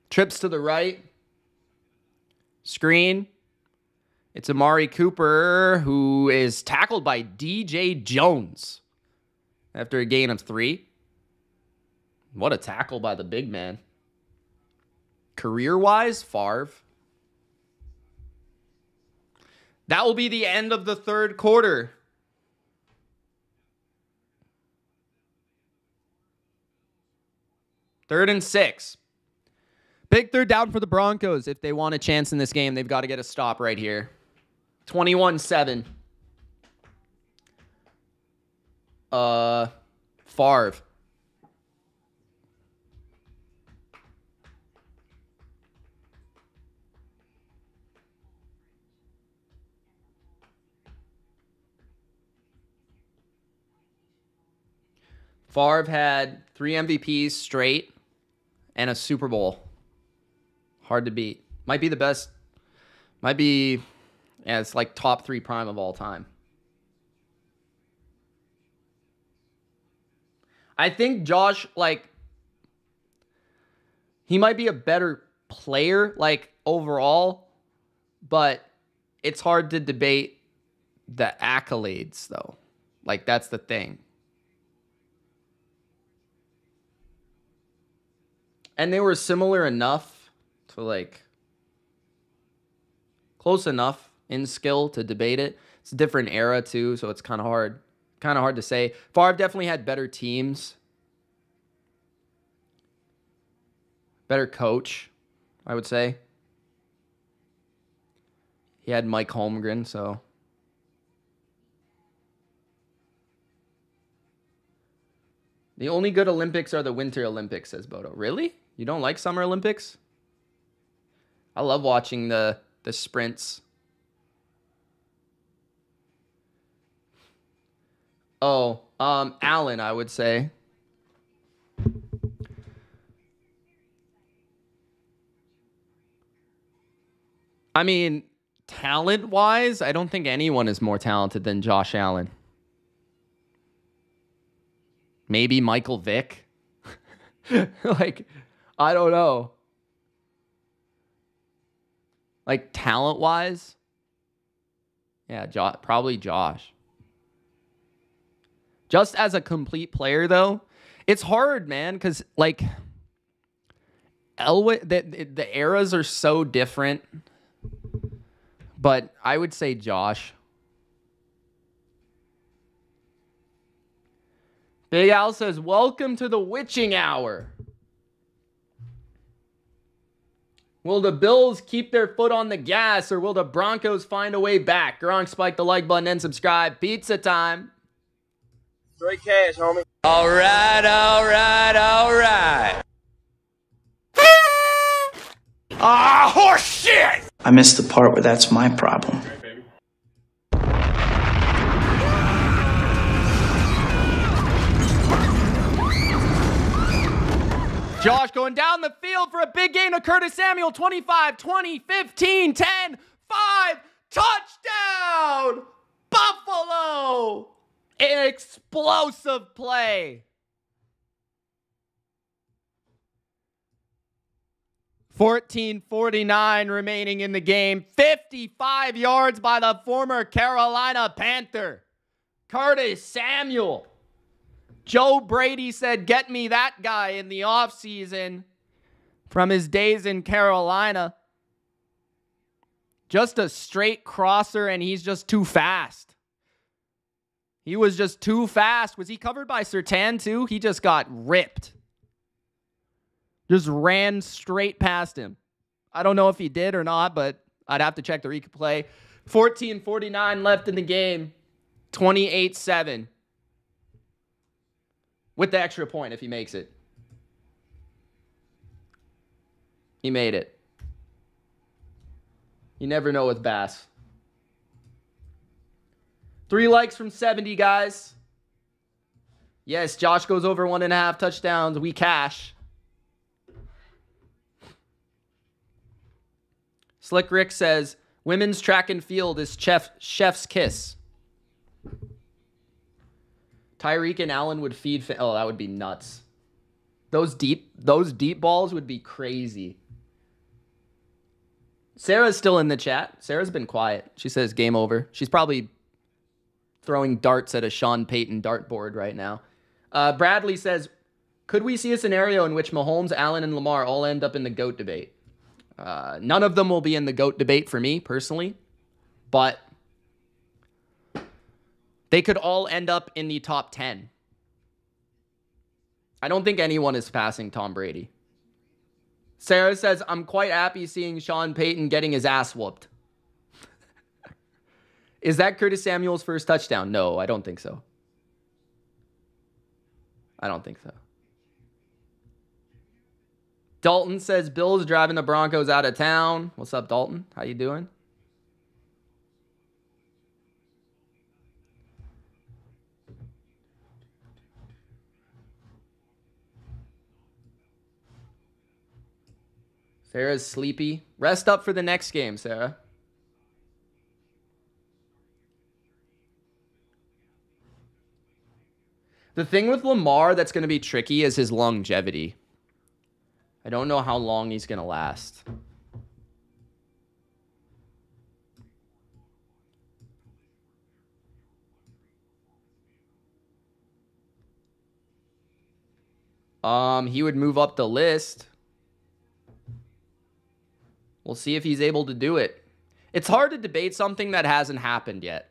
Speaker 1: Trips to the right. Screen. It's Amari Cooper, who is tackled by DJ Jones after a gain of 3. What a tackle by the big man. Career-wise, Favre. That will be the end of the third quarter. Third and 6. Big third down for the Broncos. If they want a chance in this game, they've got to get a stop right here. 21-7. Favre. Favre had 3 MVPs straight and a Super Bowl. Hard to beat. Might be the best. Might be, yeah, it's like top 3 prime of all time. I think Josh, like, he might be a better player, like, overall, but it's hard to debate the accolades, though. Like, that's the thing. And they were similar enough to, like, close enough in skill to debate it. It's a different era, too, so it's kind of hard. Kind of hard to say. Favre definitely had better teams. Better coach, I would say. He had Mike Holmgren, so. The only good Olympics are the Winter Olympics, says Bodo. Really? You don't like Summer Olympics? I love watching the sprints. Oh, Allen, I would say. I mean, talent-wise, I don't think anyone is more talented than Josh Allen. Maybe Michael Vick. Like, I don't know. Like, talent-wise? Yeah, probably Josh. Just as a complete player, though, it's hard, man, because, like, the eras are so different. But I would say Josh. Big Al says, welcome to the witching hour. Will the Bills keep their foot on the gas, or will the Broncos find a way back? Gronk, spike the like button and subscribe. Pizza time.
Speaker 4: Straight cash, homie. All right, all right, all right.
Speaker 2: Ah, horse shit!
Speaker 5: I missed the part where that's my problem.
Speaker 1: Josh going down the field for a big gain of Curtis Samuel. 25, 20, 15, 10, 5. Touchdown! Buffalo! An explosive play. 14:49 remaining in the game. 55 yards by the former Carolina Panther, Curtis Samuel. Joe Brady said, get me that guy in the offseason from his days in Carolina. Just a straight crosser, and he's just too fast. He was just too fast. Was he covered by Surtain too? He just got ripped. Just ran straight past him. I don't know if he did or not, but I'd have to check the replay. 14:49 left in the game. 28-7. With the extra point if he makes it. He made it. You never know with Bass. 3 likes from 70, guys. Yes, Josh goes over 1.5 touchdowns. We cash. Slick Rick says, women's track and field is chef's kiss. Tyreek and Allen would feed. Oh, that would be nuts. Those deep balls would be crazy. Sarah's still in the chat. Sarah's been quiet. She says game over. She's probably throwing darts at a Sean Payton dartboard right now. Bradley says, could we see a scenario in which Mahomes, Allen, and Lamar all end up in the GOAT debate? None of them will be in the GOAT debate for me personally, but they could all end up in the top 10. I don't think anyone is passing Tom Brady. Sarah says, I'm quite happy seeing Sean Payton getting his ass whooped. Is that Curtis Samuel's first touchdown? No, I don't think so. I don't think so. Dalton says, Bills driving the Broncos out of town. What's up, Dalton? How you doing? Sarah's sleepy. Rest up for the next game, Sarah. The thing with Lamar that's going to be tricky is his longevity. I don't know how long he's going to last. He would move up the list. We'll see if he's able to do it. It's hard to debate something that hasn't happened yet.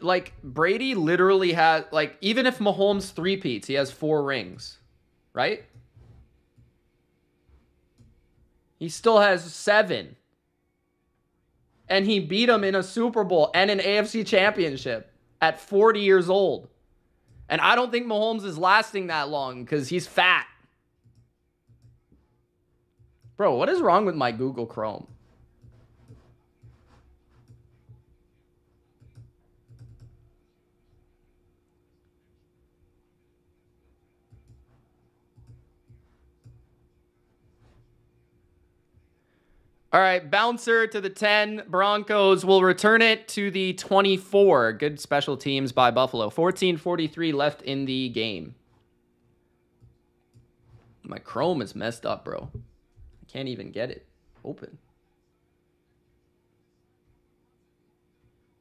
Speaker 1: Like, Brady literally has, like, even if Mahomes three-peats, he has 4 rings, right? He still has 7. And he beat him in a Super Bowl and an AFC championship at 40 years old. And I don't think Mahomes is lasting that long because he's fat. Bro, what is wrong with my Google Chrome? All right, bouncer to the 10. Broncos will return it to the 24. Good special teams by Buffalo. 14:43 left in the game. My Chrome is messed up, bro. I can't even get it open.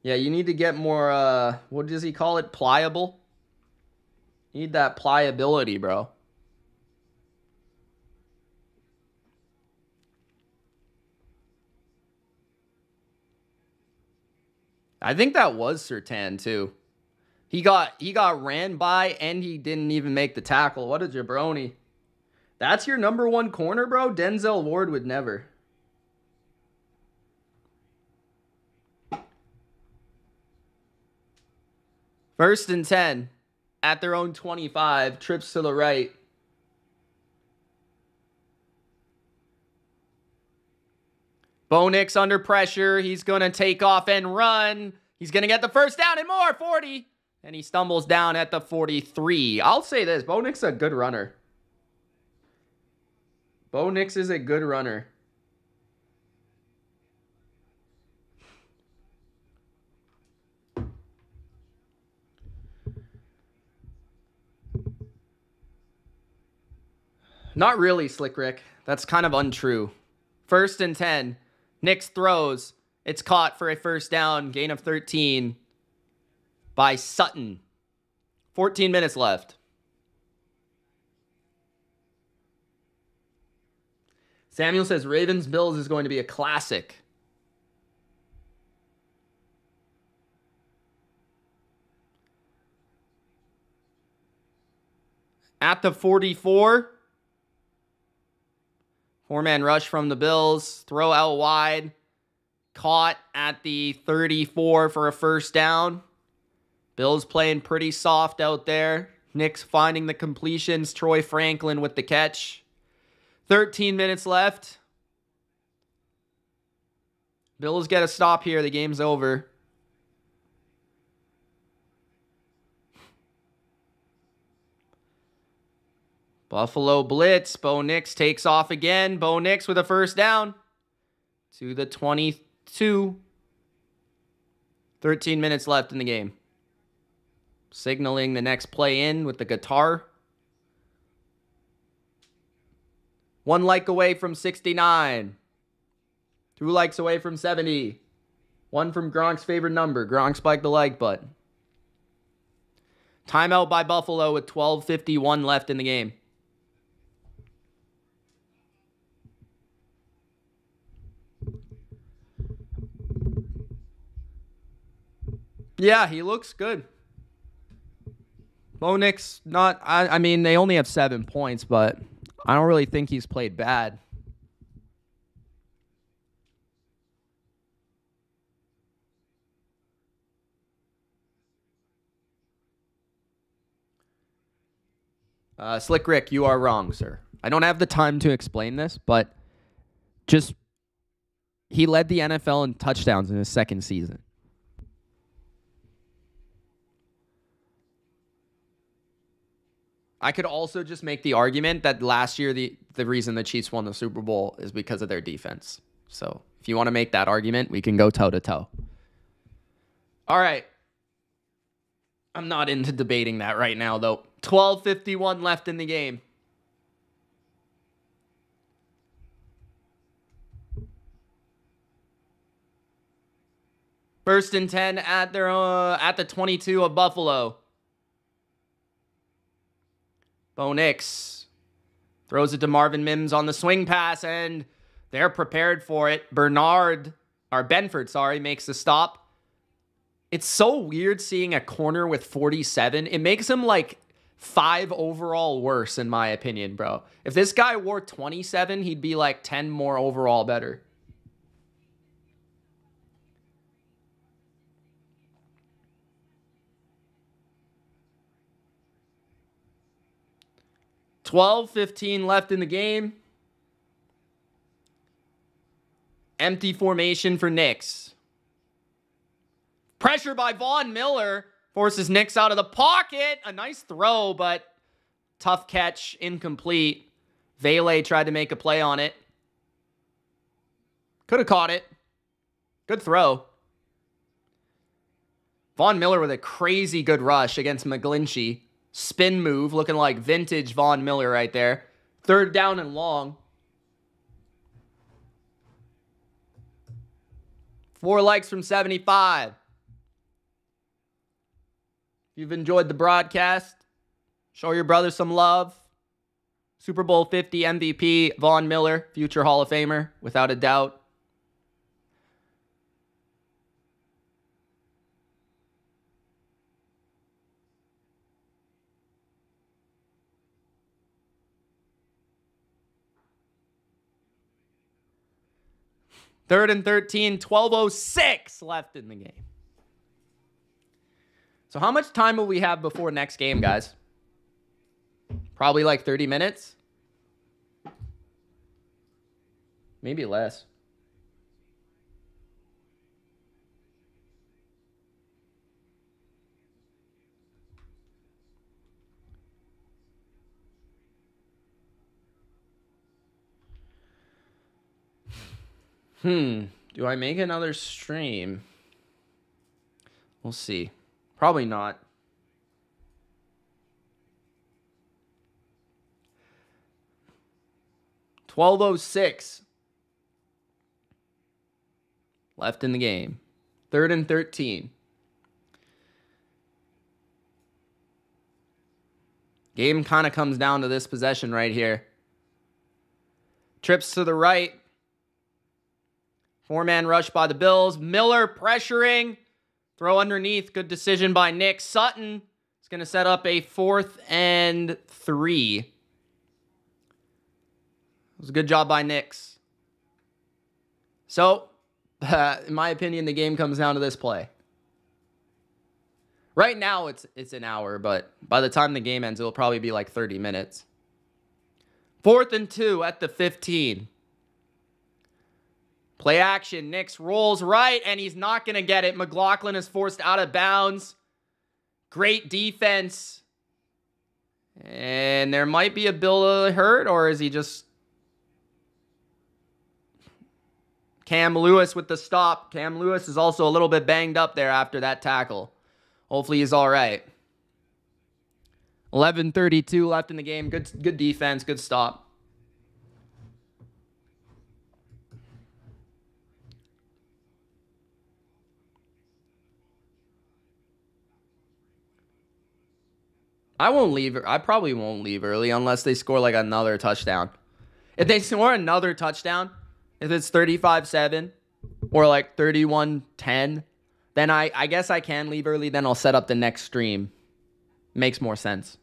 Speaker 1: Yeah, you need to get more, what does he call it? Pliable? You need that pliability, bro. I think that was Surtain too. He got ran by and he didn't even make the tackle. What a jabroni. That's your number 1 corner, bro? Denzel Ward would never. First and 10 at their own 25. Trips to the right. Bo Nix under pressure. He's going to take off and run. He's going to get the first down and more. 40. And he stumbles down at the 43. I'll say this. Bo Nix is a good runner. Bo Nix is a good runner. Not really, Slick Rick. That's kind of untrue. 1st and 10. Nix throws. It's caught for a first down. Gain of 13 by Sutton. 14 minutes left. Samuel says Ravens-Bills is going to be a classic. At the 44. 4-man rush from the Bills. Throw out wide. Caught at the 34 for a first down. Bills playing pretty soft out there. Nix finding the completions. Troy Franklin with the catch. 13 minutes left. Bills get a stop here. The game's over. Buffalo blitz. Bo Nix takes off again. Bo Nix with a first down. To the 22. 13 minutes left in the game. Signaling the next play in with the guitar. 1 like away from 69. 2 likes away from 70. 1 from Gronk's favorite number. Gronk spiked the like button. Timeout by Buffalo with 12:51 left in the game. Yeah, he looks good. Bo Nix, not... I mean, they only have 7 points, but I don't really think he's played bad. Slick Rick, you are wrong, sir. I don't have the time to explain this, but just... he led the NFL in touchdowns in his 2nd season. I could also just make the argument that last year the reason the Chiefs won the Super Bowl is because of their defense. So if you want to make that argument, we can go toe-to-toe. All right. I'm not into debating that right now, though. 12:51 left in the game. First and 10 at the 22 of Buffalo. Bo Nix throws it to Marvin Mims on the swing pass, and they're prepared for it. Benford, makes the stop. It's so weird seeing a corner with 47. It makes him like 5 overall worse, in my opinion, bro. If this guy wore 27, he'd be like 10 more overall better. $12:15 left in the game. Empty formation for Nix. Pressure by Von Miller forces Nix out of the pocket. A nice throw, but tough catch, incomplete. Vele tried to make a play on it. Could have caught it. Good throw. Von Miller with a crazy good rush against McGlinchey. Spin move, looking like vintage Von Miller right there. 3rd down and long. 4 likes from 75. If you've enjoyed the broadcast, show your brother some love. Super Bowl 50 MVP, Von Miller, future Hall of Famer, without a doubt. Third and 13, 12:06 left in the game. So how much time will we have before next game, guys? Probably like 30 minutes. Maybe less. Do I make another stream? We'll see. Probably not. $12:06 left in the game. 3rd and 13. Game kind of comes down to this possession right here. Trips to the right. 4-man rush by the Bills. Miller pressuring. Throw underneath. Good decision by Nick. Sutton is going to set up a 4th and 3. It was a good job by Nix. So, in my opinion, the game comes down to this play. Right now, it's an hour, but by the time the game ends, it'll probably be like 30 minutes. 4th and 2 at the 15. Play action. Nix rolls right, and he's not going to get it. McLaughlin is forced out of bounds. Great defense. And there might be a Bill hurt, or is he just... Cam Lewis with the stop. Cam Lewis is also a little bit banged up there after that tackle. Hopefully he's all right. 11:32 left in the game. Good defense. Good stop. I won't leave. I probably won't leave early unless they score like another touchdown. If they score another touchdown, if it's 35-7 or like 31-10, then I guess I can leave early. Then I'll set up the next stream. Makes more sense.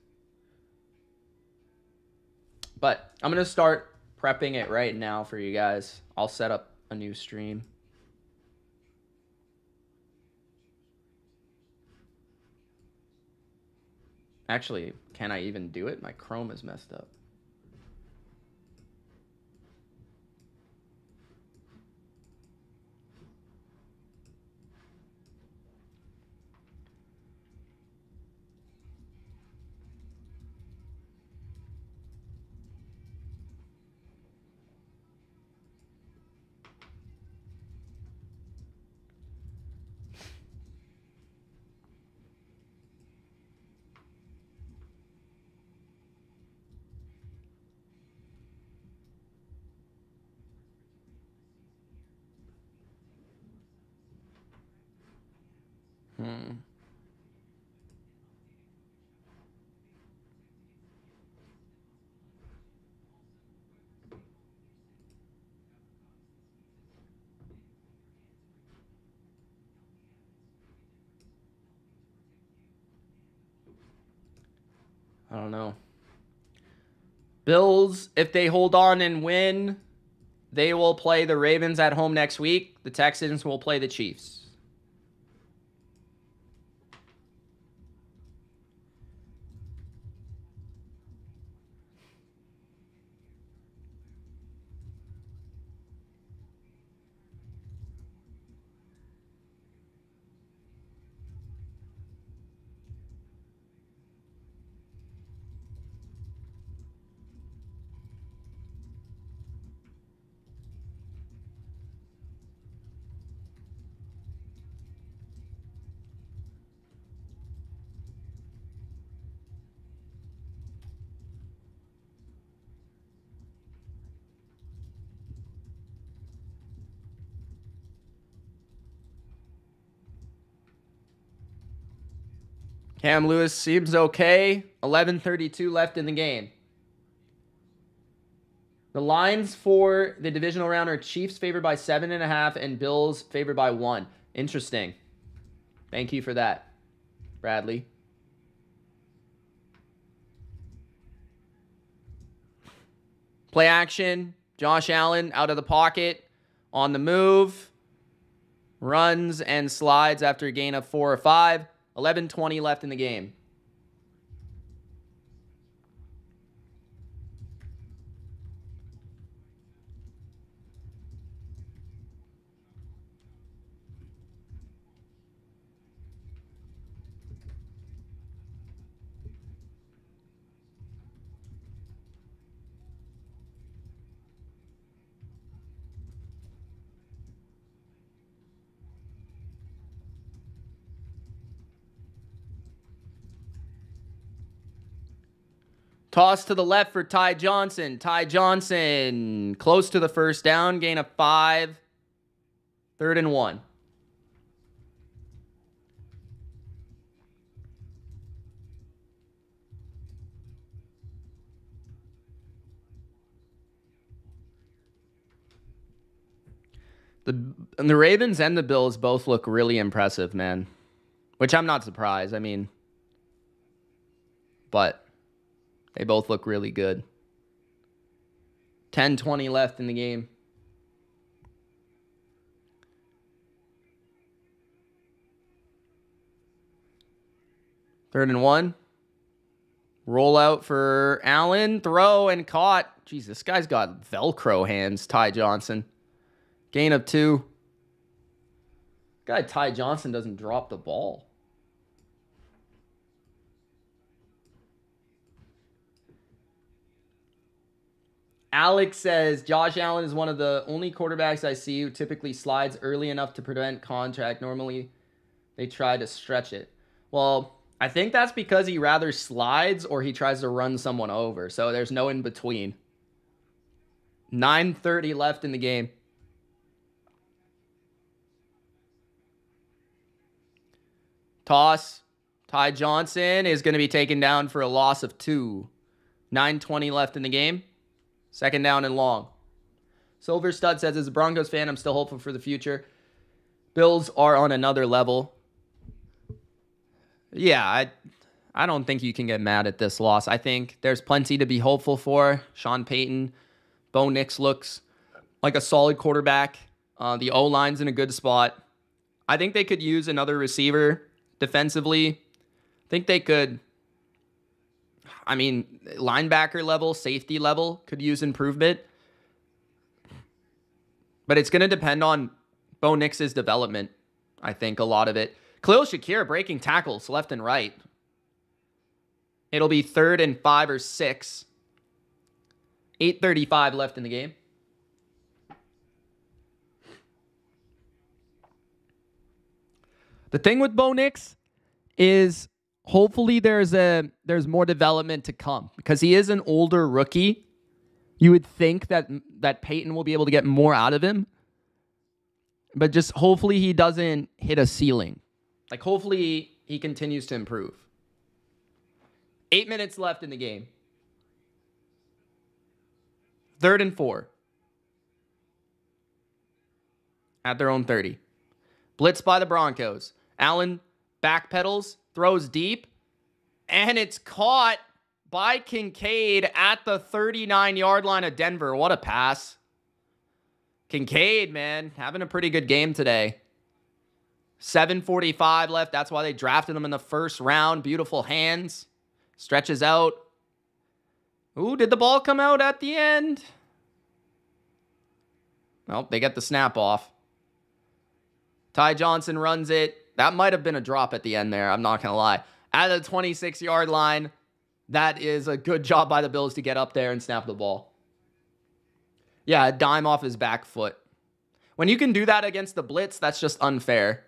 Speaker 1: But I'm going to start prepping it right now for you guys. I'll set up a new stream. Actually, can I even do it? My Chrome is messed up. I don't know. Bills, if they hold on and win, they will play the Ravens at home next week. The Texans will play the Chiefs. Cam Lewis seems okay. 11:32 left in the game. The lines for the divisional round are Chiefs favored by 7.5 and Bills favored by 1. Interesting. Thank you for that, Bradley. Play action. Josh Allen out of the pocket. On the move. Runs and slides after a gain of 4 or 5. 11:20 left in the game. Toss to the left for Ty Johnson. Ty Johnson close to the first down. Gain of 5. 3rd and 1. The Ravens and the Bills both look really impressive, man. Which I'm not surprised. I mean, but they both look really good. 10-20 left in the game. Third and 1. Roll out for Allen. Throw and caught. Jeez, this guy's got Velcro hands, Ty Johnson. Gain of 2. Guy Ty Johnson doesn't drop the ball. Alex says, Josh Allen is one of the only quarterbacks I see who typically slides early enough to prevent contact. Normally, they try to stretch it. Well, I think that's because he rather slides or he tries to run someone over. So there's no in between. 9:30 left in the game. Toss. Ty Johnson is going to be taken down for a loss of 2. 9:20 left in the game. 2nd down and long. Silver Stud says, as a Broncos fan, I'm still hopeful for the future. Bills are on another level. Yeah, I don't think you can get mad at this loss. I think there's plenty to be hopeful for. Sean Payton. Bo Nix looks like a solid quarterback. The O-line's in a good spot. I think they could use another receiver defensively. I think they could, I mean, linebacker level, safety level could use improvement. But it's going to depend on Bo Nix's development, I think, a lot of it. Khalil Shakir breaking tackles left and right. It'll be 3rd and 5 or 6. 8:35 left in the game. The thing with Bo Nix is hopefully there's more development to come because he is an older rookie. You would think that Peyton will be able to get more out of him. But just hopefully he doesn't hit a ceiling. Like hopefully he continues to improve. 8 minutes left in the game. 3rd and 4. At their own 30. Blitz by the Broncos. Allen backpedals, throws deep, and it's caught by Kincaid at the 39-yard line of Denver. What a pass. Kincaid, man, having a pretty good game today. 7:45 left. That's why they drafted him in the 1st round. Beautiful hands. Stretches out. Ooh, did the ball come out at the end? Well, they get the snap off. Ty Johnson runs it. That might have been a drop at the end there. I'm not going to lie. At the 26-yard line, that is a good job by the Bills to get up there and snap the ball. Yeah, a dime off his back foot. When you can do that against the blitz, that's just unfair.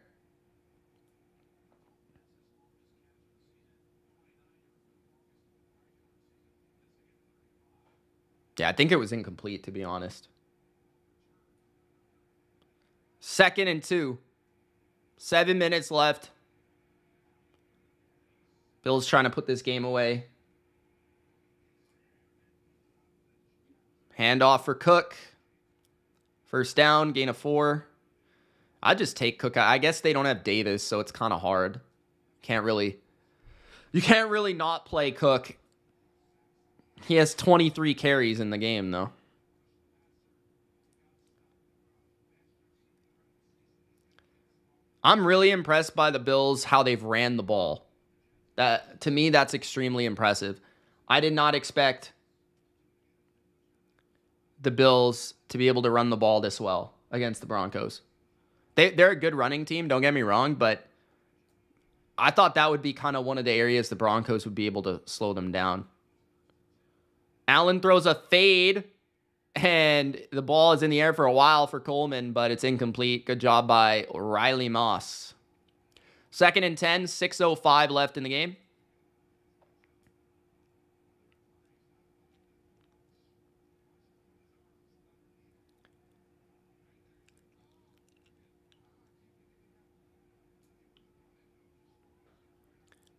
Speaker 1: Yeah, I think it was incomplete, to be honest. 2nd and 2. 7 minutes left. Bills trying to put this game away. Handoff for Cook. 1st down, gain of 4. I just take Cook. I guess they don't have Davis, so it's kind of hard. You can't really not play Cook. He has 23 carries in the game, though. I'm really impressed by the Bills, how they've ran the ball. To me, that's extremely impressive. I did not expect the Bills to be able to run the ball this well against the Broncos. They're a good running team, don't get me wrong, but I thought that would be kind of one of the areas the Broncos would be able to slow them down. Allen throws a fade, and the ball is in the air for a while for Coleman, but it's incomplete. Good job by Riley Moss. 2nd and 10, 6:05 left in the game.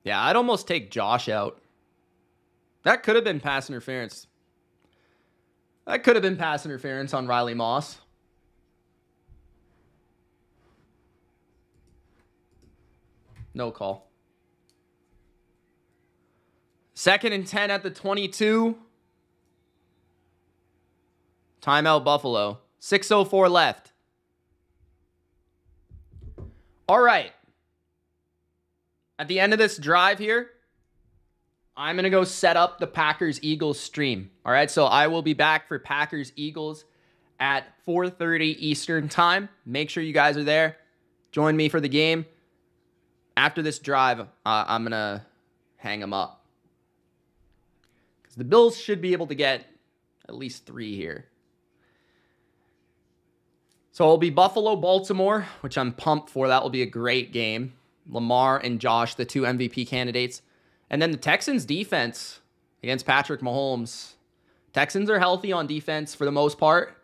Speaker 1: Yeah, I'd almost take Josh out. That could have been pass interference. That could have been pass interference on Riley Moss. No call. 2nd and 10 at the 22. Timeout Buffalo. 6:04 left. All right. At the end of this drive here, I'm going to go set up the Packers-Eagles stream. All right, so I will be back for Packers-Eagles at 4:30 Eastern time. Make sure you guys are there. Join me for the game. After this drive, I'm going to hang them up. Because the Bills should be able to get at least 3 here. So it'll be Buffalo-Baltimore, which I'm pumped for. That will be a great game. Lamar and Josh, the 2 MVP candidates. And then the Texans defense against Patrick Mahomes. Texans are healthy on defense for the most part.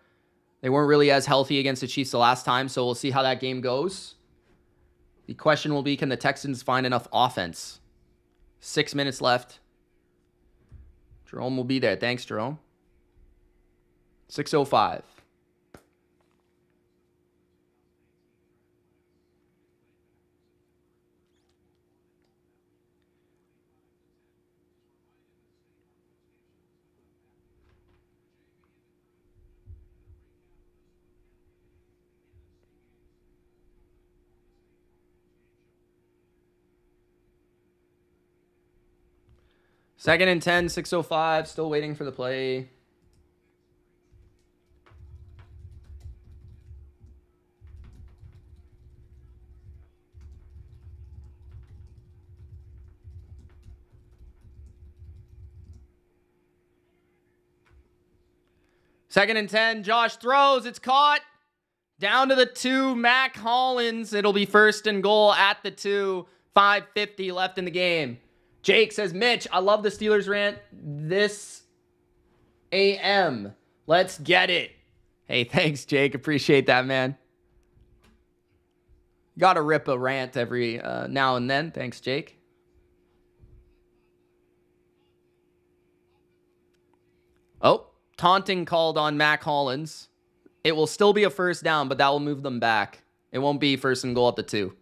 Speaker 1: They weren't really as healthy against the Chiefs the last time, so we'll see how that game goes. The question will be, can the Texans find enough offense? 6 minutes left. Jerome will be there. Thanks, Jerome. 6:05. Second and 10, 6:05. Still waiting for the play. Second and 10. Josh throws. It's caught. Down to the 2. Mac Hollins. It'll be 1st and goal at the 2. 5:50 left in the game. Jake says, Mitch, I love the Steelers rant this AM. Let's get it. Hey, thanks, Jake. Appreciate that, man. Got to rip a rant every now and then. Thanks, Jake. Oh, taunting called on Mac Hollins. It will still be a 1st down, but that will move them back. It won't be 1st and goal at the 2.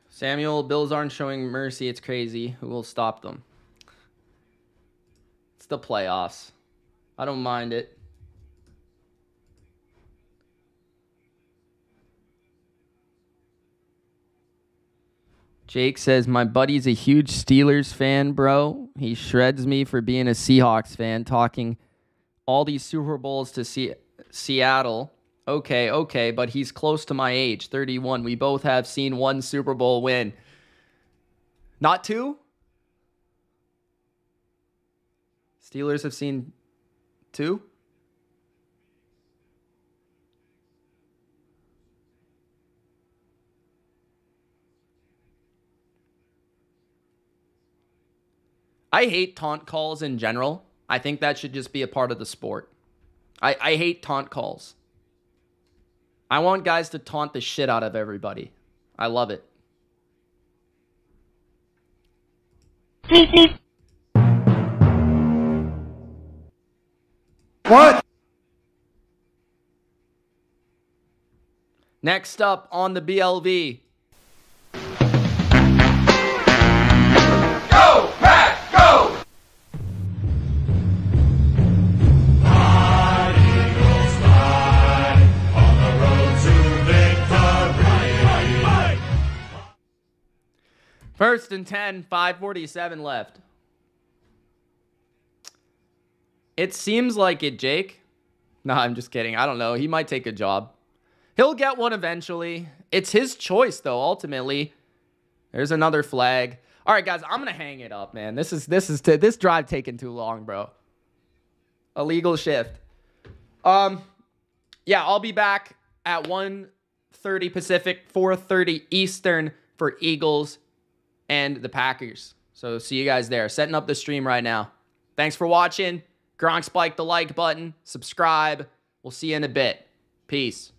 Speaker 1: Samuel, Bills aren't showing mercy. It's crazy. Who will stop them? It's the playoffs. I don't mind it. Jake says, my buddy's a huge Steelers fan, bro. He shreds me for being a Seahawks fan, talking all these Super Bowls to Seattle. Okay, but he's close to my age, 31. We both have seen 1 Super Bowl win. Not 2? Steelers have seen 2? I hate taunt calls in general. I think that should just be a part of the sport. I hate taunt calls. I want guys to taunt the shit out of everybody. I love it.
Speaker 2: What?
Speaker 1: Next up on the BLV.
Speaker 2: Go, Pack, go!
Speaker 1: First and 10, 5:47 left. It seems like it, Jake. No, I'm just kidding. I don't know. He might take a job. He'll get one eventually. It's his choice, though, ultimately. There's another flag. All right, guys, I'm going to hang it up, man. This drive taking too long, bro. Illegal shift. Yeah, I'll be back at 1:30 Pacific, 4:30 Eastern for Eagles and the Packers. So see you guys there. Setting up the stream right now. Thanks for watching. Gronk spike the like button. Subscribe. We'll see you in a bit. Peace.